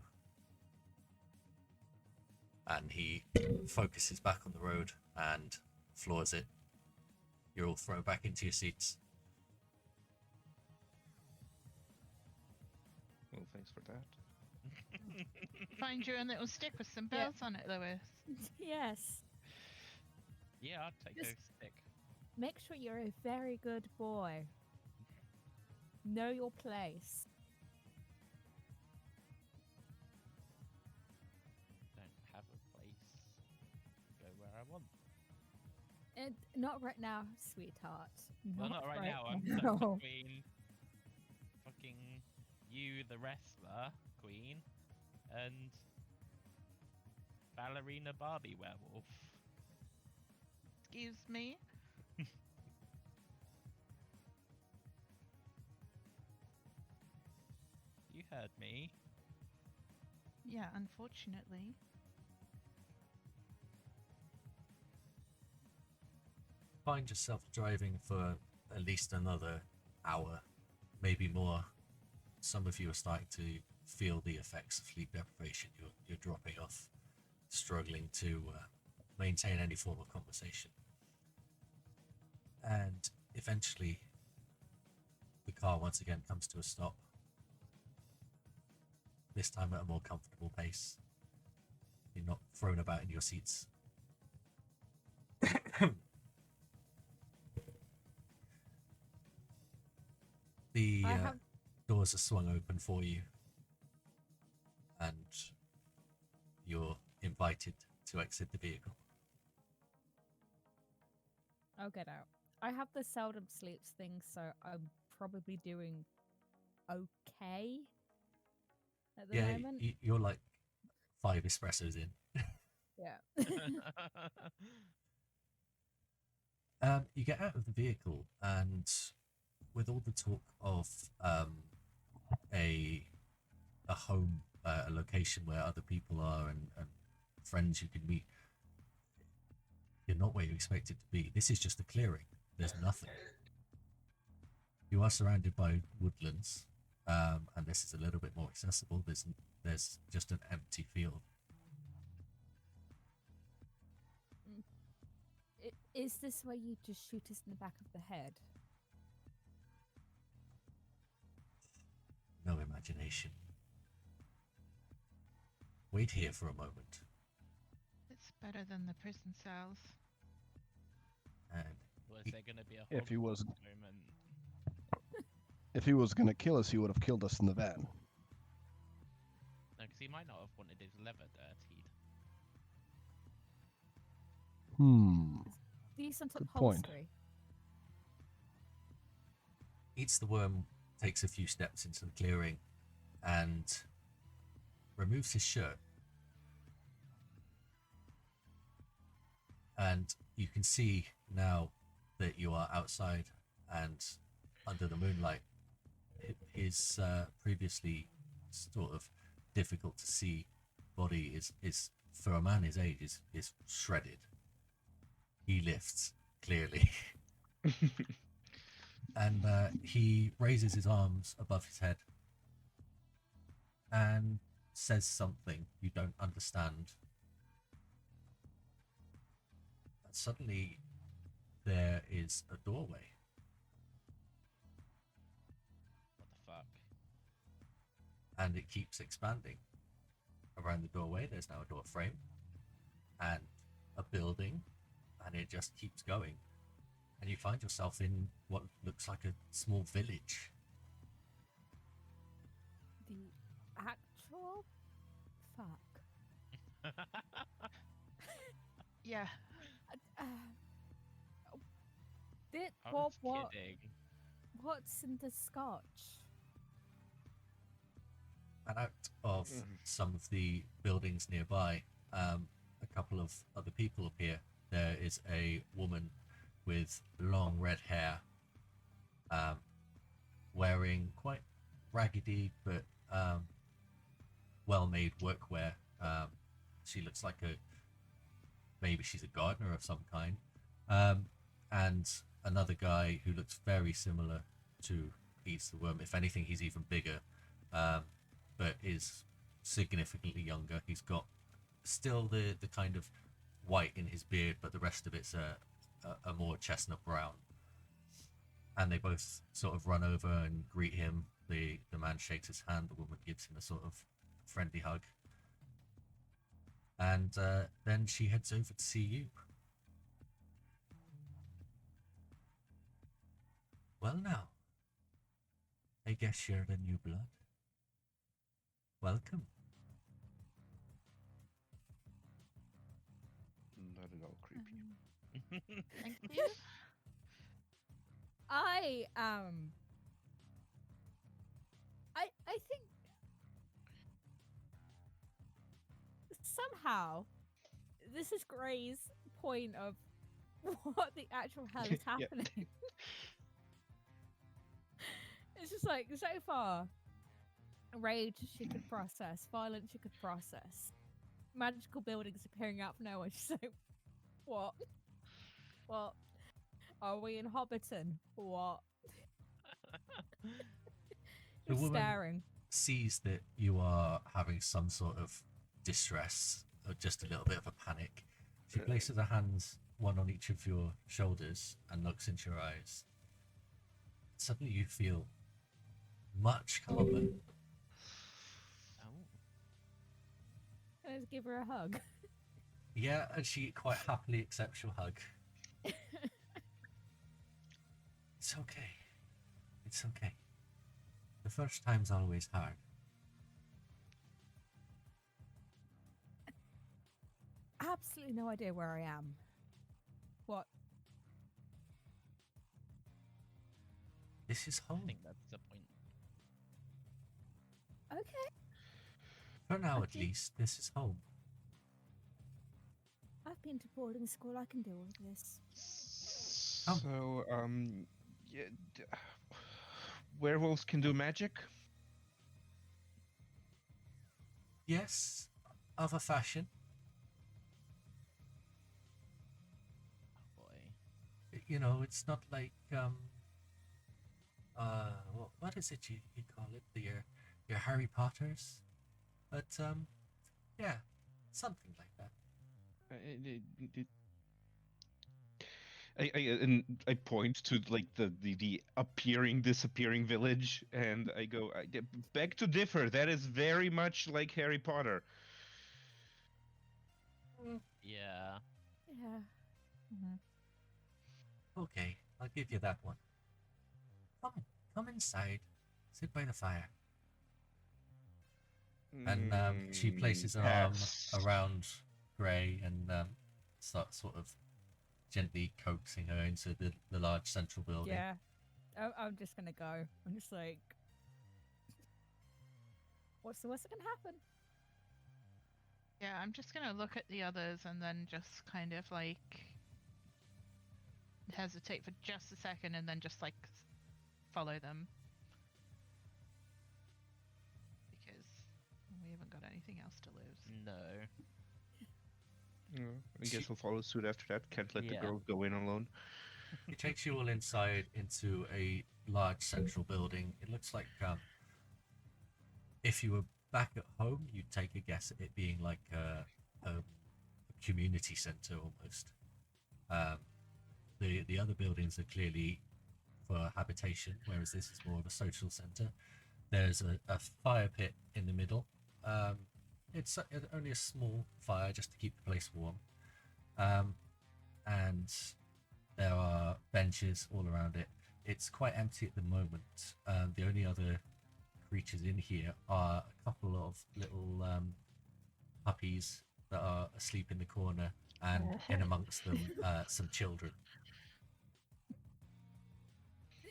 And he focuses back on the road and floors it. You're all thrown back into your seats. Well, thanks for that. Find you a little stick with some Yeah. bells on it, Lewis. Yes. Yeah, I'll take Just- a stick. Make sure you're a very good boy. Know your place. Don't have a place. Go where I want. And not right now, sweetheart. Well, not right now. I'm now. stuck between fucking you, the wrestler, queen, and ballerina Barbie werewolf. Excuse me. You heard me. Yeah, unfortunately. Find yourself driving for at least another hour, maybe more. some of you are starting to feel the effects of sleep deprivation. You're dropping off, struggling to maintain any form of conversation. And eventually, the car once again comes to a stop, this time at a more comfortable pace. You're not thrown about in your seats. The I have doors are swung open for you, and you're invited to exit the vehicle. I'll get out. I have the seldom sleeps thing, so I'm probably doing okay at the moment. You're like 5 espressos in. Yeah. You get out of the vehicle, and with all the talk of a home, a location where other people are, and friends you can meet, you're not where you expected to be. This is just a clearing. There's nothing. You are surrounded by woodlands, and this is a little bit more accessible. There's just an empty field. Is this where you just shoot us in the back of the head? No imagination. Wait here for a moment, It's better than the prison cells. and Was there going to be a If he was- Hogwarts moment? If he was going to kill us, he would have killed us in the van. No, because he might not have wanted his leather dirtied. Decent Good point. upholstery. Eats the Worm takes a few steps into the clearing and removes his shirt. And you can see now that you are outside and under the moonlight. His previously sort of difficult to see body is for a man his age is shredded. He lifts, clearly. And he raises his arms above his head and says something you don't understand. And suddenly there is a doorway. What the fuck? And it keeps expanding. Around the doorway there's now a door frame and a building, and it just keeps going, and you find yourself in what looks like a small village. The actual fuck. Yeah. Uh, I was what? kidding. What's in the scotch? And out of some of the buildings nearby, a couple of other people appear. There is a woman with long red hair, wearing quite raggedy but well-made workwear. She looks like maybe she's a gardener of some kind. And another guy who looks very similar to Eats the Worm. If anything, he's even bigger, but is significantly younger. He's got still the kind of white in his beard, but the rest of it's a more chestnut brown. And they both sort of run over and greet him. The man shakes his hand, the woman gives him a sort of friendly hug. And then she heads over to see you. Well now, I guess you're the new blood. Welcome. Not at all creepy. Thank you. I think somehow this is Gray's point of what the actual hell is Yeah. happening. It's just like so far, rage she could process, violence she could process, magical buildings appearing out of nowhere. She's like, what? What? Are we in Hobbiton? What? The Just woman staring. sees that you are having some sort of distress or just a little bit of a panic. She places her hands, one on each of your shoulders, and looks into your eyes. Suddenly you feel much calmer. Oh. Can I just give her a hug? Yeah, and she quite happily accepts your hug. It's okay. It's okay. The first time's always hard. Absolutely no idea where I am. What? This is I home. think that's the point. Okay. For now, at Okay. least, this is home. I've been to boarding school. I can deal with this. So, yeah, werewolves can do magic. Yes, of a fashion. Oh boy. You know, it's not like what is it you call it? Your Harry Potters, but yeah, something like that. I point to like the appearing disappearing village, and I go, beg to differ. That is very much like Harry Potter. Yeah. Yeah. Mhm. Okay, I'll give you that one. Come inside, sit by the fire, and she places her arm Pass. around Gray and starts sort of gently coaxing her into the large central building. Yeah. I'm just gonna go. I'm just like, what's the worst that can happen? Yeah, I'm just gonna look at the others and then just kind of like hesitate for just a second and then just like follow them. Because we haven't got anything else to lose. No. I guess I'll follow suit after that. Can't let the Yeah. girl go in alone. It takes you all inside into a large central building. It looks like if you were back at home, you'd take a guess at it being like a community center almost. The other buildings are clearly for habitation, whereas this is more of a social center. There's a fire pit in the middle. It's only a small fire just to keep the place warm. And there are benches all around it. It's quite empty at the moment. The only other creatures in here are a couple of little puppies that are asleep in the corner, and in amongst them, some children.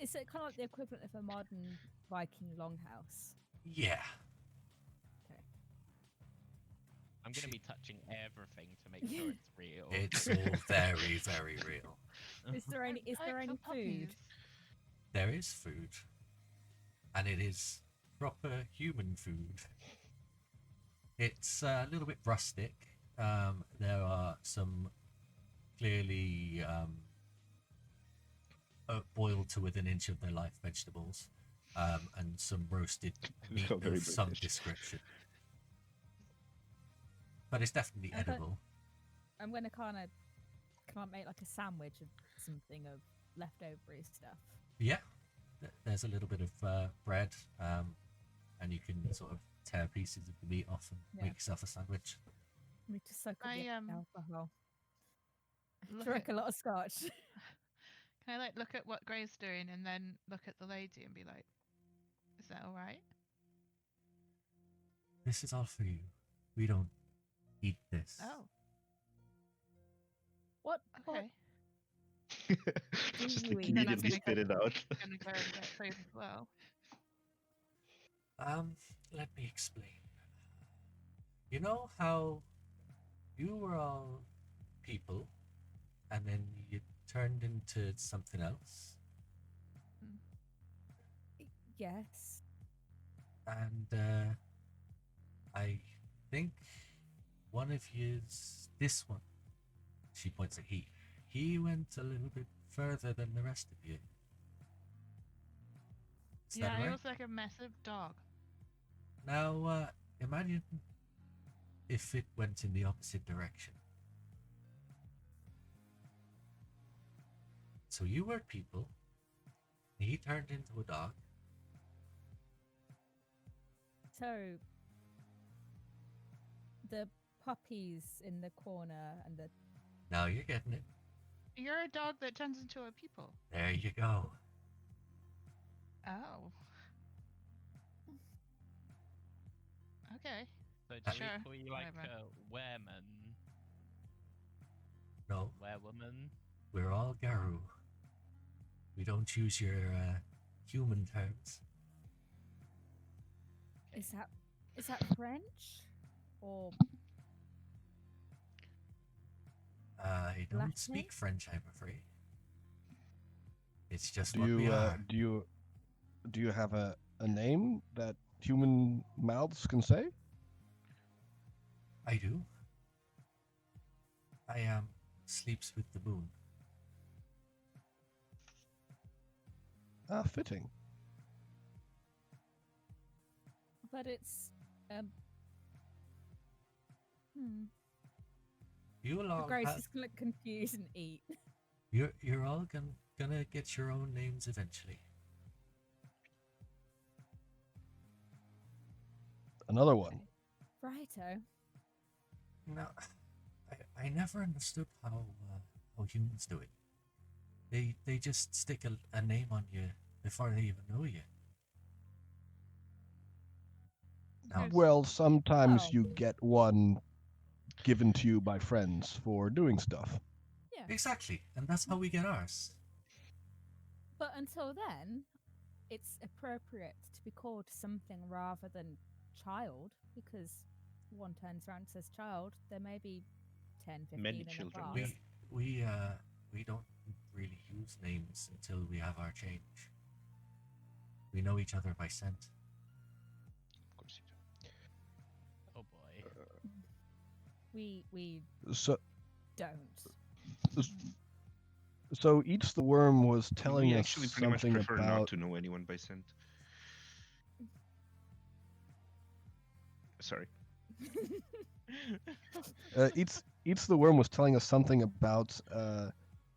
Is it kind of like the equivalent of a modern Viking longhouse? Yeah. I'm gonna be touching everything to make sure it's real. It's all very, very real. Is there any? Is there Like any for food? puppies. There is food, and it is proper human food. It's a little bit rustic. There are some clearly boiled to within an inch of their life vegetables, and some roasted meat How very of some British. description. But it's definitely I thought- edible. I'm gonna kind of can't make like a sandwich of something of leftover stuff. Yeah, there's a little bit of bread, and you can sort of tear pieces of the meat off and Yeah. make yourself a sandwich. We just soak up I, the um, alcohol. Look Drink at, a lot of scotch. can I like look at what Gray's doing and then look at the lady and be like, is that all right? This is all for you. We don't eat this. Oh, What? okay. Just you like eat? Then I'm immediately gonna spit it out. I'm gonna go and get food as well. Let me explain. You know how you were all people, and then you turned into something else, Yes. and I think one of you's this one. She points at he. He went a little bit further than the rest of you. Is Yeah, that it right? was like a massive dog. Now, imagine if it went in the opposite direction. So you were people, he turned into a dog. So the puppies in the corner and the Now you're getting it. You're a dog that turns into a people. There you go. Oh. Okay. So do Sure, we call you like whatever. a wereman, No, werewoman? we're all Garu. We don't use your human terms. is that French or I don't Latin? speak French, I'm afraid. It's just Do what we you are. do you have a name that human mouths can say? I do. I am sleeps with the moon. Ah, fitting. but it's You'll all Grace have, is gonna look confused and eat. you're all gonna get your own names eventually. Another one. Righto. No, I never understood how humans do it. They just stick a name on you before they even know you. Now, Well, sometimes Well- you get one given to you by friends for doing stuff. Yeah. exactly, and that's how we get ours. But until then, it's appropriate to be called something rather than child, because one turns around and says child, there may be 10, 15 Many in the children, class. yeah. We don't really use names until we have our change. We know each other by scent. Of course you do. Oh boy. We So don't. so Eats the Worm was telling we us actually pretty much something prefer not about to know anyone by scent. Sorry. Eats the Worm was telling us something about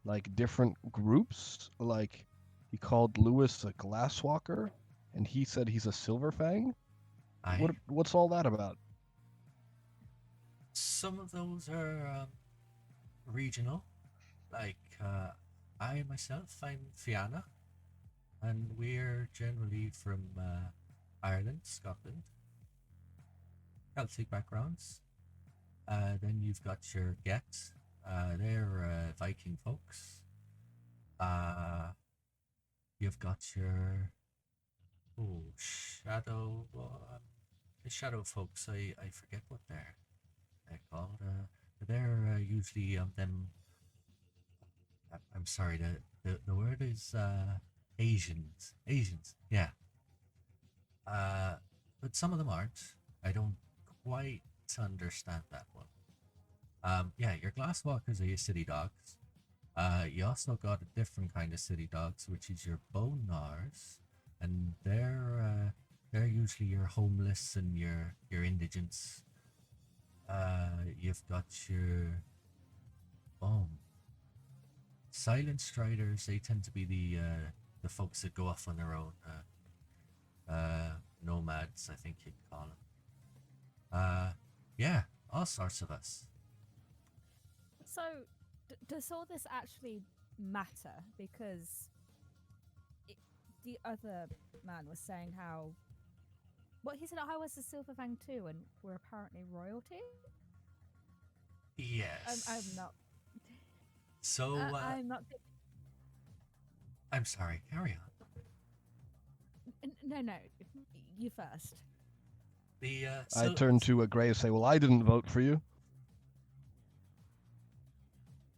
like different groups. Like he called Lewis a glasswalker, and he said he's a silverfang. I What's all that about? Some of those are regional. Like I myself, I'm Fianna, and we're generally from Ireland, Scotland, Celtic backgrounds. Then you've got your Get. They're Viking folks. You've got your Shadow. The Shadow folks. I forget what they're called. They're usually them. I'm sorry. The word is Asians. Asians. Yeah. But some of them aren't. I don't quite understand that one. Yeah, your glasswalkers are your city dogs. You also got a different kind of city dogs, which is your bone gnars, and they're usually your homeless and your indigents. You've got your silent striders. They tend to be the folks that go off on their own. Nomads, I think you'd call them. Yeah, all sorts of us. So, does all this actually matter? Because the other man was saying how. Well, he said I was a Silverfang too, and we're apparently royalty. Yes. I'm not. So, I'm not. I'm sorry, carry on. No, you first. The I turned to a Gray and say, "Well, I didn't vote for you."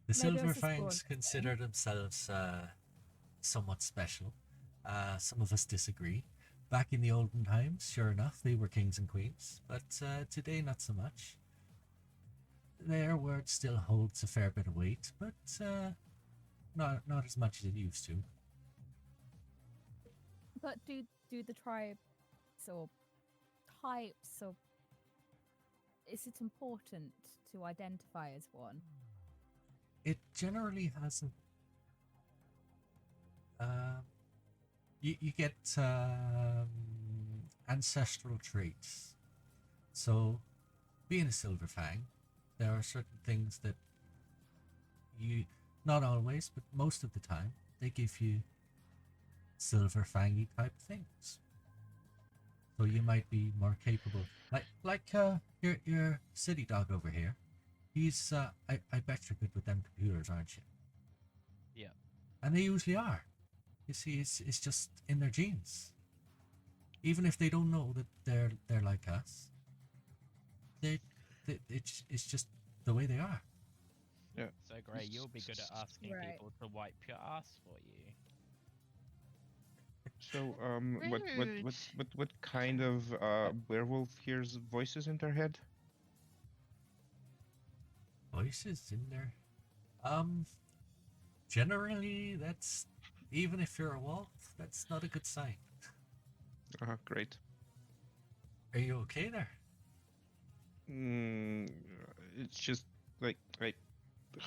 The Maybe I was just Silverfangs born. consider themselves somewhat special. Some of us disagree. Back in the olden times, sure enough, they were kings and queens, but today not so much. Their word still holds a fair bit of weight, but not as much as it used to. But do do the tribes or types, or is it important to identify as one? It generally hasn't. You get ancestral traits. So, being a silver fang, there are certain things that you, not always, but most of the time, they give you silver fangy type things. So you might be more capable. Like your city dog over here. He's I bet you're good with them computers, aren't you? Yeah. And they usually are. You see, it's just in their genes. Even if they don't know that they're like us, it's just the way they are. Yeah. So Gray, you'll be good at asking Right. people to wipe your ass for you. So, Rude. what kind of werewolf hears voices in their head? Voices in there. Generally, that's, even if you're a wolf, that's not a good sign. Great. Are you okay there? It's just like I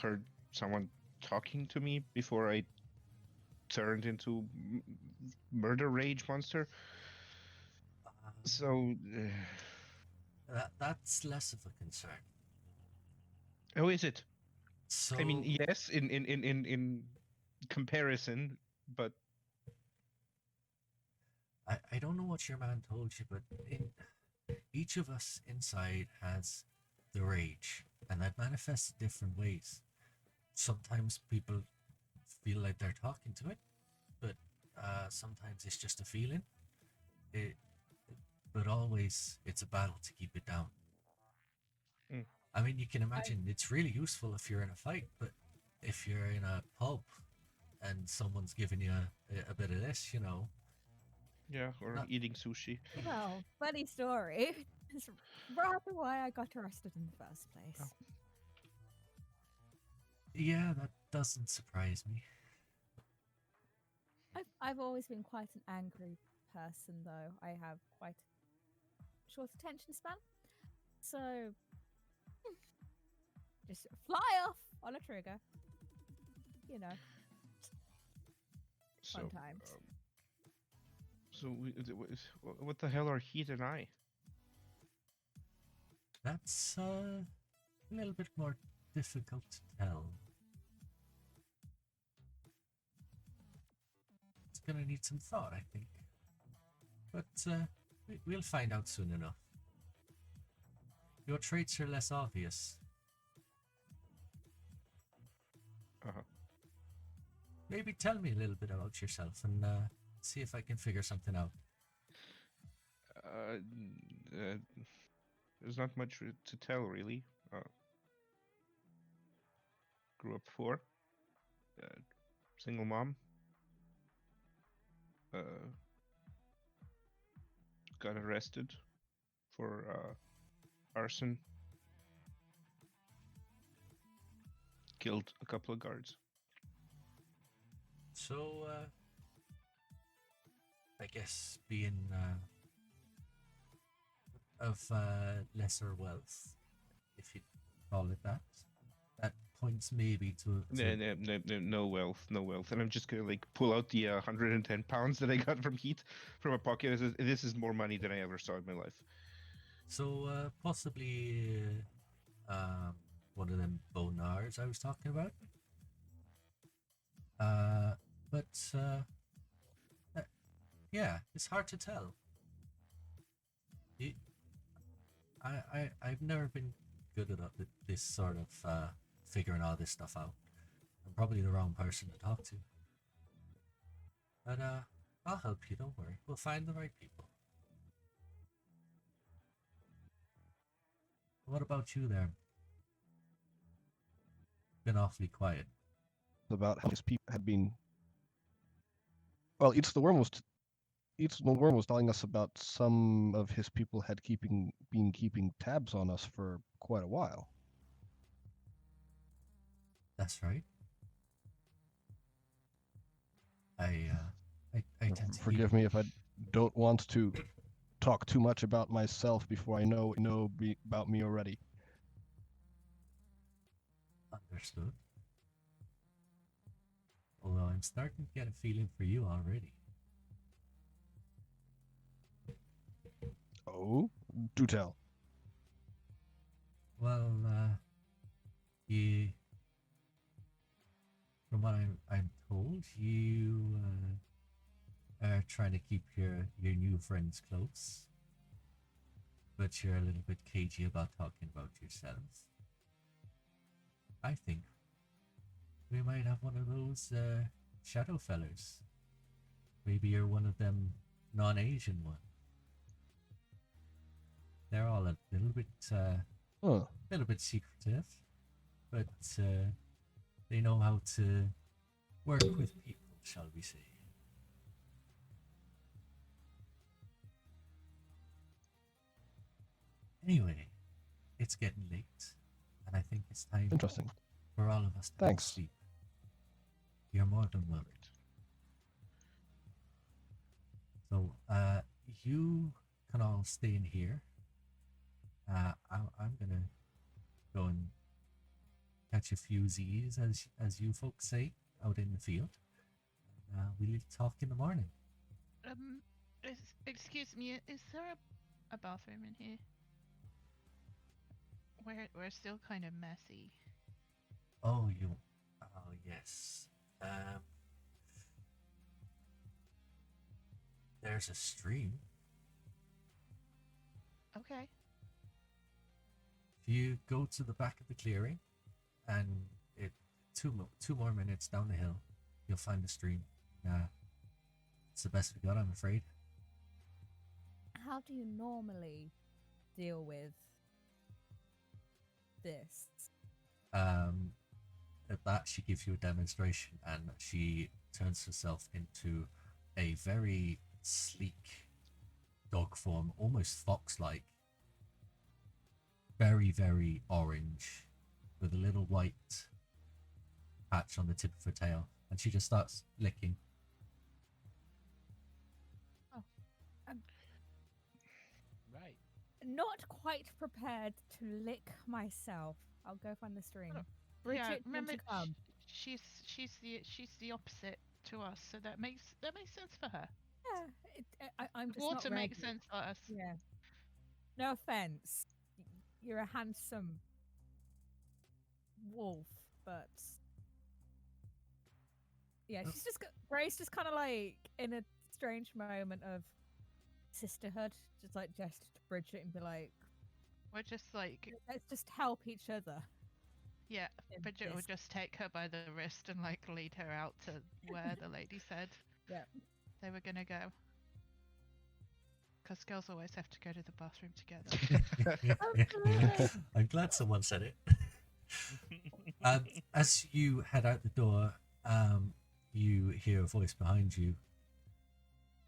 heard someone talking to me before I turned into murder rage monster. So, That's less of a concern. oh, is it? So I mean, yes, in comparison, but I don't know what your man told you, but each of us inside has the rage, and that manifests in different ways. Sometimes people feel like they're talking to it, but sometimes it's just a feeling. It, but always it's a battle to keep it down. Mm. I mean, you can imagine it's really useful if you're in a fight, but if you're in a pub and someone's giving you a bit of this, yeah, or Not- eating sushi. Well, funny story. It's rather why I got arrested in the first place. Oh. yeah, that doesn't surprise me. I've always been quite an angry person, though. I have quite a short attention span. So, just fly off on a trigger. You know, So, fun times. what the hell are Heat and I? That's a little bit more difficult to tell. It's gonna need some thought, I think. But we'll find out soon enough. Your traits are less obvious. Uh-huh. Maybe tell me a little bit about yourself and see if I can figure something out. There's not much to tell, really. Grew up poor. Single mom. Got arrested for arson. Killed a couple of guards. So, I guess being of lesser wealth, if you call it that, that points maybe to No wealth, no wealth. And I'm just gonna like pull out the 110 pounds that I got from Heat from a pocket. This is more money than I ever saw in my life. So possibly one of them bonars I was talking about. Yeah, it's hard to tell. I've never been good at this sort of figuring all this stuff out. I'm probably the wrong person to talk to. But I'll help you, don't worry. We'll find the right people. What about you there? Been awfully quiet. About how his people had been. Well, Eats the Worm was telling us about some of his people had been keeping tabs on us for quite a while. That's right. I tend to Forgive me if I don't want to talk too much about myself before I know about me already. Understood. Although I'm starting to get a feeling for you already. Oh, do tell. Well, you, from what I'm told, you are trying to keep your new friends close, but you're a little bit cagey about talking about yourself. I think we might have one of those shadow fellers. Maybe you're one of them non-Asian one. They're all a little bit secretive, but they know how to work with people, shall we say. Anyway, it's getting late, and I think it's time Interesting. for all of us to Thanks. sleep. You're more than welcome. So, you can all stay in here. I'm gonna go and catch a few Z's, as you folks say, out in the field. We'll talk in the morning. Excuse me, is there a bathroom in here? We're still kind of messy. Oh, yes. There's a stream. Okay. If you go to the back of the clearing, and two more minutes down the hill, you'll find the stream. It's the best we got, I'm afraid. How do you normally deal with this? At that, she gives you a demonstration, and she turns herself into a very sleek dog form, almost fox-like. Very, very orange, with a little white patch on the tip of her tail, and she just starts licking. Right. Not quite prepared to lick myself. I'll go find the stream. Bridget, Yeah, you remember want to come? she's the opposite to us, so that makes sense for her. Yeah, I'm just Water not ready. makes sense for us. Yeah. No offense. You're a handsome wolf, but yeah, she's just Grace just kind of like in a strange moment of sisterhood, just like gesture to Bridget and be like, We're just like, let's just help each other. yeah, in Bridget this. would just take her by the wrist and like lead her out to where the lady said Yeah. they were gonna go. Because girls always have to go to the bathroom together. I'm glad someone said it. As you head out the door, you hear a voice behind you.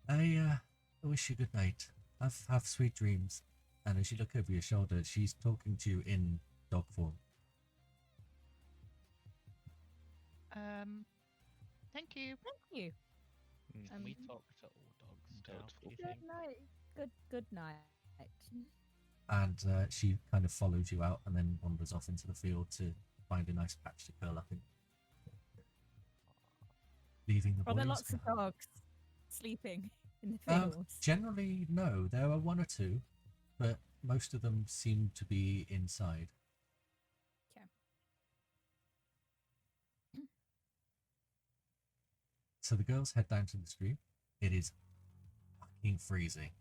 I wish you good night. Have sweet dreams. And as you look over your shoulder, she's talking to you in dog form. Thank you. Thank you. Can we talk to all dogs now, Doubtful. do you Good think? night. Good night. And she kind of follows you out and then wanders off into the field to find a nice patch to curl up in. Leaving the boys Are there lots of behind. dogs sleeping in the fields? Generally, no. There are one or two, but most of them seem to be inside. Okay. So the girls head down to the stream. It is fucking freezing.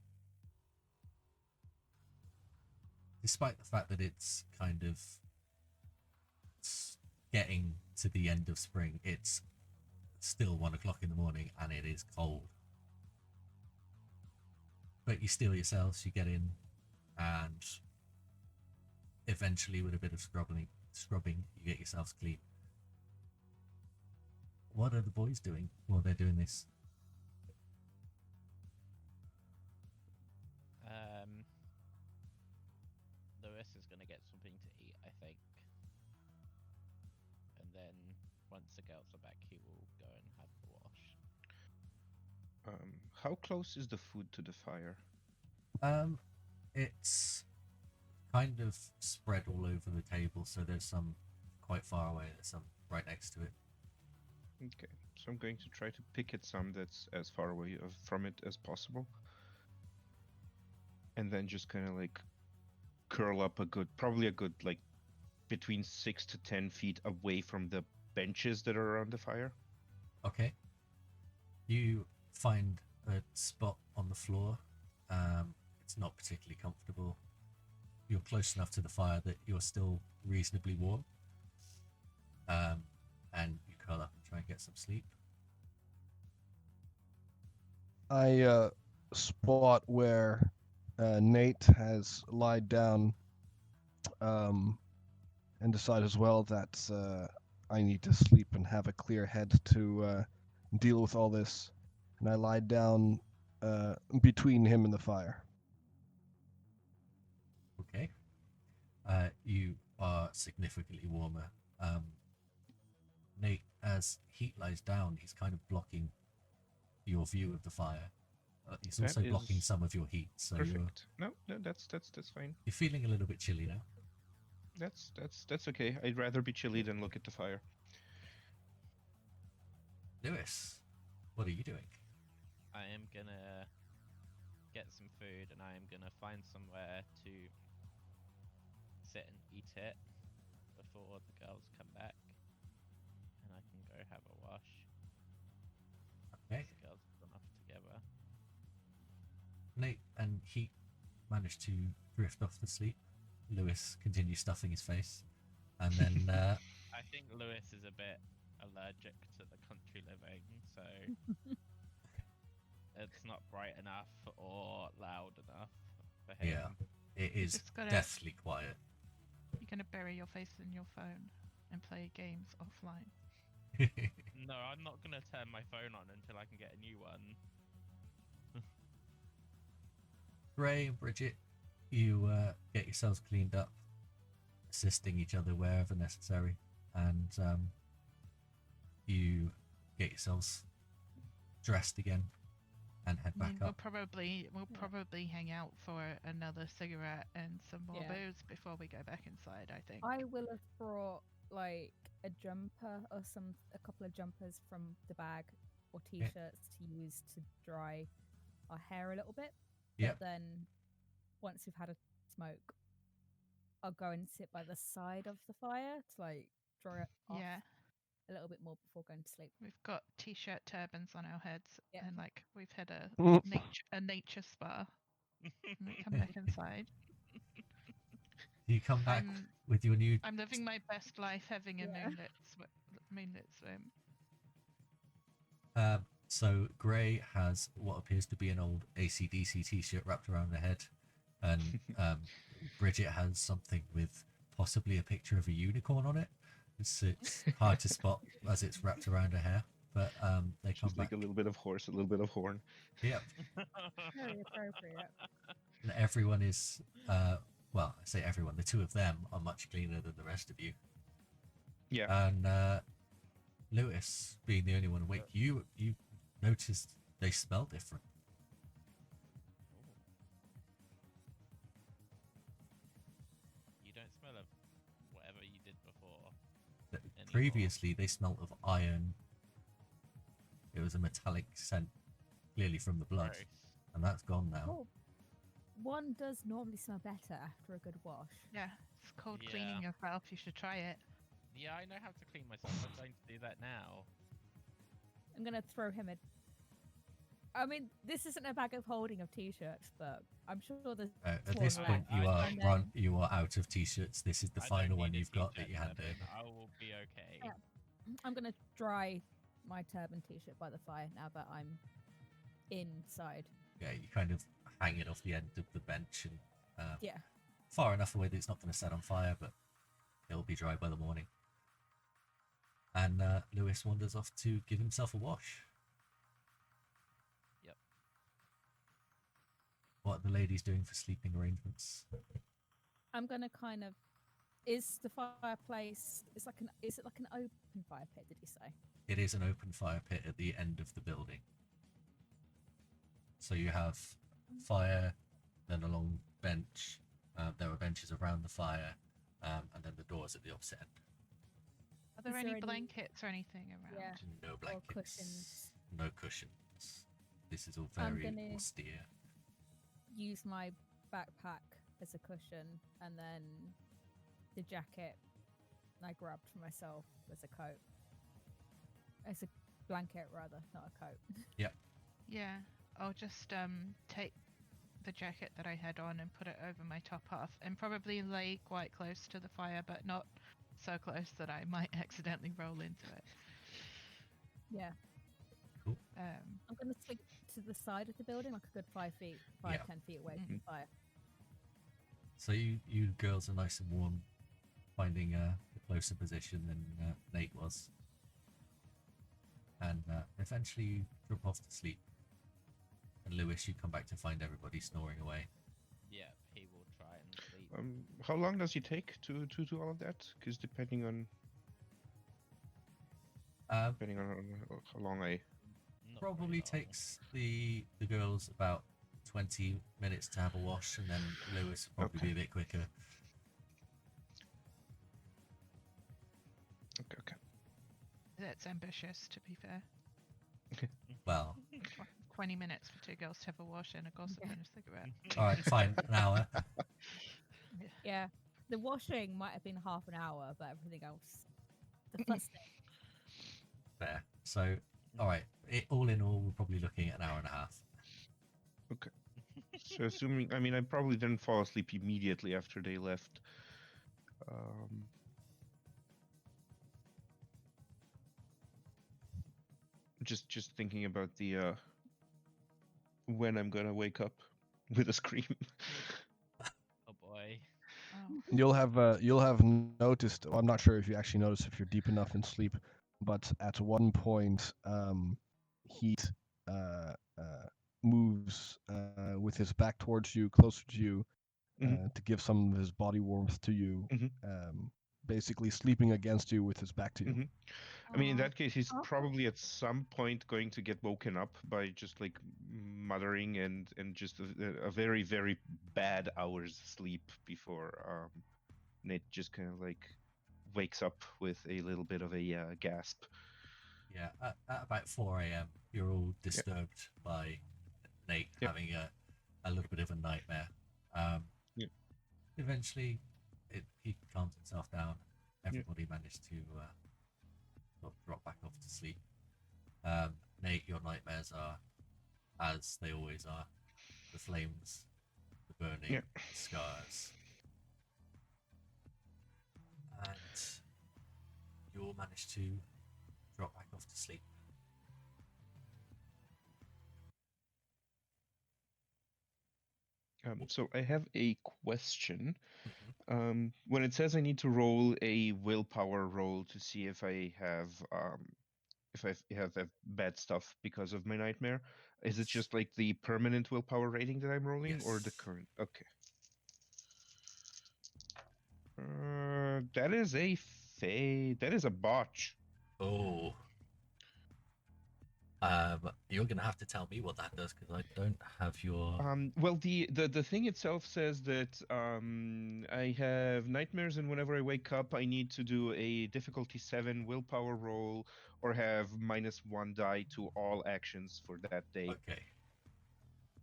Despite the fact that it's kind of getting to the end of spring, it's still 1 o'clock in the morning and it is cold. But you steel yourselves, you get in, and eventually with a bit of scrubbing, you get yourselves clean. What are the boys doing while they're doing this? Lewis is going to get something to eat, I think. And then once the girls are back, he will go and have a wash. How close is the food to the fire? It's kind of spread all over the table, so there's some quite far away, there's some right next to it. Okay, so I'm going to try to pick at some that's as far away from it as possible, and then just kind of like curl up probably a good like between 6 to 10 feet away from the benches that are around the fire. Okay. You find a spot on the floor. It's not particularly comfortable. You're close enough to the fire that you're still reasonably warm. And you curl up and try and get some sleep. I spot where Nate has lied down and decide as well that I need to sleep and have a clear head to deal with all this. And I lie down between him and the fire. Okay. You are significantly warmer. Nate, as heat lies down, he's kind of blocking your view of the fire. He's That also blocking is some of your heat, so Perfect. No, that's fine. you're feeling a little bit chilly now. That's okay. I'd rather be chilly than look at the fire. Lewis, what are you doing? I am gonna get some food, and I am gonna find somewhere to sit and eat it before the girls come back, and I can go have a wash. Okay. The girls have gone off together. Nate and Heat manage to drift off to sleep. Lewis continues stuffing his face. And then, I think Lewis is a bit allergic to the country living, so it's not bright enough or loud enough for him. yeah, it is just gotta- deathly quiet. You're gonna bury your face in your phone and play games offline. No, I'm not gonna turn my phone on until I can get a new one. Ray and Bridget, you get yourselves cleaned up, assisting each other wherever necessary, and you get yourselves dressed again and head back We'll up. probably hang out for another cigarette and some more Yeah. booze before we go back inside, I think. I will have brought like a jumper or a couple of jumpers from the bag or t-shirts to use to dry our hair a little bit. Yep. But then once we've had a smoke, I'll go and sit by the side of the fire to like dry it off Yeah, a little bit more before going to sleep. we've got t-shirt turbans on our heads, Yeah. and like we've had a Mm. nature spa. And we come back inside. You come back I'm- with your new. I'm living my best life, having a Yeah. moonlit swim. So Gray has what appears to be an old AC/DC t-shirt wrapped around her head, and Bridget has something with possibly a picture of a unicorn on it. It's hard to spot as it's wrapped around her hair, but they come Just back. like a little bit of horse, a little bit of horn. Yep, Very appropriate. and everyone is. Well, I say everyone. The two of them are much cleaner than the rest of you. Yeah. And Lewis, being the only one awake, you noticed they smell different. You don't smell of whatever you did before. Previously, they smelt of iron. It was a metallic scent, clearly from the blood, Gross. and that's gone now. Oh, one does normally smell better after a good wash. Yeah, it's called Yeah. cleaning yourself. You should try it. Yeah, I know how to clean myself. I'm going to do that now. I'm gonna throw him a. I mean, this isn't a bag of holding of t-shirts, but I'm sure there's. At one this left. point, you are And then- you are out of t-shirts. This is the I don't final one need a you've got that t-shirt you hand turban. over. I will be okay. Yeah. I'm gonna dry my turban t-shirt by the fire now that I'm inside. Yeah, you kind of hang it off the end of the bench and Yeah. far enough away that it's not going to set on fire, but it'll be dry by the morning. And Lewis wanders off to give himself a wash. Yep. What are the ladies doing for sleeping arrangements? I'm gonna kind of. Is the fireplace? Is it like an open fire pit? Did you say? It is an open fire pit at the end of the building. So you have fire, then a long bench. There are benches around the fire, and then the doors at the opposite end. Are there Is any there any- blankets or anything around? Yeah. No blankets, cushions. no cushions. This is all I'm very gonna- austere. Use my backpack as a cushion, and then the jacket I grabbed for myself as a coat. As a blanket, rather, not a coat. Yeah, I'll just take the jacket that I had on and put it over my top half, and probably lay quite close to the fire, but not so close that I might accidentally roll into it. Yeah. Cool. I'm gonna sleep to the side of the building, like a good 5 feet, 10 feet away from the fire. So you girls are nice and warm, finding a closer position than Nate was. And eventually you drop off to sleep. And Lewis, you come back to find everybody snoring away. Yeah, he will try and sleep. How long does it take to do all of that? Because depending on how long I Not very Probably long. takes the girls about 20 minutes to have a wash, and then Lewis will probably be a bit quicker. Okay. That's ambitious, to be fair. Well, 20 minutes for 2 girls to have a wash and a gossip and a cigarette. all right, fine, an hour. Yeah. The washing might have been half an hour, but everything else, the fussing. Fair. So, all right, all in all, we're probably looking at an hour and a half. So assuming, I probably didn't fall asleep immediately after they left. Just thinking about the when I'm gonna wake up with a scream. Oh boy. Oh, You'll have noticed. Well, I'm not sure if you actually notice if you're deep enough in sleep, but at one point, Heat moves with his back towards you, closer to you, to give some of his body warmth to you. Basically, sleeping against you with his back to you. In that case, he's Oh. probably at some point going to get woken up by just like muttering and just a very, very bad hour's sleep before Nate just kind of like wakes up with a little bit of a gasp. Yeah, at about 4 a.m., you're all disturbed by Nate having a little bit of a nightmare. Eventually, he calms himself down. Everybody managed to sort of drop back off to sleep. Nate, your nightmares are, as they always are, the flames, the burning, scars. And you all managed to drop back off to sleep. So I have a question. When it says I need to roll a willpower roll to see if I have bad stuff because of my nightmare, is it just like the permanent willpower rating that I'm rolling, or the Yes. current? Okay. That is a that is a botch. Oh. You're gonna have to tell me what that does because I don't have your. Well, the thing itself says that I have nightmares, and whenever I wake up, I need to do a difficulty 7 willpower roll or have -1 die to all actions for that day. Okay.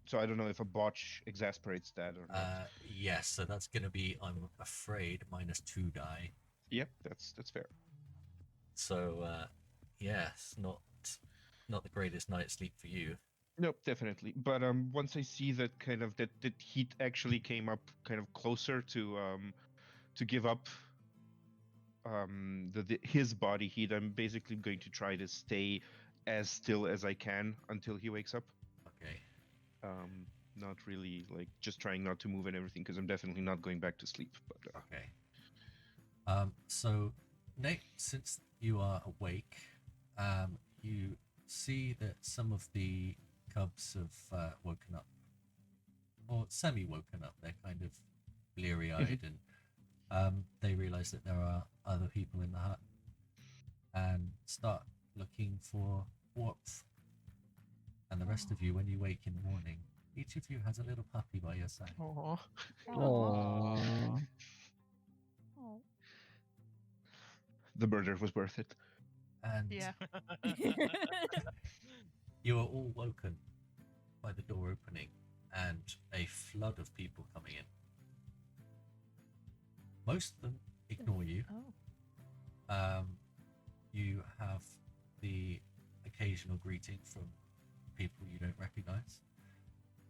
So I don't know if a botch exasperates that or not. Yes. So that's gonna be, I'm afraid, -2 die. Yep, that's fair. So, yes, not the greatest night's sleep for you. Nope, definitely. But once I see that kind of that heat actually came up kind of closer to give up his body heat, I'm basically going to try to stay as still as I can until he wakes up. Okay. Not really like just trying not to move and everything because I'm definitely not going back to sleep. But Okay. So Nate, since you are awake, you see that some of the cubs have woken up, or semi-woken up. They're kind of bleary-eyed, and they realize that there are other people in the hut, and start looking for warmth. And the rest of you, when you wake in the morning, each of you has a little puppy by your side. Aw. Aww. Oh. The murder was worth it. And Yeah. you are all woken by the door opening and a flood of people coming in. Most of them ignore you. Oh. You have the occasional greeting from people you don't recognize.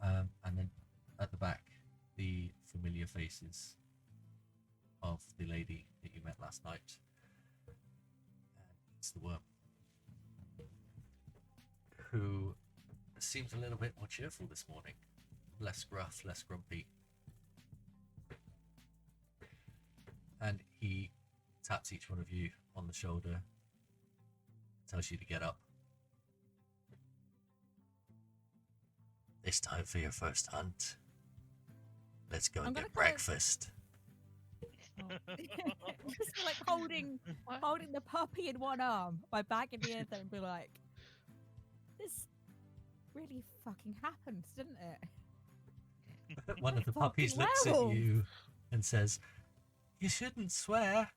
And then at the back, the familiar faces of the lady that you met last night. And it's the worm, who seems a little bit more cheerful this morning. Less gruff, less grumpy. And he taps each one of you on the shoulder, tells you to get up. It's time for your first hunt. Let's go and I'm gonna get go- breakfast. Just like holding the puppy in one arm, my bag in the other, and be like, "This really fucking happened, didn't it?" One of the Fucking puppies looks at werewolf. you and says, "You shouldn't swear."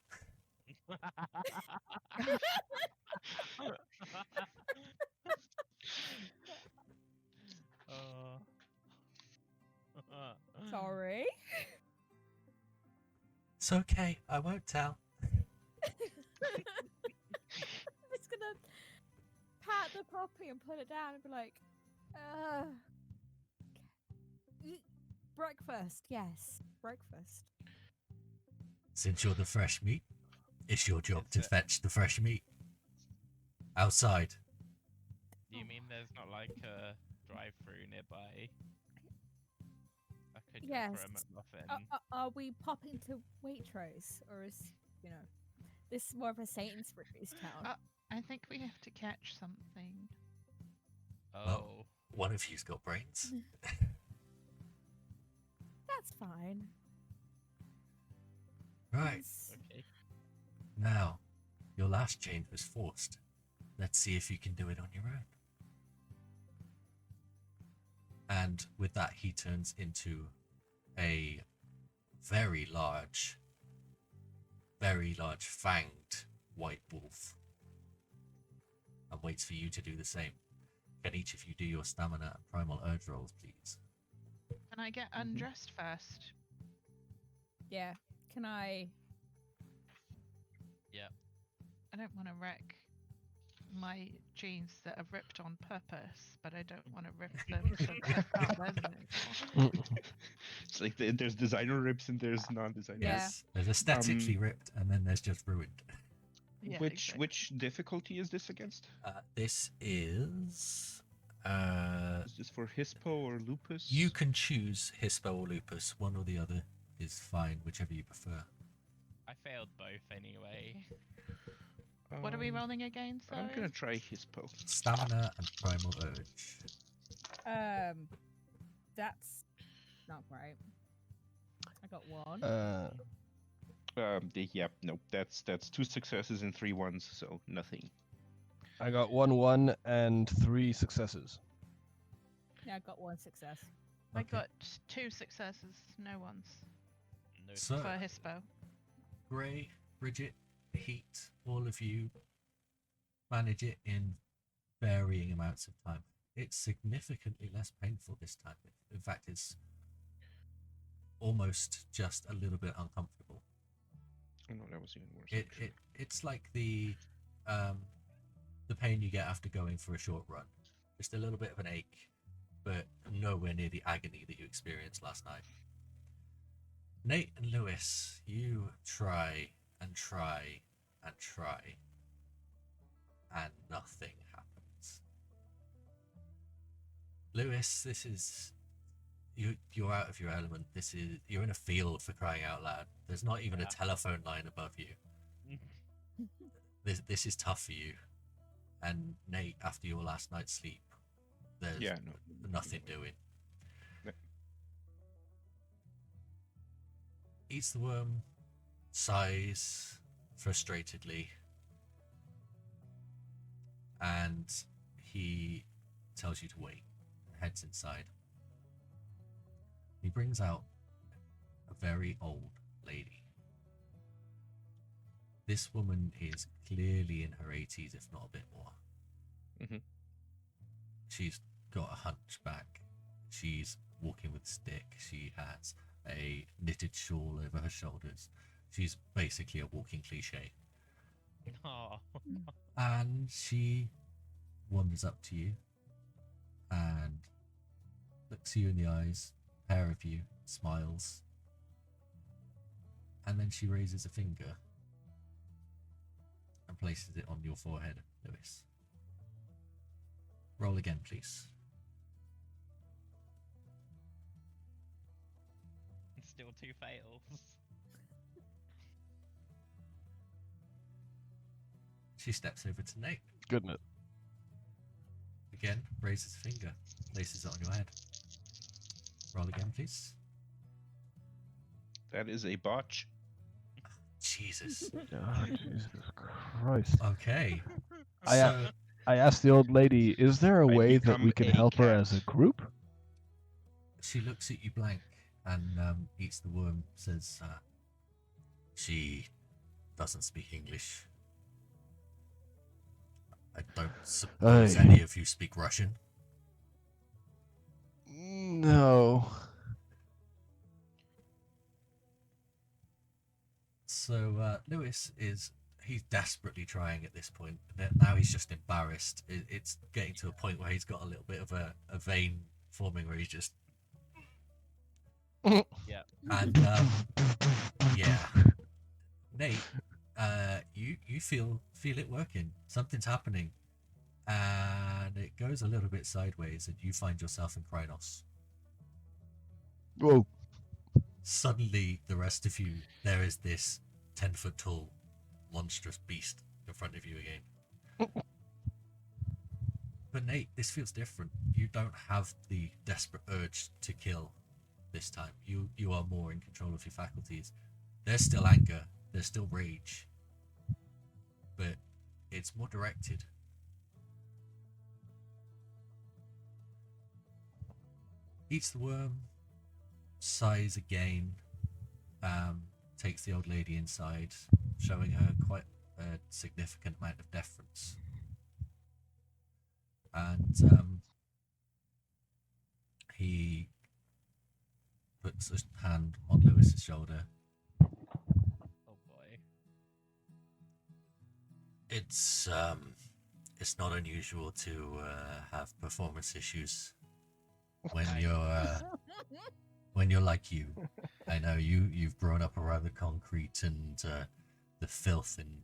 Sorry. It's okay, I won't tell. I'm just gonna pat the puppy and put it down and be like, breakfast, yes, breakfast. Since you're the fresh meat, it's your job Is to it? fetch the fresh meat. Outside. Do you mean there's not like a drive-through nearby? I could go for a Yes. McMuffin. Are we popping to Waitrose, or is, this more of a Sainsbury's town? I think we have to catch something. Oh, One of you's got brains. That's fine. Right, It's- okay. now, your last change was forced. Let's see if you can do it on your own. And with that, he turns into a very large fanged white wolf and waits for you to do the same. Can each of you do your stamina and primal urge rolls, please? Can I get undressed first? Yeah. Can I? I don't want to wreck my jeans that are ripped on purpose, but I don't want to rip them so that I can't wear them anymore. It's like there's designer rips and there's non-designer. Yeah. Yes. There's aesthetically ripped and then there's just ruined. Yeah, Which exactly. which difficulty is this against? This is... Is this for Hispo or Lupus? you can choose Hispo or Lupus. One or the other is fine, whichever you prefer. I failed both anyway. What are we rolling again? Sorry. I'm gonna try Hispo. Stamina and primal urge. That's not right. I got one. Nope. That's 2 successes and 3 ones, so nothing. I got 1 and 3 successes. Yeah, I got one success. I Okay. got 2 successes, no ones No So- for Hispo. Gray, Bridget, Heat, all of you manage it in varying amounts of time. It's significantly less painful this time. In fact, it's almost just a little bit uncomfortable. Oh no, that was even worse. It's like the pain you get after going for a short run. Just a little bit of an ache, but nowhere near the agony that you experienced last night. Nate and Lewis, you try and try and try, and nothing happens. Lewis, this is you're out of your element. You're in a field, for crying out loud. There's not even a Yeah. telephone line above you. This is tough for you. And Nate, after your last night's sleep, there's Yeah, no. nothing doing. No. Eats the worm, sighs frustratedly, and he tells you to wait, and heads inside. He brings out a very old lady. This woman is clearly in her 80s, if not a bit more. Mhm. She's got a hunchback. She's walking with a stick. She has a knitted shawl over her shoulders. She's basically a walking cliche. Oh. And she wanders up to you and looks you in the eyes, pair of you, smiles, and then she raises a finger and places it on your forehead, Lewis. Roll again, please. Still 2 fails. She steps over to Nate. Goodness. Again, raises a finger, places it on your head. Roll again, please. That is a botch. Jesus. Oh, Jesus Christ. Okay. I, So, I asked the old lady, is there a I way that become we can a help her as a cat. group? she looks at you blank and eats the worm, says, she doesn't speak English. I don't suppose Aye. any of you speak Russian. No. So Lewis he's desperately trying at this point. Now he's just embarrassed. It's getting to a point where he's got a little bit of a vein forming where he's just... Yeah. And yeah, Nate, you feel it working. Something's happening, and it goes a little bit sideways, and you find yourself in Krynos. Whoa. Suddenly, the rest of you, there is this 10-foot tall, monstrous beast in front of you again. But Nate, this feels different. You don't have the desperate urge to kill this time. You are more in control of your faculties. There's still anger, there's still rage, but it's more directed. Eats the worm, sighs again, takes the old lady inside, showing her quite a significant amount of deference. And he puts a hand on Lewis's shoulder. Oh boy. It's not unusual to have performance issues when you're like you. I know you've grown up around the concrete and the filth, and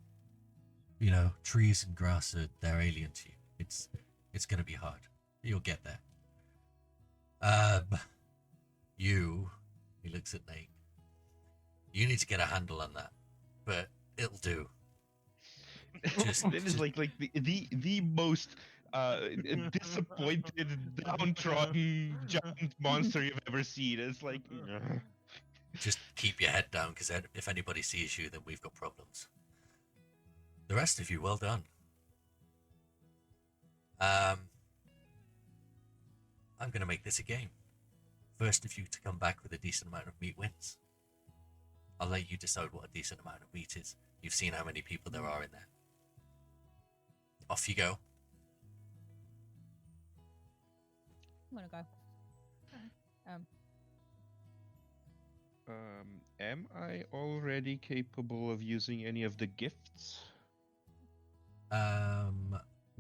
trees and grass they're alien to you. It's gonna be hard. You'll get there. He looks at Nate. You need to get a handle on that, but it'll do. It is like the most disappointed, downtrodden giant monster you've ever seen. It's like, Just keep your head down, because if anybody sees you, then we've got problems. The rest of you, well done. I'm going to make this a game. First of you to come back with a decent amount of meat wins. I'll let you decide what a decent amount of meat is. You've seen how many people there are in there. Off you go. I'm gonna go. am I already capable of using any of the gifts?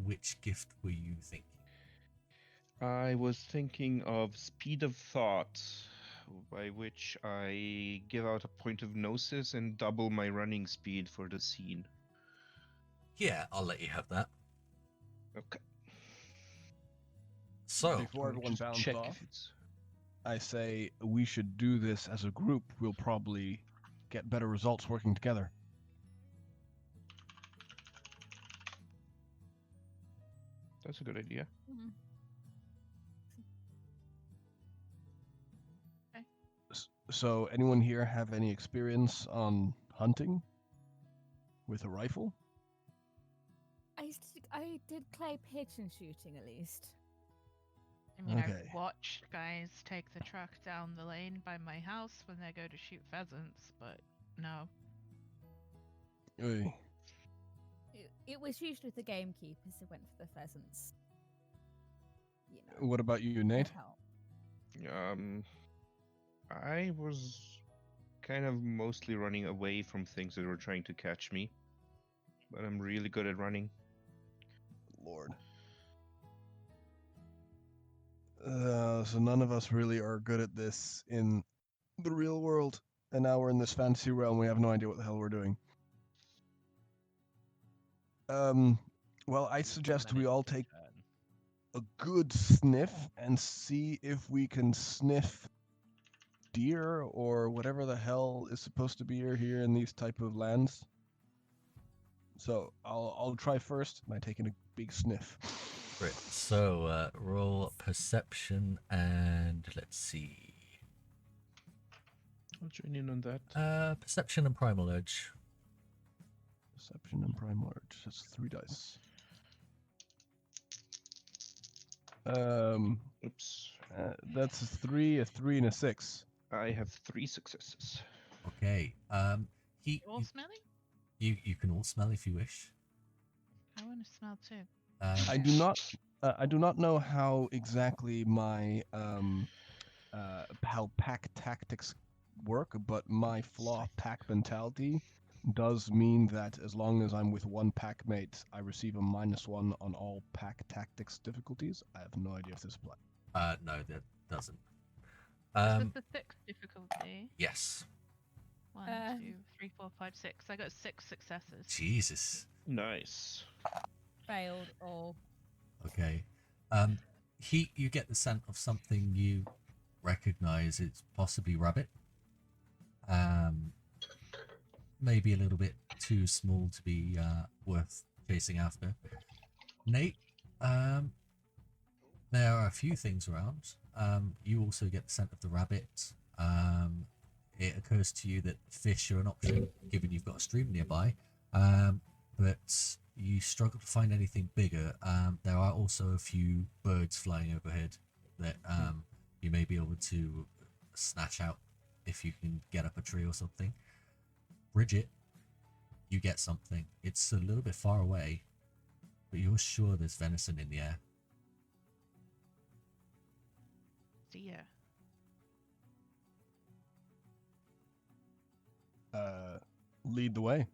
Which gift were you thinking? I was thinking of speed of thought, by which I give out a point of gnosis and double my running speed for the scene. Yeah, I'll let you have that. Okay. So, Before I'll everyone just bounds check off, if it's... I say we should do this as a group. We'll probably get better results working together. That's a good idea. Mhm. So, anyone here have any experience on hunting with a rifle? I did clay pigeon shooting at least. I mean, Okay. I've watched guys take the truck down the lane by my house when they go to shoot pheasants, but no. Oy. It was usually the gamekeepers who went for the pheasants. You know, What about you, Nate? to help. I was kind of mostly running away from things that were trying to catch me, but I'm really good at running. Lord. So none of us really are good at this in the real world, and now we're in this fantasy realm. We have no idea what the hell we're doing. Well, I suggest we all take a good sniff and see if we can sniff deer or whatever the hell is supposed to be here in these type of lands. So I'll try first by taking a big sniff. Right. So roll perception and let's see. I'll join in on that. Perception and primal urge. Perception and primal urge. That's 3 dice. Oops. That's a 3, and a 6. I have 3 successes. Okay. He You all smelly? you can all smell if you wish. I want to smell too. I do not know how exactly my how pack tactics work, but my flaw pack mentality does mean that as long as I'm with one pack mate, I receive a -1 on all pack tactics difficulties. I have no idea if this applies. No, that doesn't. Is this the 6th difficulty? Yes. 1, 2, 3, 4, 5, 6. I got 6 successes. Jesus. Nice. Failed all. Okay. Heat, you get the scent of something you recognize. It's possibly rabbit. Maybe a little bit too small to be worth chasing after. Nate, there are a few things around. You also get the scent of the rabbit. It occurs to you that fish are an option, given you've got a stream nearby. But you struggle to find anything bigger. There are also a few birds flying overhead that you may be able to snatch out if you can get up a tree or something. Bridget, you get something. It's a little bit far away, but you're sure there's venison in the air. Deer. Lead the way.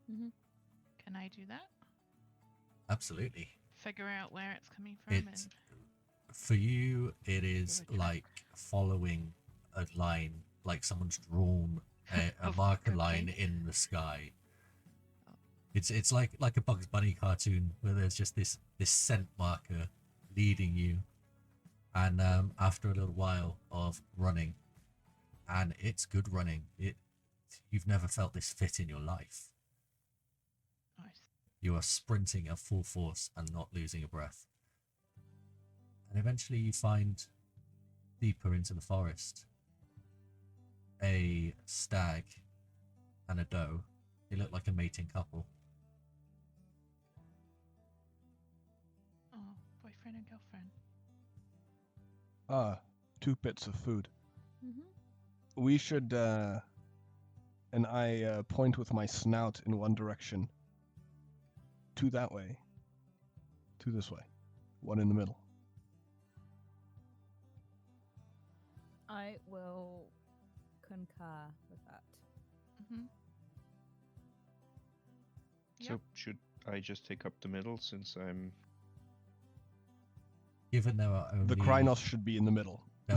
Can I do that? Absolutely. Figure out where it's coming from It's for you. It is Give it a like following a line, like someone's drawn a Oh, marker okay. line in the sky. It's like a Bugs Bunny cartoon where there's just this scent marker leading you, and after a little while of running, and it's good running. You've never felt this fit in your life. Nice. You are sprinting at full force and not losing a breath. And eventually you find, deeper into the forest, a stag and a doe. They look like a mating couple. Oh, boyfriend and girlfriend. 2 bits of food. Mm-hmm. We should, and I point with my snout in one direction. 2 that way. 2 this way. 1 in the middle. I will concur with that. Mm-hmm. So should I just take up the middle since I'm... Given there are only The Krynos should be in the middle. there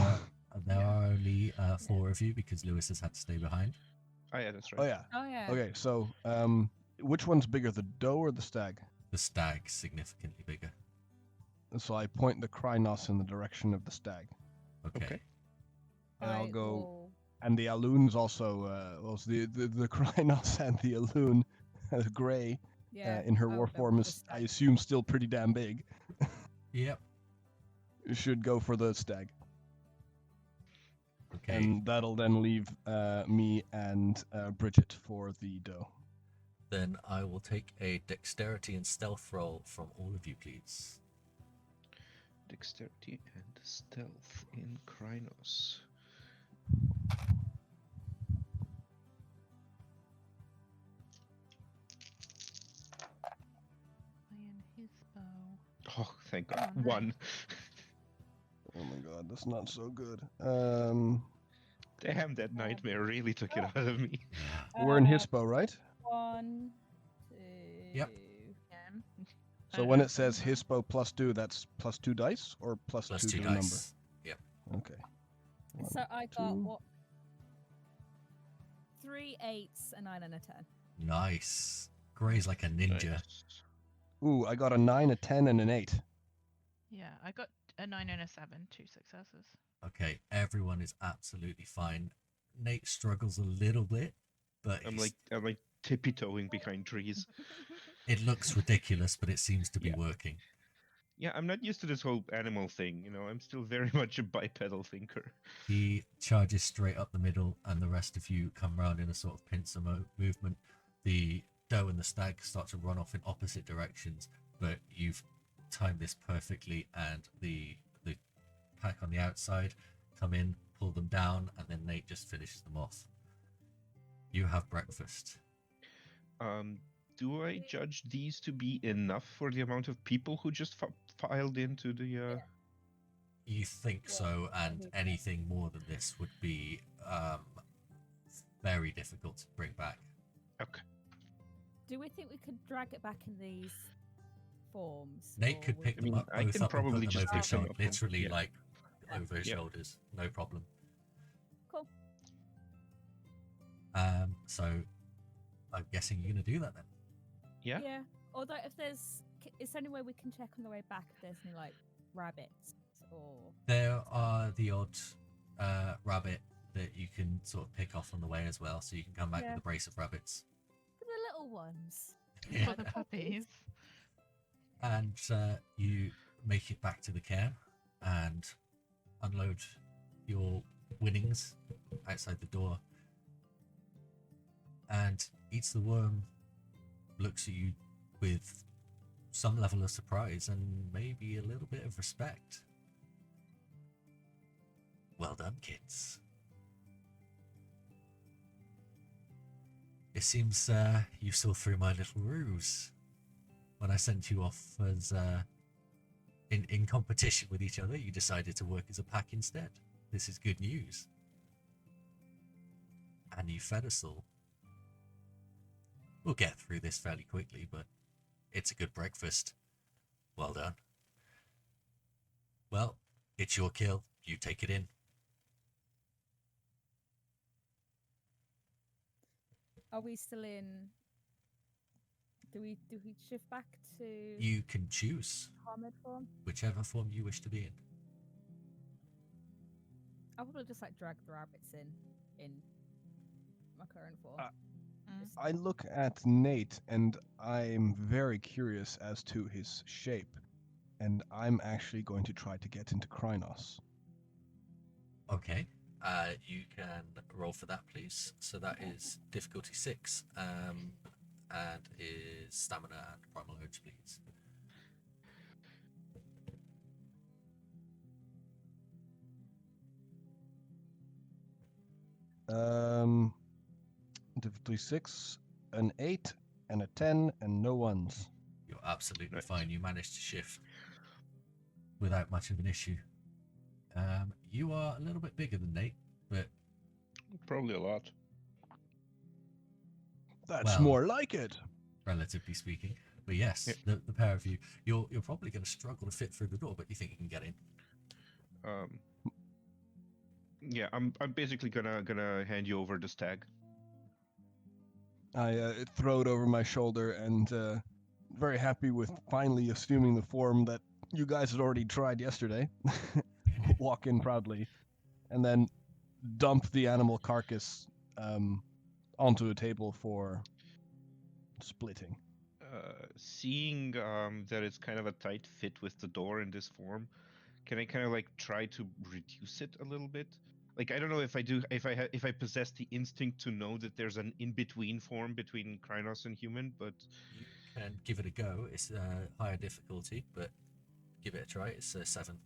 are only 4 of you because Lewis has had to stay behind. Oh yeah, that's right. Oh yeah. Oh yeah. Okay, so which one's bigger, the doe or the stag? The stag's significantly bigger. So I point the Krynos in the direction of the stag. Okay. And I'll I go. will- And the Alloon's also, the Krynos and the Alloon, gray, Yeah. in her I war will go form for the is, I stag. assume, still pretty damn big. Yep. Should go for the stag. Okay. And that'll then leave me and Bridget for the doe. Then I will take a dexterity and stealth roll from all of you, please. Dexterity and stealth in Krynos. Iron his bow. Oh, thank God. Oh, nice. 1. Oh my god, that's not so good. Damn, that nightmare really took it out of me. Yeah. We're in Hispo, right? 1, 2. Yep. Yeah. So don't when know it says if you Hispo +2, that's +2 dice or +2 Plus to 2 the number? dice. Yep. Okay. So I got 2. what? 3 8s, a 9, and a 10. Nice. Gray's like a ninja. Nice. Ooh, I got a 9, a 10, and an 8. Yeah, I got a 9 and a 7, 2 successes. Okay, everyone is absolutely fine. Nate struggles a little bit, but I'm like tippy-toeing behind trees. it looks ridiculous, but it seems to be Yeah. working. Yeah, I'm not used to this whole animal thing. You know, I'm still very much a bipedal thinker. He charges straight up the middle, and the rest of you come round in a sort of pincer movement. The doe and the stag start to run off in opposite directions, but you've timed this perfectly, and the pack on the outside come in, pull them down, and then Nate just finishes them off. You have breakfast. Do I judge these to be enough for the amount of people who just filed into the? You think so, and anything more than this would be very difficult to bring back. Okay. Do we think we could drag it back in these forms? Nate or could we- pick I them mean, up I both can up and probably put them just over his pick them shoulder, up and- literally yeah. like over his Yep. shoulders, no problem. Cool. So I'm guessing you're gonna do that then. Yeah. Yeah. Although if there's, is there any way we can check on the way back if there's any like rabbits or? There are the odd rabbit that you can sort of pick off on the way as well, so you can come back Yeah. with a brace of rabbits. The little ones. Yeah. For the puppies. And you make it back to the camp and unload your winnings outside the door. And Eats the Worm looks at you with some level of surprise and maybe a little bit of respect. Well done, kids. It seems you saw through my little ruse when I sent you off as in competition with each other. You decided to work as a pack instead. This is good news. And you fed us all. We'll get through this fairly quickly, but it's a good breakfast. Well done. Well, it's your kill. You take it in. Are we still in? Do we shift back to You can choose armored form? whichever form you wish to be in. I'll probably just like drag the rabbits in my current form. Just- I look at Nate and I'm very curious as to his shape, and I'm actually going to try to get into Krynos. Okay. You can roll for that, please. So that is difficulty 6, and is stamina and primal urge, please. Difficulty 6, an 8, and a 10, and no ones. You're absolutely Nice. fine. You managed to shift without much of an issue. You are a little bit bigger than Nate, but Probably a lot. That's Well- more like it. relatively speaking. But yes, Yeah. the pair of you, you're probably going to struggle to fit through the door, but you think you can get in. Yeah, I'm basically gonna hand you over the stag. I throw it over my shoulder and very happy with finally assuming the form that you guys had already tried yesterday. Walk in proudly, and then dump the animal carcass onto a table for splitting. Seeing that it's kind of a tight fit with the door in this form, can I kind of like try to reduce it a little bit? Like I don't know if I possess the instinct to know that there's an in-between form between Krynos and human, but You can give it a go. It's a higher difficulty, but give it a try. It's a 7.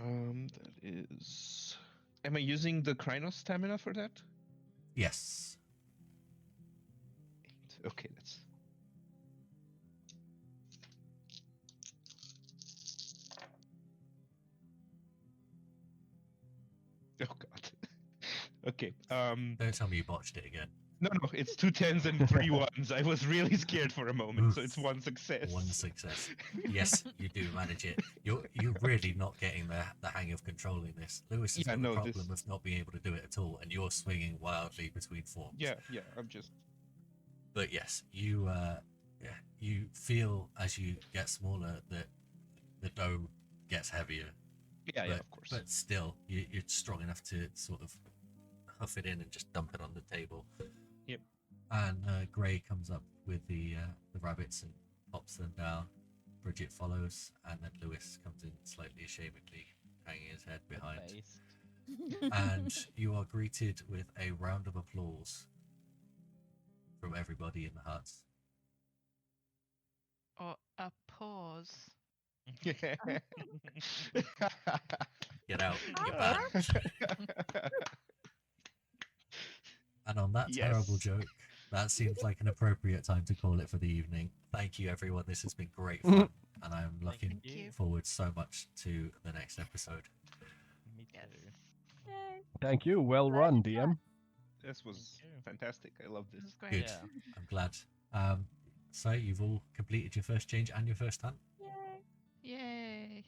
That is. Am I using the Krynos stamina for that? Yes. 8. Okay, that's. Oh god. Okay. Don't tell me you botched it again. No, it's 2 10s and 3 1s. I was really scared for a moment, so it's 1 success. 1 success. Yes, you do manage it. You're really not getting the hang of controlling this. Lewis has Yeah, got no, the problem this- of not being able to do it at all, and you're swinging wildly between forms. Yeah, I'm just. But yes, you feel as you get smaller that the dough gets heavier. Yeah, but, of course. But still, you're strong enough to sort of huff it in and just dump it on the table. Yep. And Gray comes up with the rabbits and pops them down. Bridget follows, and then Lewis comes in slightly ashamedly, hanging his head behind. Based. And you are greeted with a round of applause from everybody in the hut. Or a pause. Get out, get back. And on that terrible Yes. joke, that seems like an appropriate time to call it for the evening. Thank you, everyone. This has been great fun, and I'm looking Thank you. forward so much to the next episode. Me too. Yay. Thank you. Well run, DM. This was Thank you. fantastic. I love This this. is great. Good. Yeah. I'm glad. So you've all completed your first change and your first hunt. Yay. Yay.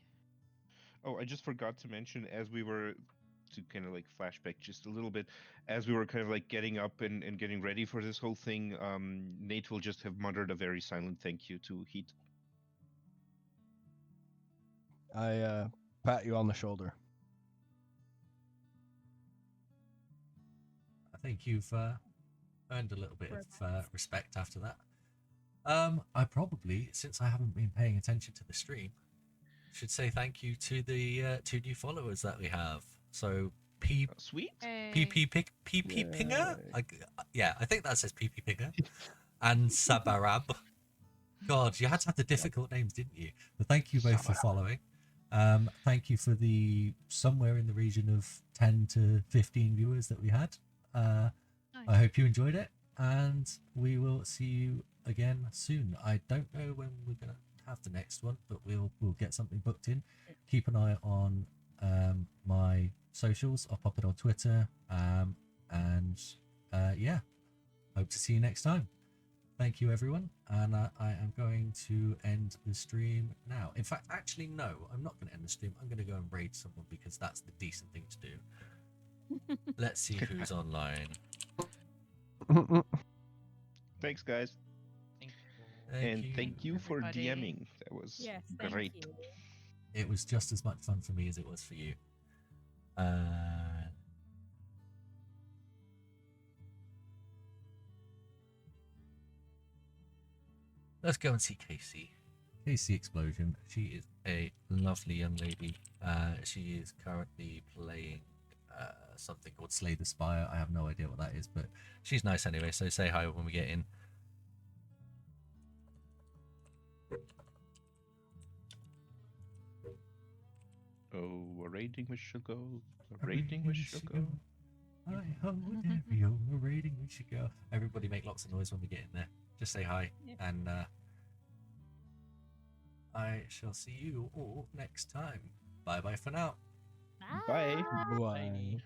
Oh, I just forgot to mention as we were to kind of like flashback just a little bit as we were kind of like getting up and getting ready for this whole thing. Nate will just have muttered a very silent thank you to Heat. I pat you on the shoulder. I think you've earned a little bit of respect after that. I probably, since I haven't been paying attention to the stream, should say thank you to the 2 new followers that we have. So Sweet. PP Pinger? I think that says PP Pinger. And Sabarab. God, you had to have the difficult names, didn't you? But thank you both for following. Thank you for the somewhere in the region of 10 to 15 viewers that we had. I hope you enjoyed it, and we will see you again soon. I don't know when we're going to have the next one, but we'll get something booked in. Keep an eye on my socials. I'll pop it on Twitter, and hope to see you next time. Thank you, everyone, and I am going to end the stream now. In fact, actually, no, I'm not going to end the stream. I'm going to go and raid someone because that's the decent thing to do. Let's see who's online. Thanks, guys. Thank you. Thank you for everybody. DMing. That was Yes, thank great. you. It was just as much fun for me as it was for you. Let's go and see Casey. Casey Explosion. She is a lovely young lady. She is currently playing something called Slay the Spire. I have no idea what that is, but she's nice anyway, so say hi when we get in. Oh, a raiding we should go. A raiding we should go. Hi ho, Dario, a raiding we should go. Everybody make lots of noise when we get in there. Just say hi, Yeah. and I shall see you all next time. Bye bye for now. Bye. Bye.